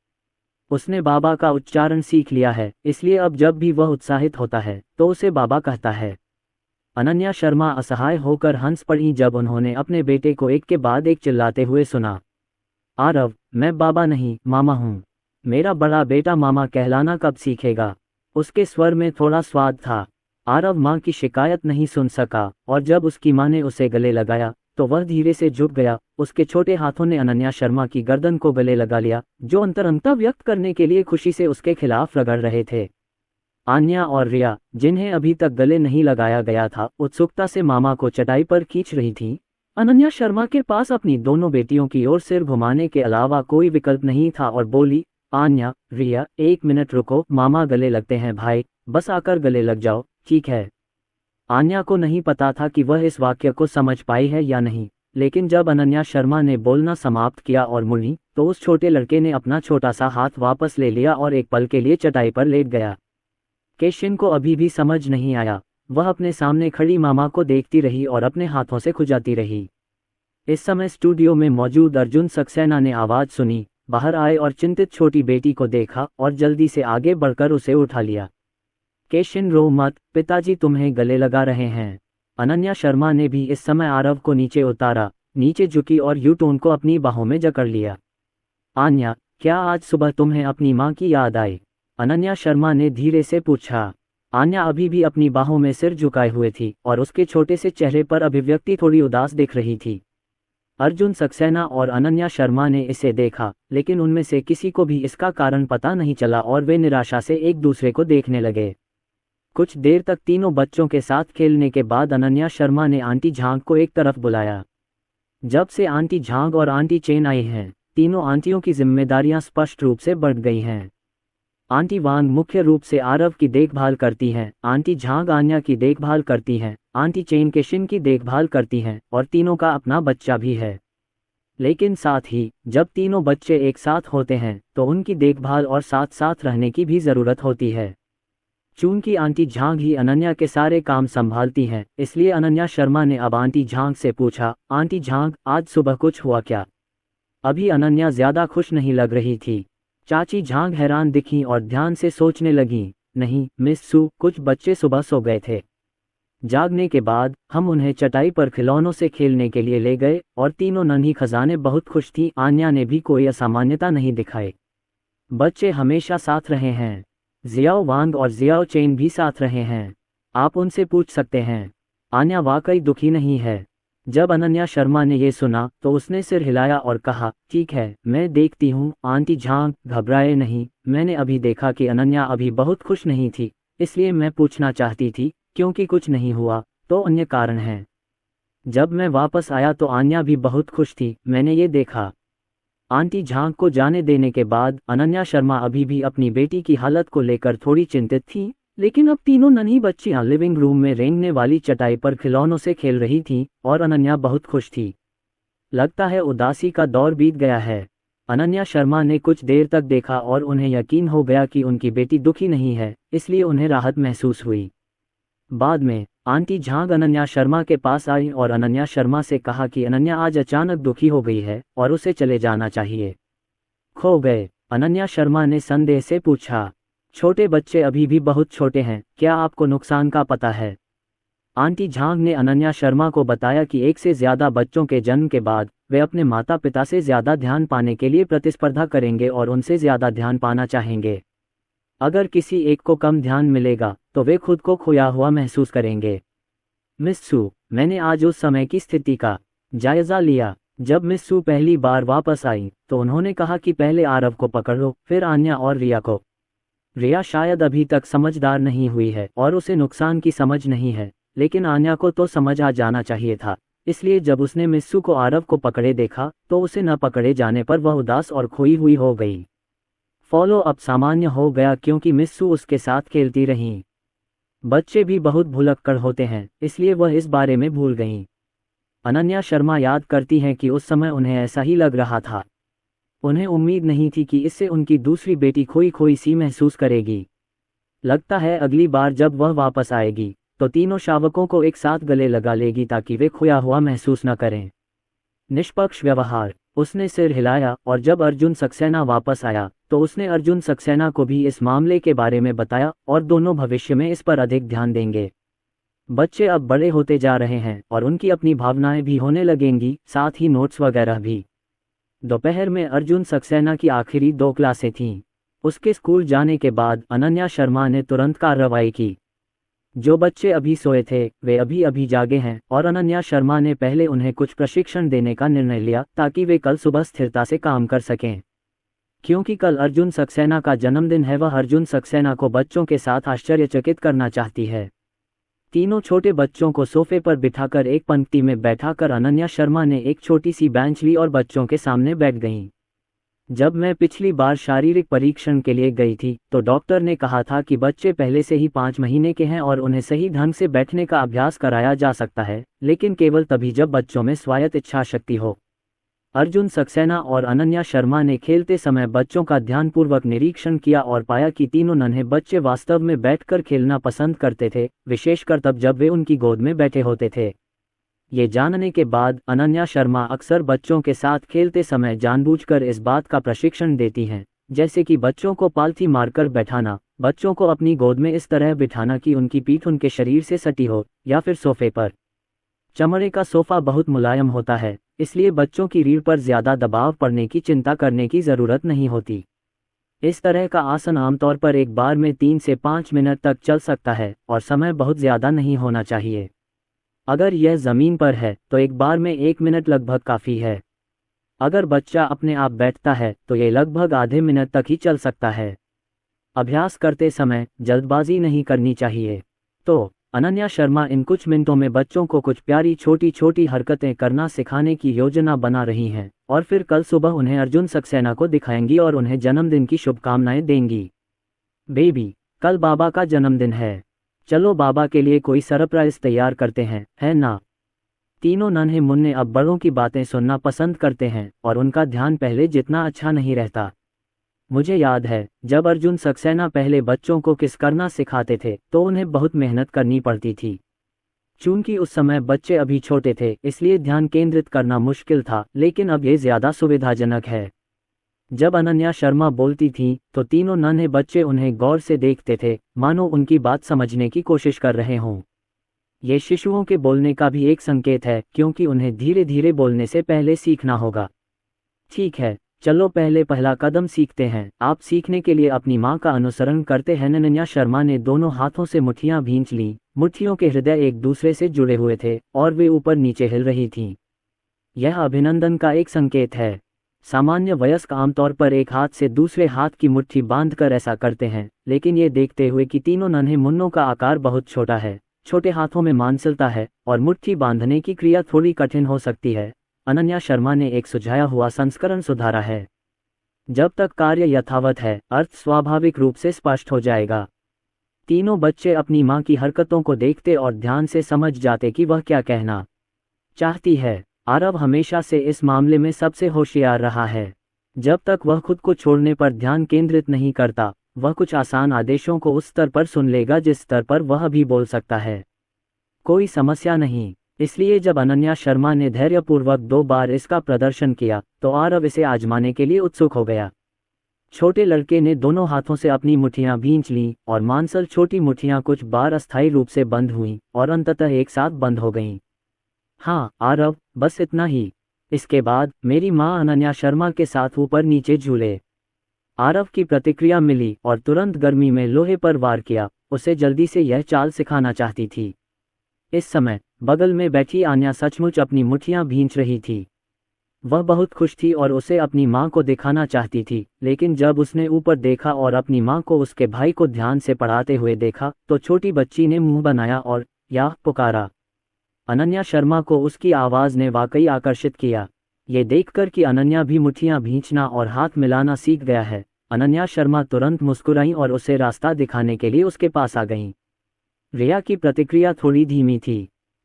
उसने बाबा का उच्चारण सीख लिया है, इसलिए अब जब भी वह उत्साहित होता है तो उसे बाबा कहता है। अनन्या शर्मा असहाय होकर हंस पड़ी जब उन्होंने अपने बेटे को एक के बाद एक चिल्लाते हुए सुना। आरव, मैं बाबा नहीं मामा हूँ। मेरा बड़ा बेटा मामा कहलाना कब सीखेगा? उसके स्वर में थोड़ा स्वाद था। आरव माँ की शिकायत नहीं सुन सका और जब उसकी माँ ने उसे गले लगाया तो वह धीरे से झुक गया। उसके छोटे हाथों ने अनन्या शर्मा की गर्दन को गले लगा लिया, जो अंतरंगता व्यक्त करने के लिए खुशी से उसके खिलाफ रगड़ रहे थे। आन्या और रिया, जिन्हें अभी तक गले नहीं लगाया गया था, उत्सुकता से मामा को चटाई पर खींच रही थीं। अनन्या शर्मा के पास अपनी दोनों बेटियों की ओर सिर घुमाने के अलावा कोई विकल्प नहीं था और बोली, आन्या, रिया, 1 मिनट रुको, मामा गले लगते हैं भाई, बस आकर गले लग जाओ, ठीक है। आन्या को नहीं पता था कि वह इस वाक्य को समझ पाई है या नहीं, लेकिन जब अनन्या शर्मा ने बोलना समाप्त किया और मुड़ी, तो उस छोटे लड़के ने अपना छोटा सा हाथ वापस ले लिया और एक पल के लिए चटाई पर लेट गया। केशिन को अभी भी समझ नहीं आया। वह अपने सामने खड़ी मामा को देखती रही और अपने हाथों से खुजाती रही। इस समय स्टूडियो में मौजूद अर्जुन सक्सेना ने आवाज़ सुनी, बाहर आए और चिंतित छोटी बेटी को देखा और जल्दी से आगे बढ़कर उसे उठा लिया। केशिन, रो मत, पिताजी तुम्हें गले लगा रहे हैं। अनन्या शर्मा ने भी इस समय आरव को नीचे उतारा, नीचे झुकी और यूटोन को अपनी बाहों में जकड़ लिया। आन्या, क्या आज सुबह तुम्हें अपनी माँ की याद आई? अनन्या शर्मा ने धीरे से पूछा। आन्या अभी भी अपनी बाहों में सिर झुकाए हुए थी और उसके छोटे से चेहरे पर अभिव्यक्ति थोड़ी उदास दिख रही थी। अर्जुन सक्सेना और अनन्या शर्मा ने इसे देखा, लेकिन उनमें से किसी को भी इसका कारण पता नहीं चला और वे निराशा से एक दूसरे को देखने लगे। कुछ देर तक तीनों बच्चों के साथ खेलने के बाद अनन्या शर्मा ने आंटी झांग को एक तरफ बुलाया। जब से आंटी झांग और आंटी चेन आई हैं, तीनों आंटियों की जिम्मेदारियां स्पष्ट रूप से बढ़ गई हैं। आंटी वांग मुख्य रूप से आरव की देखभाल करती हैं, आंटी झांग आन्या की देखभाल करती हैं, आंटी चेन केशिन की देखभाल करती हैं और तीनों का अपना बच्चा भी है। लेकिन साथ ही जब तीनों बच्चे एक साथ होते हैं तो उनकी देखभाल और साथ साथ रहने की भी ज़रूरत होती है। चूंकि आंटी झांग ही अनन्या के सारे काम संभालती हैं, इसलिए अनन्या शर्मा ने अब आंटी झांग से पूछा, आंटी झांग, आज सुबह कुछ हुआ क्या? अभी अनन्या ज़्यादा खुश नहीं लग रही थी। चाची झांग हैरान दिखीं और ध्यान से सोचने लगीं। नहीं मिस सू, कुछ बच्चे सुबह सो गए थे। जागने के बाद हम उन्हें चटाई पर खिलौनों से खेलने के लिए ले गए और तीनों नन्ही खजाने बहुत खुश थीं। आन्या ने भी कोई असामान्यता नहीं दिखाई। बच्चे हमेशा साथ रहे हैं। जियाओ वांग और जियाओ चेन भी साथ रहे हैं। आप उनसे पूछ सकते हैं। आन्या वाकई दुखी नहीं है। जब अनन्या शर्मा ने ये सुना तो उसने सिर हिलाया और कहा, ठीक है, मैं देखती हूँ। आंटी झांग, घबराए नहीं, मैंने अभी देखा कि अनन्या अभी बहुत खुश नहीं थी, इसलिए मैं पूछना चाहती थी, क्योंकि कुछ नहीं हुआ तो अन्य कारण हैं। जब मैं वापस आया तो आन्या भी बहुत खुश थी, मैंने ये देखा। आंटी झांग को जाने देने के बाद अनन्या शर्मा अभी भी अपनी बेटी की हालत को लेकर थोड़ी चिंतित थी, लेकिन अब तीनों नन्ही बच्चियां लिविंग रूम में रेंगने वाली चटाई पर खिलौनों से खेल रही थीं और अनन्या बहुत खुश थी। लगता है उदासी का दौर बीत गया है। अनन्या शर्मा ने कुछ देर तक देखा और उन्हें यकीन हो गया कि उनकी बेटी दुखी नहीं है, इसलिए उन्हें राहत महसूस हुई। बाद में आंटी झांग अनन्या शर्मा के पास आई और अनन्या शर्मा से कहा कि अनन्या आज अचानक दुखी हो गई है और उसे चले जाना चाहिए। खो गए? अनन्या शर्मा ने संदेह से पूछा। छोटे बच्चे अभी भी बहुत छोटे हैं, क्या आपको नुकसान का पता है? आंटी झांग ने अनन्या शर्मा को बताया कि एक से ज़्यादा बच्चों के जन्म के बाद वे अपने माता पिता से ज़्यादा ध्यान पाने के लिए प्रतिस्पर्धा करेंगे और उनसे ज़्यादा ध्यान पाना चाहेंगे। अगर किसी एक को कम ध्यान मिलेगा तो वे खुद को खोया हुआ महसूस करेंगे। मिस सू, मैंने आज उस समय की स्थिति का जायज़ा लिया। जब मिस सू पहली बार वापस आई तो उन्होंने कहा कि पहले आरव को पकड़ लो, फिर आन्या और रिया को। रिया शायद अभी तक समझदार नहीं हुई है और उसे नुकसान की समझ नहीं है, लेकिन आन्या को तो समझ आ जाना चाहिए था। इसलिए जब उसने मिस्सू को आरव को पकड़े देखा तो उसे न पकड़े जाने पर वह उदास और खोई हुई हो गई। फॉलो अप सामान्य हो गया क्योंकि मिस्सू उसके साथ खेलती रहीं। बच्चे भी बहुत भुलक्कड़ होते हैं, इसलिए वह इस बारे में भूल गईं। अनन्या शर्मा याद करती हैं कि उस समय उन्हें ऐसा ही लग रहा था। उन्हें उम्मीद नहीं थी कि इससे उनकी दूसरी बेटी खोई खोई सी महसूस करेगी। लगता है अगली बार जब वह वापस आएगी तो तीनों शावकों को एक साथ गले लगा लेगी ताकि वे खोया हुआ महसूस न करें। निष्पक्ष व्यवहार। उसने सिर हिलाया और जब अर्जुन सक्सेना वापस आया तो उसने अर्जुन सक्सेना को भी इस मामले के बारे में बताया और दोनों भविष्य में इस पर अधिक ध्यान देंगे। बच्चे अब बड़े होते जा रहे हैं और उनकी अपनी भावनाएं भी होने लगेंगी, साथ ही नोट्स वगैरह भी। दोपहर में अर्जुन सक्सेना की आखिरी 2 क्लासें थीं। उसके स्कूल जाने के बाद अनन्या शर्मा ने तुरंत कार्रवाई की। जो बच्चे अभी सोए थे वे अभी अभी जागे हैं और अनन्या शर्मा ने पहले उन्हें कुछ प्रशिक्षण देने का निर्णय लिया ताकि वे कल सुबह स्थिरता से काम कर सकें। क्योंकि कल अर्जुन सक्सेना का जन्मदिन है, वह अर्जुन सक्सेना को बच्चों के साथ आश्चर्यचकित करना चाहती है। तीनों छोटे बच्चों को सोफे पर बिठाकर एक पंक्ति में बैठाकर अनन्या शर्मा ने एक छोटी सी बेंच ली और बच्चों के सामने बैठ गईं। जब मैं पिछली बार शारीरिक परीक्षण के लिए गई थी तो डॉक्टर ने कहा था कि बच्चे पहले से ही 5 महीने के हैं और उन्हें सही ढंग से बैठने का अभ्यास कराया जा सकता है, लेकिन केवल तभी जब बच्चों में स्वायत्त इच्छा शक्ति हो। अर्जुन सक्सेना और अनन्या शर्मा ने खेलते समय बच्चों का ध्यानपूर्वक निरीक्षण किया और पाया कि तीनों नन्हे बच्चे वास्तव में बैठकर खेलना पसंद करते थे, विशेषकर तब जब वे उनकी गोद में बैठे होते थे। ये जानने के बाद अनन्या शर्मा अक्सर बच्चों के साथ खेलते समय जानबूझकर इस बात का प्रशिक्षण देती हैं, जैसे कि बच्चों को पालथी मारकर बैठाना, बच्चों को अपनी गोद में इस तरह बिठाना कि उनकी पीठ उनके शरीर से सटी हो, या फिर सोफे पर। चमड़े का सोफा बहुत मुलायम होता है, इसलिए बच्चों की रीढ़ पर ज्यादा दबाव पड़ने की चिंता करने की जरूरत नहीं होती। इस तरह का आसन आमतौर पर एक बार में 3 से 5 मिनट तक चल सकता है और समय बहुत ज्यादा नहीं होना चाहिए। अगर यह जमीन पर है तो एक बार में 1 मिनट लगभग काफी है। अगर बच्चा अपने आप बैठता है तो यह लगभग आधे मिनट तक ही चल सकता है। अभ्यास करते समय जल्दबाजी नहीं करनी चाहिए। तो अनन्या शर्मा इन कुछ मिनटों में बच्चों को कुछ प्यारी छोटी छोटी हरकतें करना सिखाने की योजना बना रही हैं और फिर कल सुबह उन्हें अर्जुन सक्सेना को दिखाएंगी और उन्हें जन्मदिन की शुभकामनाएं देंगी। बेबी, कल बाबा का जन्मदिन है, चलो बाबा के लिए कोई सरप्राइज तैयार करते हैं, है ना? तीनों नन्हे मुन्ने अब बड़ों की बातें सुनना पसंद करते हैं और उनका ध्यान पहले जितना अच्छा नहीं रहता। मुझे याद है जब अर्जुन सक्सेना पहले बच्चों को किस करना सिखाते थे तो उन्हें बहुत मेहनत करनी पड़ती थी। चूंकि उस समय बच्चे अभी छोटे थे इसलिए ध्यान केंद्रित करना मुश्किल था, लेकिन अब ये ज्यादा सुविधाजनक है। जब अनन्या शर्मा बोलती थीं तो तीनों नन्हे बच्चे उन्हें गौर से देखते थे, मानो उनकी बात समझने की कोशिश कर रहे हों। ये शिशुओं के बोलने का भी एक संकेत है, क्योंकि उन्हें धीरे धीरे बोलने से पहले सीखना होगा। ठीक है, चलो पहले पहला कदम सीखते हैं। आप सीखने के लिए अपनी माँ का अनुसरण करते हैं। अनन्या शर्मा ने दोनों हाथों से मुट्ठियां भींच लीं। मुट्ठियों के हृदय एक दूसरे से जुड़े हुए थे और वे ऊपर नीचे हिल रही थीं। यह अभिनंदन का एक संकेत है। सामान्य वयस्क आमतौर पर एक हाथ से दूसरे हाथ की मुट्ठी बांधकर ऐसा करते हैं, लेकिन ये देखते हुए कि तीनों नन्हे मुन्नों का आकार बहुत छोटा है, छोटे हाथों में मांसलता है और मुट्ठी बांधने की क्रिया थोड़ी कठिन हो सकती है, अनन्या शर्मा ने एक सुझाया हुआ संस्करण सुधारा है। जब तक कार्य यथावत है, अर्थ स्वाभाविक रूप से स्पष्ट हो जाएगा। तीनों बच्चे अपनी माँ की हरकतों को देखते और ध्यान से समझ जाते कि वह क्या कहना चाहती है। आरव हमेशा से इस मामले में सबसे होशियार रहा है। जब तक वह खुद को छोड़ने पर ध्यान केंद्रित नहीं करता, वह कुछ आसान आदेशों को उस स्तर पर सुन लेगा जिस स्तर पर वह भी बोल सकता है। कोई समस्या नहीं। इसलिए जब अनन्या शर्मा ने धैर्यपूर्वक 2 बार इसका प्रदर्शन किया तो आरव इसे आजमाने के लिए उत्सुक हो गया। छोटे लड़के ने दोनों हाथों से अपनी मुट्ठियां भींच लीं और मांसल छोटी मुट्ठियां कुछ बार अस्थायी रूप से बंद हुईं और अंततः एक साथ बंद हो गईं। हाँ आरव, बस इतना ही। इसके बाद मेरी माँ अनन्या शर्मा के साथ ऊपर नीचे झूले। आरव की प्रतिक्रिया मिली और तुरंत गर्मी में लोहे पर वार किया। उसे जल्दी से यह चाल सिखाना चाहती थी। इस समय बगल में बैठी आन्या सचमुच अपनी मुट्ठियां भींच रही थी। वह बहुत खुश थी और उसे अपनी माँ को दिखाना चाहती थी, लेकिन जब उसने ऊपर देखा और अपनी माँ को उसके भाई को ध्यान से पढ़ाते हुए देखा तो छोटी बच्ची ने मुंह बनाया और या पुकारा। अनन्या शर्मा को उसकी आवाज़ ने वाकई आकर्षित किया। ये देखकर कि अनन्या भी मुट्ठियां भींचना और हाथ मिलाना सीख गया है, अनन्या शर्मा तुरंत मुस्कुराईं और उसे रास्ता दिखाने के लिए उसके पास आ गईं। रिया की प्रतिक्रिया थोड़ी धीमी थी।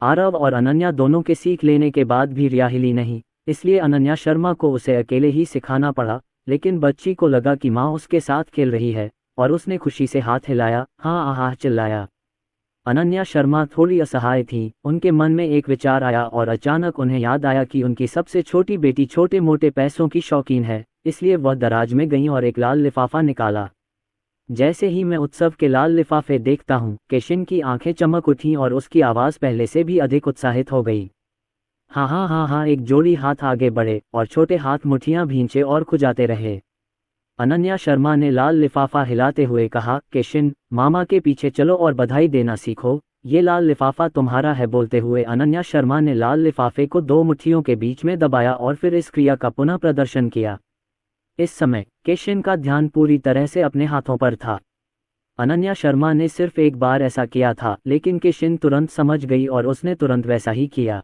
आरव और अनन्या दोनों के सीख लेने के बाद भी रिया हिली नहीं, इसलिए अनन्या शर्मा को उसे अकेले ही सिखाना पड़ा। लेकिन बच्ची को लगा कि माँ उसके साथ खेल रही है और उसने खुशी से हाथ हिलाया, हाँ आहा चिल्लाया। अनन्या शर्मा थोड़ी असहाय थी। उनके मन में एक विचार आया और अचानक उन्हें याद आया कि उनकी सबसे छोटी बेटी छोटे मोटे पैसों की शौकीन है, इसलिए वह दराज में गईं और एक लाल लिफाफा निकाला। जैसे ही मैं उत्सव के लाल लिफाफे देखता हूँ, केशिन की आंखें चमक उठीं और उसकी आवाज़ पहले से भी अधिक उत्साहित हो गई। हाँ हाँ हाँ हाँ, एक जोड़ी हाथ आगे बढ़े और छोटे हाथ मुट्ठियाँ भींचे और खुजाते रहे। अनन्या शर्मा ने लाल लिफाफा हिलाते हुए कहा, केशिन, मामा के पीछे चलो और बधाई देना सीखो, ये लाल लिफाफा तुम्हारा है। बोलते हुए अनन्या शर्मा ने लाल लिफाफे को दो मुट्ठियों के बीच में दबाया और फिर इस क्रिया का पुनः प्रदर्शन किया। इस समय केशिन का ध्यान पूरी तरह से अपने हाथों पर था। अनन्या शर्मा ने सिर्फ एक बार ऐसा किया था, लेकिन केशिन तुरंत समझ गई और उसने तुरंत वैसा ही किया।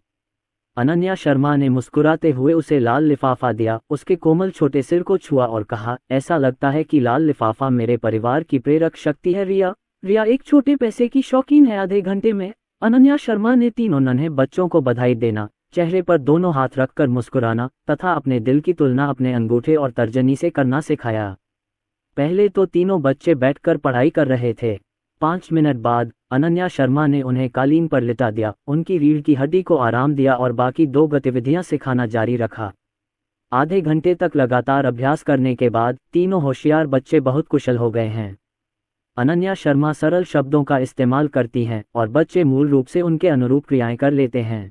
अनन्या शर्मा ने मुस्कुराते हुए उसे लाल लिफाफा दिया, उसके कोमल छोटे सिर को छुआ और कहा, ऐसा लगता है कि लाल लिफाफा मेरे परिवार की प्रेरक शक्ति है। रिया एक छोटे पैसे की शौकीन है। आधे घंटे में अनन्या शर्मा ने तीनों नन्हे बच्चों को बधाई देना, चेहरे पर दोनों हाथ रखकर मुस्कुराना तथा अपने दिल की तुलना अपने अंगूठे और तर्जनी से करना सिखाया। पहले तो तीनों बच्चे बैठकर पढ़ाई कर रहे थे। 5 मिनट बाद अनन्या शर्मा ने उन्हें कालीन पर लिटा दिया, उनकी रीढ़ की हड्डी को आराम दिया और बाकी 2 गतिविधियां सिखाना जारी रखा। आधे घंटे तक लगातार अभ्यास करने के बाद तीनों होशियार बच्चे बहुत कुशल हो गए हैं। अनन्या शर्मा सरल शब्दों का इस्तेमाल करती हैं और बच्चे मूल रूप से उनके अनुरूप क्रियाएं कर लेते हैं।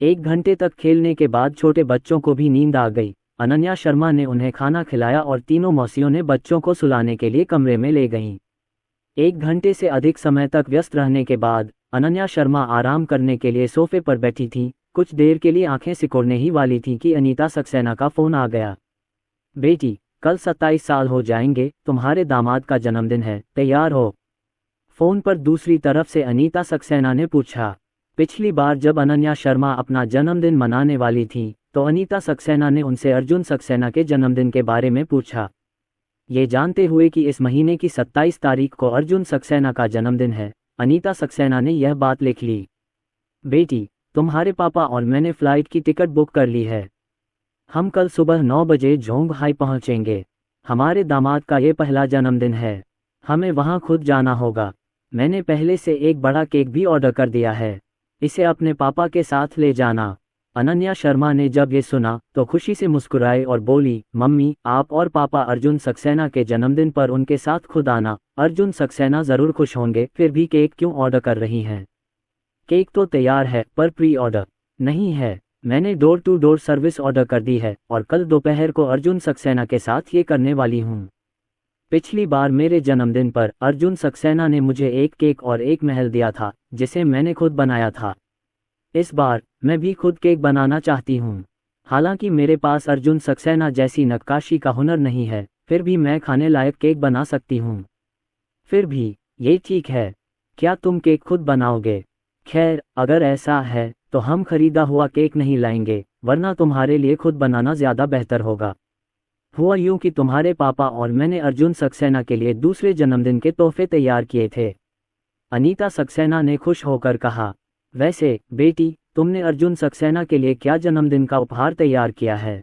1 घंटे तक खेलने के बाद छोटे बच्चों को भी नींद आ गई। अनन्या शर्मा ने उन्हें खाना खिलाया और तीनों मौसियों ने बच्चों को सुलाने के लिए कमरे में ले गईं। 1 घंटे से अधिक समय तक व्यस्त रहने के बाद अनन्या शर्मा आराम करने के लिए सोफे पर बैठी थी। कुछ देर के लिए आंखें सिकोड़ने ही वाली थी कि अनीता सक्सेना का फोन आ गया। बेटी, कल 27 साल हो जाएंगे, तुम्हारे दामाद का जन्मदिन है, तैयार हो? फोन पर दूसरी तरफ से अनीता सक्सेना ने पूछा। पिछली बार जब अनन्या शर्मा अपना जन्मदिन मनाने वाली थी तो अनीता सक्सेना ने उनसे अर्जुन सक्सेना के जन्मदिन के बारे में पूछा। ये जानते हुए कि इस महीने की 27 तारीख को अर्जुन सक्सेना का जन्मदिन है, अनीता सक्सेना ने यह बात लिख ली। बेटी, तुम्हारे पापा और मैंने फ्लाइट की टिकट बुक कर ली है। हम कल सुबह 9 बजे जोंगहाई पहुंचेंगे। हमारे दामाद का ये पहला जन्मदिन है, हमें वहां खुद जाना होगा। मैंने पहले से एक बड़ा केक भी ऑर्डर कर दिया है, इसे अपने पापा के साथ ले जाना। अनन्या शर्मा ने जब ये सुना तो खुशी से मुस्कुराए और बोली, मम्मी, आप और पापा अर्जुन सक्सेना के जन्मदिन पर उनके साथ खुद आना। अर्जुन सक्सेना ज़रूर खुश होंगे। फिर भी केक क्यों ऑर्डर कर रही हैं? केक तो तैयार है पर प्री ऑर्डर नहीं है। मैंने door to door service order कर दी है और कल दोपहर को अर्जुन सक्सेना के साथ ये करने वाली हूँ। पिछली बार मेरे जन्मदिन पर अर्जुन सक्सेना ने मुझे एक केक और एक महल दिया था जिसे मैंने खुद बनाया था। इस बार मैं भी खुद केक बनाना चाहती हूँ। हालांकि मेरे पास अर्जुन सक्सेना जैसी नक्काशी का हुनर नहीं है, फिर भी मैं खाने लायक केक बना सकती हूँ। फिर भी ये ठीक है। क्या तुम केक खुद बनाओगे? खैर, अगर ऐसा है तो हम खरीदा हुआ केक नहीं लाएंगे, वरना तुम्हारे लिए खुद बनाना ज़्यादा बेहतर होगा। हुआ यूं कि तुम्हारे पापा और मैंने अर्जुन सक्सेना के लिए दूसरे जन्मदिन के तोहफे तैयार किए थे। अनीता सक्सेना ने खुश होकर कहा। वैसे बेटी, तुमने अर्जुन सक्सेना के लिए क्या जन्मदिन का उपहार तैयार किया है?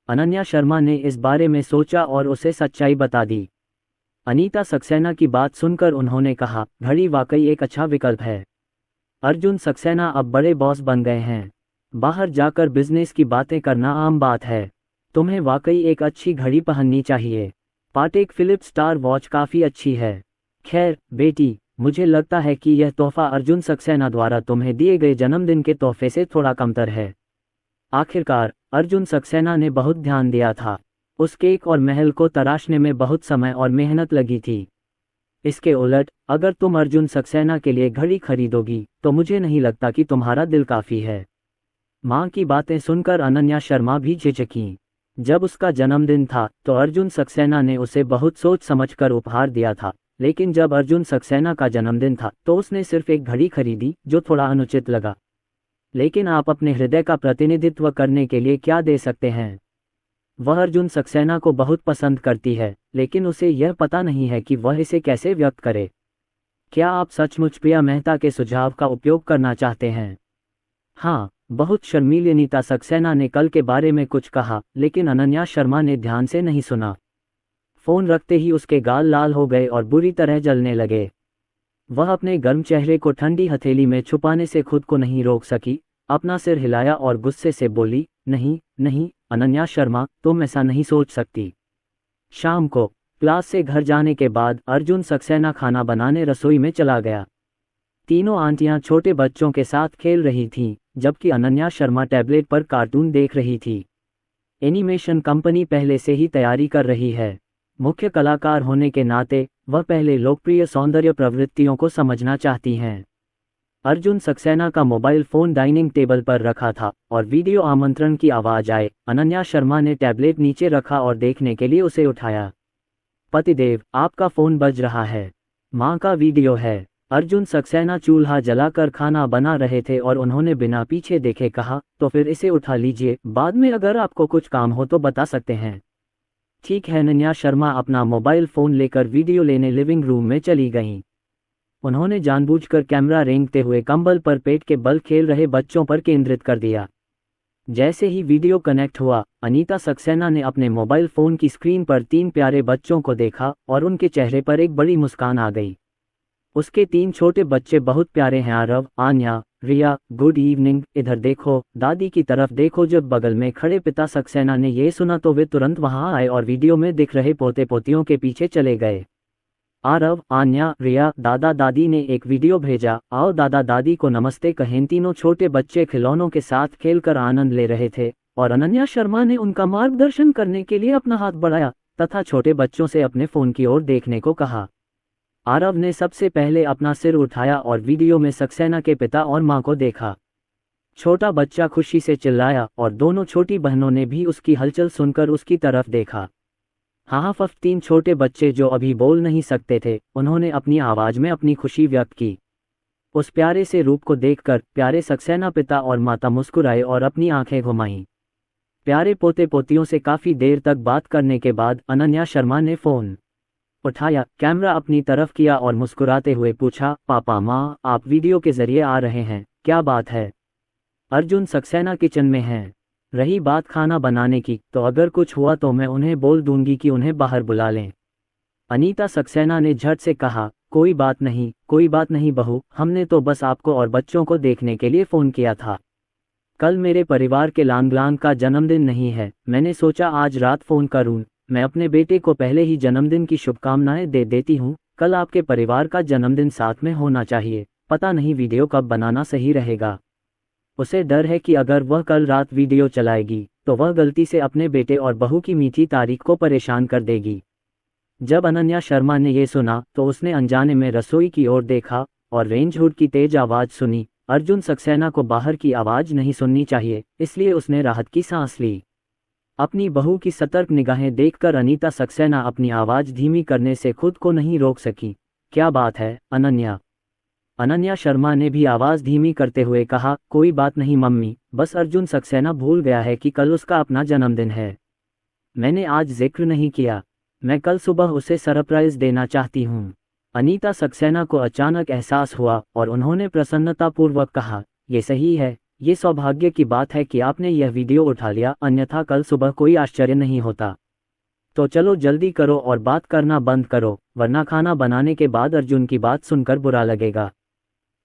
अनन्या शर्मा ने इस बारे में सोचा और उसे सच्चाई बता दी। अनीता सक्सेना की बात सुनकर उन्होंने कहा, घड़ी वाकई एक अच्छा विकल्प है। अर्जुन सक्सेना अब बड़े बॉस बन गए हैं, बाहर जाकर बिजनेस की बातें करना आम बात है। तुम्हें वाकई एक अच्छी घड़ी पहननी चाहिए। पाटेक फिलिप्स स्टार वॉच काफ़ी अच्छी है। खैर बेटी, मुझे लगता है कि यह तोहफा अर्जुन सक्सेना द्वारा तुम्हें दिए गए जन्मदिन के तोहफे से थोड़ा कमतर है। आखिरकार अर्जुन सक्सेना ने बहुत ध्यान दिया था। उस केक और महल को तराशने में बहुत समय और मेहनत लगी थी। इसके उलट, अगर तुम अर्जुन सक्सेना के लिए घड़ी खरीदोगी तो मुझे नहीं लगता कि तुम्हारा दिल काफ़ी है। माँ की बातें सुनकर अनन्या शर्मा भी झिझकीं। जब उसका जन्मदिन था तो अर्जुन सक्सेना ने उसे बहुत सोच समझकर उपहार दिया था, लेकिन जब अर्जुन सक्सेना का जन्मदिन था तो उसने सिर्फ एक घड़ी खरीदी जो थोड़ा अनुचित लगा। लेकिन आप अपने हृदय का प्रतिनिधित्व करने के लिए क्या दे सकते हैं? वह अर्जुन सक्सेना को बहुत पसंद करती है, लेकिन उसे यह पता नहीं है कि वह इसे कैसे व्यक्त करे। क्या आप सचमुच प्रिया मेहता के सुझाव का उपयोग करना चाहते हैं? हाँ, बहुत शर्मीली अनीता सक्सेना ने कल के बारे में कुछ कहा, लेकिन अनन्या शर्मा ने ध्यान से नहीं सुना। फोन रखते ही उसके गाल लाल हो गए और बुरी तरह जलने लगे। वह अपने गर्म चेहरे को ठंडी हथेली में छुपाने से खुद को नहीं रोक सकी, अपना सिर हिलाया और गुस्से से बोली, नहीं नहीं अनन्या शर्मा, तुम ऐसा नहीं सोच सकती। शाम को क्लास से घर जाने के बाद अर्जुन सक्सेना खाना बनाने रसोई में चला गया। तीनों आंटियां छोटे बच्चों के साथ खेल रही थीं, जबकि अनन्या शर्मा टैबलेट पर कार्टून देख रही थी। एनिमेशन कंपनी पहले से ही तैयारी कर रही है। मुख्य कलाकार होने के नाते वह पहले लोकप्रिय सौंदर्य प्रवृत्तियों को समझना चाहती हैं। अर्जुन सक्सेना का मोबाइल फ़ोन डाइनिंग टेबल पर रखा था और वीडियो आमंत्रण की आवाज़ आए। अनन्या शर्मा ने टैबलेट नीचे रखा और देखने के लिए उसे उठाया। पतिदेव, आपका फ़ोन बज रहा है। माँ का वीडियो है। अर्जुन सक्सेना चूल्हा जलाकर खाना बना रहे थे और उन्होंने बिना पीछे देखे कहा, तो फिर इसे उठा लीजिए, बाद में अगर आपको कुछ काम हो तो बता सकते हैं। ठीक है। अनन्या शर्मा अपना मोबाइल फ़ोन लेकर वीडियो लेने लिविंग रूम में चली गईं। उन्होंने जानबूझकर कैमरा रेंगते हुए कंबल पर पेट के बल खेल रहे बच्चों पर केंद्रित कर दिया। जैसे ही वीडियो कनेक्ट हुआ, अनीता सक्सेना ने अपने मोबाइल फ़ोन की स्क्रीन पर 3 प्यारे बच्चों को देखा और उनके चेहरे पर एक बड़ी मुस्कान आ गई। उसके 3 छोटे बच्चे बहुत प्यारे हैं, आरव, आन्या, रिया। गुड इवनिंग, इधर देखो, दादी की तरफ देखो। जब बगल में खड़े पिता सक्सेना ने ये सुना तो वे तुरंत वहां आए और वीडियो में दिख रहे पोते पोतियों के पीछे चले गए। आरव, आन्या, रिया, दादा दादी ने एक वीडियो भेजा, आओ दादा दादी को नमस्ते कहें। तीनों छोटे बच्चे खिलौनों के साथ खेलकर आनंद ले रहे थे और अनन्या शर्मा ने उनका मार्गदर्शन करने के लिए अपना हाथ बढ़ाया तथा छोटे बच्चों से अपने फ़ोन की ओर देखने को कहा। आरव ने सबसे पहले अपना सिर उठाया और वीडियो में सक्सेना के पिता और मां को देखा। छोटा बच्चा खुशी से चिल्लाया और दोनों छोटी बहनों ने भी उसकी हलचल सुनकर उसकी तरफ देखा। हाँ, 3 छोटे बच्चे जो अभी बोल नहीं सकते थे, उन्होंने अपनी आवाज़ में अपनी खुशी व्यक्त की। उस प्यारे से रूप को देखकर प्यारे सक्सेना पिता और माता मुस्कुराए और अपनी आंखें घुमाईं। प्यारे पोते पोतियों से काफ़ी देर तक बात करने के बाद अनन्या शर्मा ने फ़ोन उठाया, कैमरा अपनी तरफ किया और मुस्कुराते हुए पूछा, पापा माँ, आप वीडियो के जरिए आ रहे हैं, क्या बात है? अर्जुन सक्सेना किचन में हैं। रही बात खाना बनाने की, तो अगर कुछ हुआ तो मैं उन्हें बोल दूंगी कि उन्हें बाहर बुला लें। अनीता सक्सेना ने झट से कहा, कोई बात नहीं बहू, हमने तो बस आपको और बच्चों को देखने के लिए फ़ोन किया था। कल मेरे परिवार के लांगलांग का जन्मदिन नहीं है, मैंने सोचा आज रात फ़ोन करूं। मैं अपने बेटे को पहले ही जन्मदिन की शुभकामनाएं दे देती हूं। कल आपके परिवार का जन्मदिन साथ में होना चाहिए, पता नहीं वीडियो कब बनाना सही रहेगा। उसे डर है कि अगर वह कल रात वीडियो चलाएगी तो वह गलती से अपने बेटे और बहू की मीठी तारीख को परेशान कर देगी। जब अनन्या शर्मा ने ये सुना तो उसने अनजाने में रसोई की ओर देखा और रेंज हुड की तेज आवाज़ सुनी। अर्जुन सक्सेना को बाहर की आवाज़ नहीं सुननी चाहिए, इसलिए उसने राहत की सांस ली। अपनी बहू की सतर्क निगाहें देखकर अनीता सक्सेना अपनी आवाज़ धीमी करने से खुद को नहीं रोक सकी। क्या बात है अनन्या? अनन्या शर्मा ने भी आवाज़ धीमी करते हुए कहा, कोई बात नहीं मम्मी, बस अर्जुन सक्सेना भूल गया है कि कल उसका अपना जन्मदिन है। मैंने आज जिक्र नहीं किया, मैं कल सुबह उसे सरप्राइज़ देना चाहती हूँ। अनीता सक्सेना को अचानक एहसास हुआ और उन्होंने प्रसन्नतापूर्वक कहा, ये सही है, ये सौभाग्य की बात है कि आपने यह वीडियो उठा लिया, अन्यथा कल सुबह कोई आश्चर्य नहीं होता। तो चलो जल्दी करो और बात करना बंद करो, वरना खाना बनाने के बाद अर्जुन की बात सुनकर बुरा लगेगा।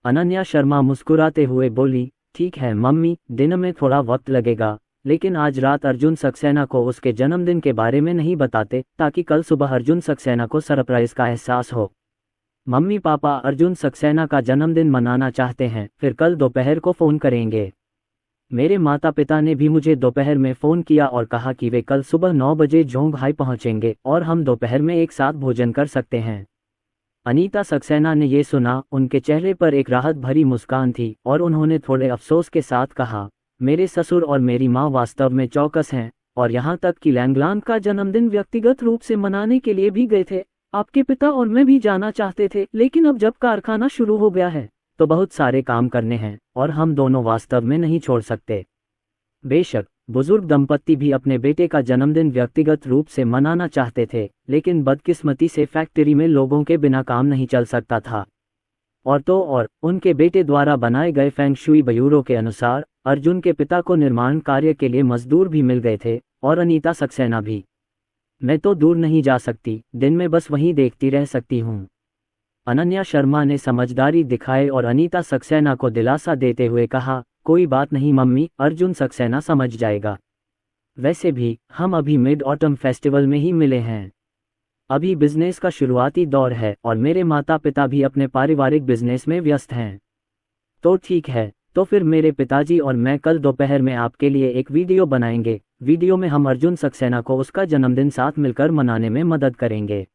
अनन्या शर्मा मुस्कुराते हुए बोली, ठीक है मम्मी, दिन में थोड़ा वक्त लगेगा, लेकिन आज रात अर्जुन सक्सेना को उसके जन्मदिन के बारे में नहीं बताते, ताकि कल सुबह अर्जुन सक्सेना को सरप्राइज का एहसास हो। मम्मी पापा अर्जुन सक्सेना का जन्मदिन मनाना चाहते हैं, फिर कल दोपहर को फ़ोन करेंगे। मेरे माता पिता ने भी मुझे दोपहर में फ़ोन किया और कहा कि वे कल सुबह 9 बजे जोंगहाई पहुंचेंगे और हम दोपहर में एक साथ भोजन कर सकते हैं। अनीता सक्सेना ने ये सुना, उनके चेहरे पर एक राहत भरी मुस्कान थी और उन्होंने थोड़े अफसोस के साथ कहा, मेरे ससुर और मेरी माँ वास्तव में चौकस हैं और यहाँ तक कि लैंगलांग का जन्मदिन व्यक्तिगत रूप से मनाने के लिए भी गए थे। आपके पिता और मैं भी जाना चाहते थे, लेकिन अब जब कारखाना शुरू हो गया है तो बहुत सारे काम करने हैं और हम दोनों वास्तव में नहीं छोड़ सकते। बेशक बुजुर्ग दंपत्ति भी अपने बेटे का जन्मदिन व्यक्तिगत रूप से मनाना चाहते थे, लेकिन बदकिस्मती से फैक्ट्री में लोगों के बिना काम नहीं चल सकता था। और तो और उनके बेटे द्वारा बनाए गए फेंग शुई ब्यूरो के अनुसार अर्जुन के पिता को निर्माण कार्य के लिए मजदूर भी मिल गए थे, और अनीता सक्सेना भी। मैं तो दूर नहीं जा सकती, दिन में बस वहीं देखती रह सकती हूँ। अनन्या शर्मा ने समझदारी दिखाई और अनीता सक्सेना को दिलासा देते हुए कहा, कोई बात नहीं मम्मी, अर्जुन सक्सेना समझ जाएगा। वैसे भी हम अभी मिड ऑटम फेस्टिवल में ही मिले हैं। अभी बिजनेस का शुरुआती दौर है और मेरे माता पिता भी अपने पारिवारिक बिजनेस में व्यस्त हैं। तो ठीक है, तो फिर मेरे पिताजी और मैं कल दोपहर में आपके लिए एक वीडियो बनाएंगे। वीडियो में हम अर्जुन सक्सेना को उसका जन्मदिन साथ मिलकर मनाने में मदद करेंगे।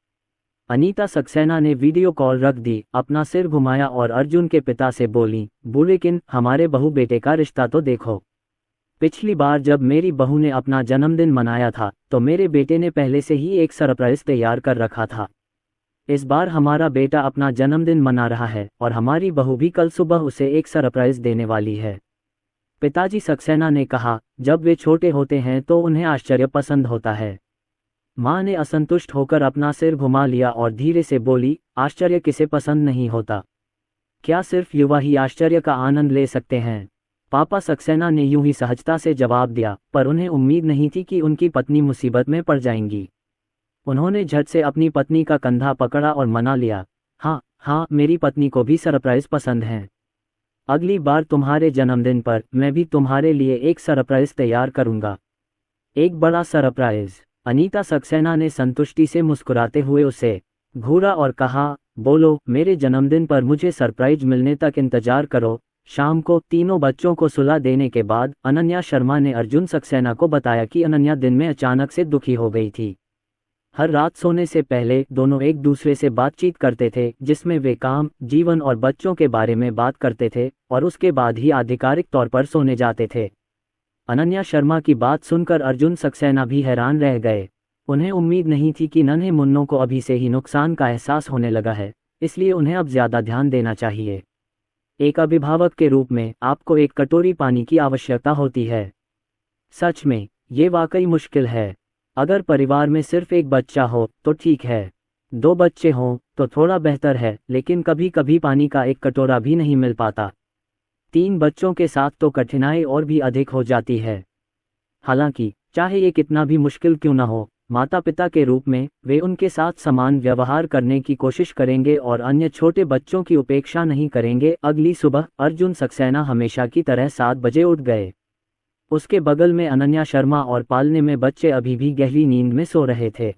अनीता सक्सेना ने वीडियो कॉल रख दी, अपना सिर घुमाया और अर्जुन के पिता से बोली, लेकिन हमारे बहू बेटे का रिश्ता तो देखो। पिछली बार जब मेरी बहू ने अपना जन्मदिन मनाया था तो मेरे बेटे ने पहले से ही एक सरप्राइज तैयार कर रखा था। इस बार हमारा बेटा अपना जन्मदिन मना रहा है और हमारी बहू भी कल सुबह उसे एक सरप्राइज देने वाली है। पिताजी सक्सेना ने कहा, जब वे छोटे होते हैं तो उन्हें आश्चर्य पसंद होता है। माँ ने असंतुष्ट होकर अपना सिर घुमा लिया और धीरे से बोली, आश्चर्य किसे पसंद नहीं होता? क्या सिर्फ युवा ही आश्चर्य का आनंद ले सकते हैं? पापा सक्सेना ने यूं ही सहजता से जवाब दिया, पर उन्हें उम्मीद नहीं थी कि उनकी पत्नी मुसीबत में पड़ जाएंगी। उन्होंने झट से अपनी पत्नी का कंधा पकड़ा और मना लिया, हाँ, मेरी पत्नी को भी सरप्राइज पसंद है। अगली बार तुम्हारे जन्मदिन पर मैं भी तुम्हारे लिए एक सरप्राइज तैयार करूंगा। एक बड़ा सरप्राइज। अनीता सक्सेना ने संतुष्टि से मुस्कुराते हुए उसे घूरा और कहा, बोलो, मेरे जन्मदिन पर मुझे सरप्राइज मिलने तक इंतजार करो। शाम को तीनों बच्चों को सुला देने के बाद अनन्या शर्मा ने अर्जुन सक्सेना को बताया कि अनन्या दिन में अचानक से दुखी हो गई थी। हर रात सोने से पहले दोनों एक दूसरे से बातचीत करते थे, जिसमें वे काम, जीवन और बच्चों के बारे में बात करते थे, और उसके बाद ही आधिकारिक तौर पर सोने जाते थे। अनन्या शर्मा की बात सुनकर अर्जुन सक्सेना भी हैरान रह गए। उन्हें उम्मीद नहीं थी कि नन्हे मुन्नों को अभी से ही नुकसान का एहसास होने लगा है, इसलिए उन्हें अब ज्यादा ध्यान देना चाहिए। एक अभिभावक के रूप में आपको एक कटोरी पानी की आवश्यकता होती है। सच में, ये वाकई मुश्किल है। अगर परिवार में सिर्फ एक बच्चा हो तो ठीक है, 2 बच्चे हों तो थोड़ा बेहतर है, लेकिन कभी कभी पानी का एक कटोरा भी नहीं मिल पाता। 3 बच्चों के साथ तो कठिनाई और भी अधिक हो जाती है। हालांकि चाहे ये कितना भी मुश्किल क्यों न हो, माता पिता के रूप में वे उनके साथ समान व्यवहार करने की कोशिश करेंगे और अन्य छोटे बच्चों की उपेक्षा नहीं करेंगे। अगली सुबह अर्जुन सक्सेना हमेशा की तरह 7 बजे उठ गए। उसके बगल में अनन्या शर्मा और पालने में बच्चे अभी भी गहरी नींद में सो रहे थे।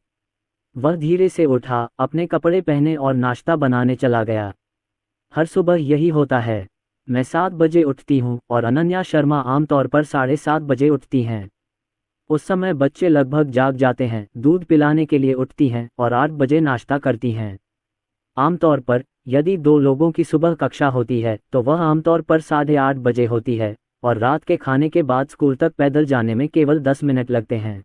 वह धीरे से उठा, अपने कपड़े पहने और नाश्ता बनाने चला गया। हर सुबह यही होता है। मैं 7 बजे उठती हूँ और अनन्या शर्मा आमतौर पर 7:30 बजे उठती हैं। उस समय बच्चे लगभग जाग जाते हैं, दूध पिलाने के लिए उठती हैं और 8 बजे नाश्ता करती हैं। आमतौर पर यदि 2 लोगों की सुबह कक्षा होती है तो वह आमतौर पर 8:30 बजे होती है, और रात के खाने के बाद स्कूल तक पैदल जाने में केवल 10 मिनट लगते हैं।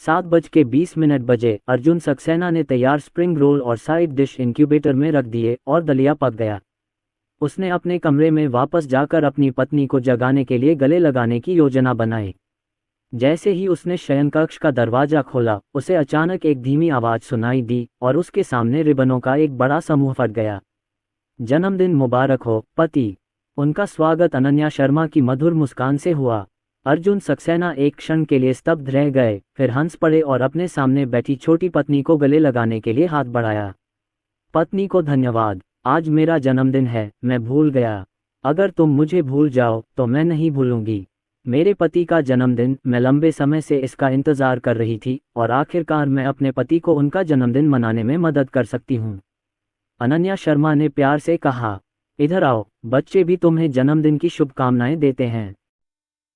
7:20 बजे अर्जुन सक्सेना ने तैयार स्प्रिंग रोल और साइड डिश इंक्यूबेटर में रख दिए और दलिया पक गया। उसने अपने कमरे में वापस जाकर अपनी पत्नी को जगाने के लिए गले लगाने की योजना बनाई। जैसे ही उसने शयनकक्ष का दरवाजा खोला, उसे अचानक एक धीमी आवाज सुनाई दी और उसके सामने रिबनों का एक बड़ा समूह फट गया। जन्मदिन मुबारक हो, पति। उनका स्वागत अनन्या शर्मा की मधुर मुस्कान से हुआ। अर्जुन सक्सेना एक क्षण के लिए स्तब्ध रह गए, फिर हंस पड़े और अपने सामने बैठी छोटी पत्नी को गले लगाने के लिए हाथ बढ़ाया। पत्नी को धन्यवाद, आज मेरा जन्मदिन है, मैं भूल गया। अगर तुम मुझे भूल जाओ तो मैं नहीं भूलूंगी। मेरे पति का जन्मदिन, मैं लंबे समय से इसका इंतजार कर रही थी और आखिरकार मैं अपने पति को उनका जन्मदिन मनाने में मदद कर सकती हूँ। अनन्या शर्मा ने प्यार से कहा, इधर आओ, बच्चे भी तुम्हें जन्मदिन की शुभकामनाएं देते हैं।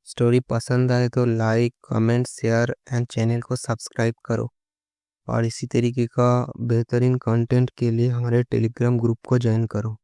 स्टोरी पसंद आए तो like, comment, share and channel को सब्सक्राइब करो, और इसी तरीके का बेहतरीन कंटेंट के लिए हमारे टेलीग्राम ग्रुप को ज्वाइन करो।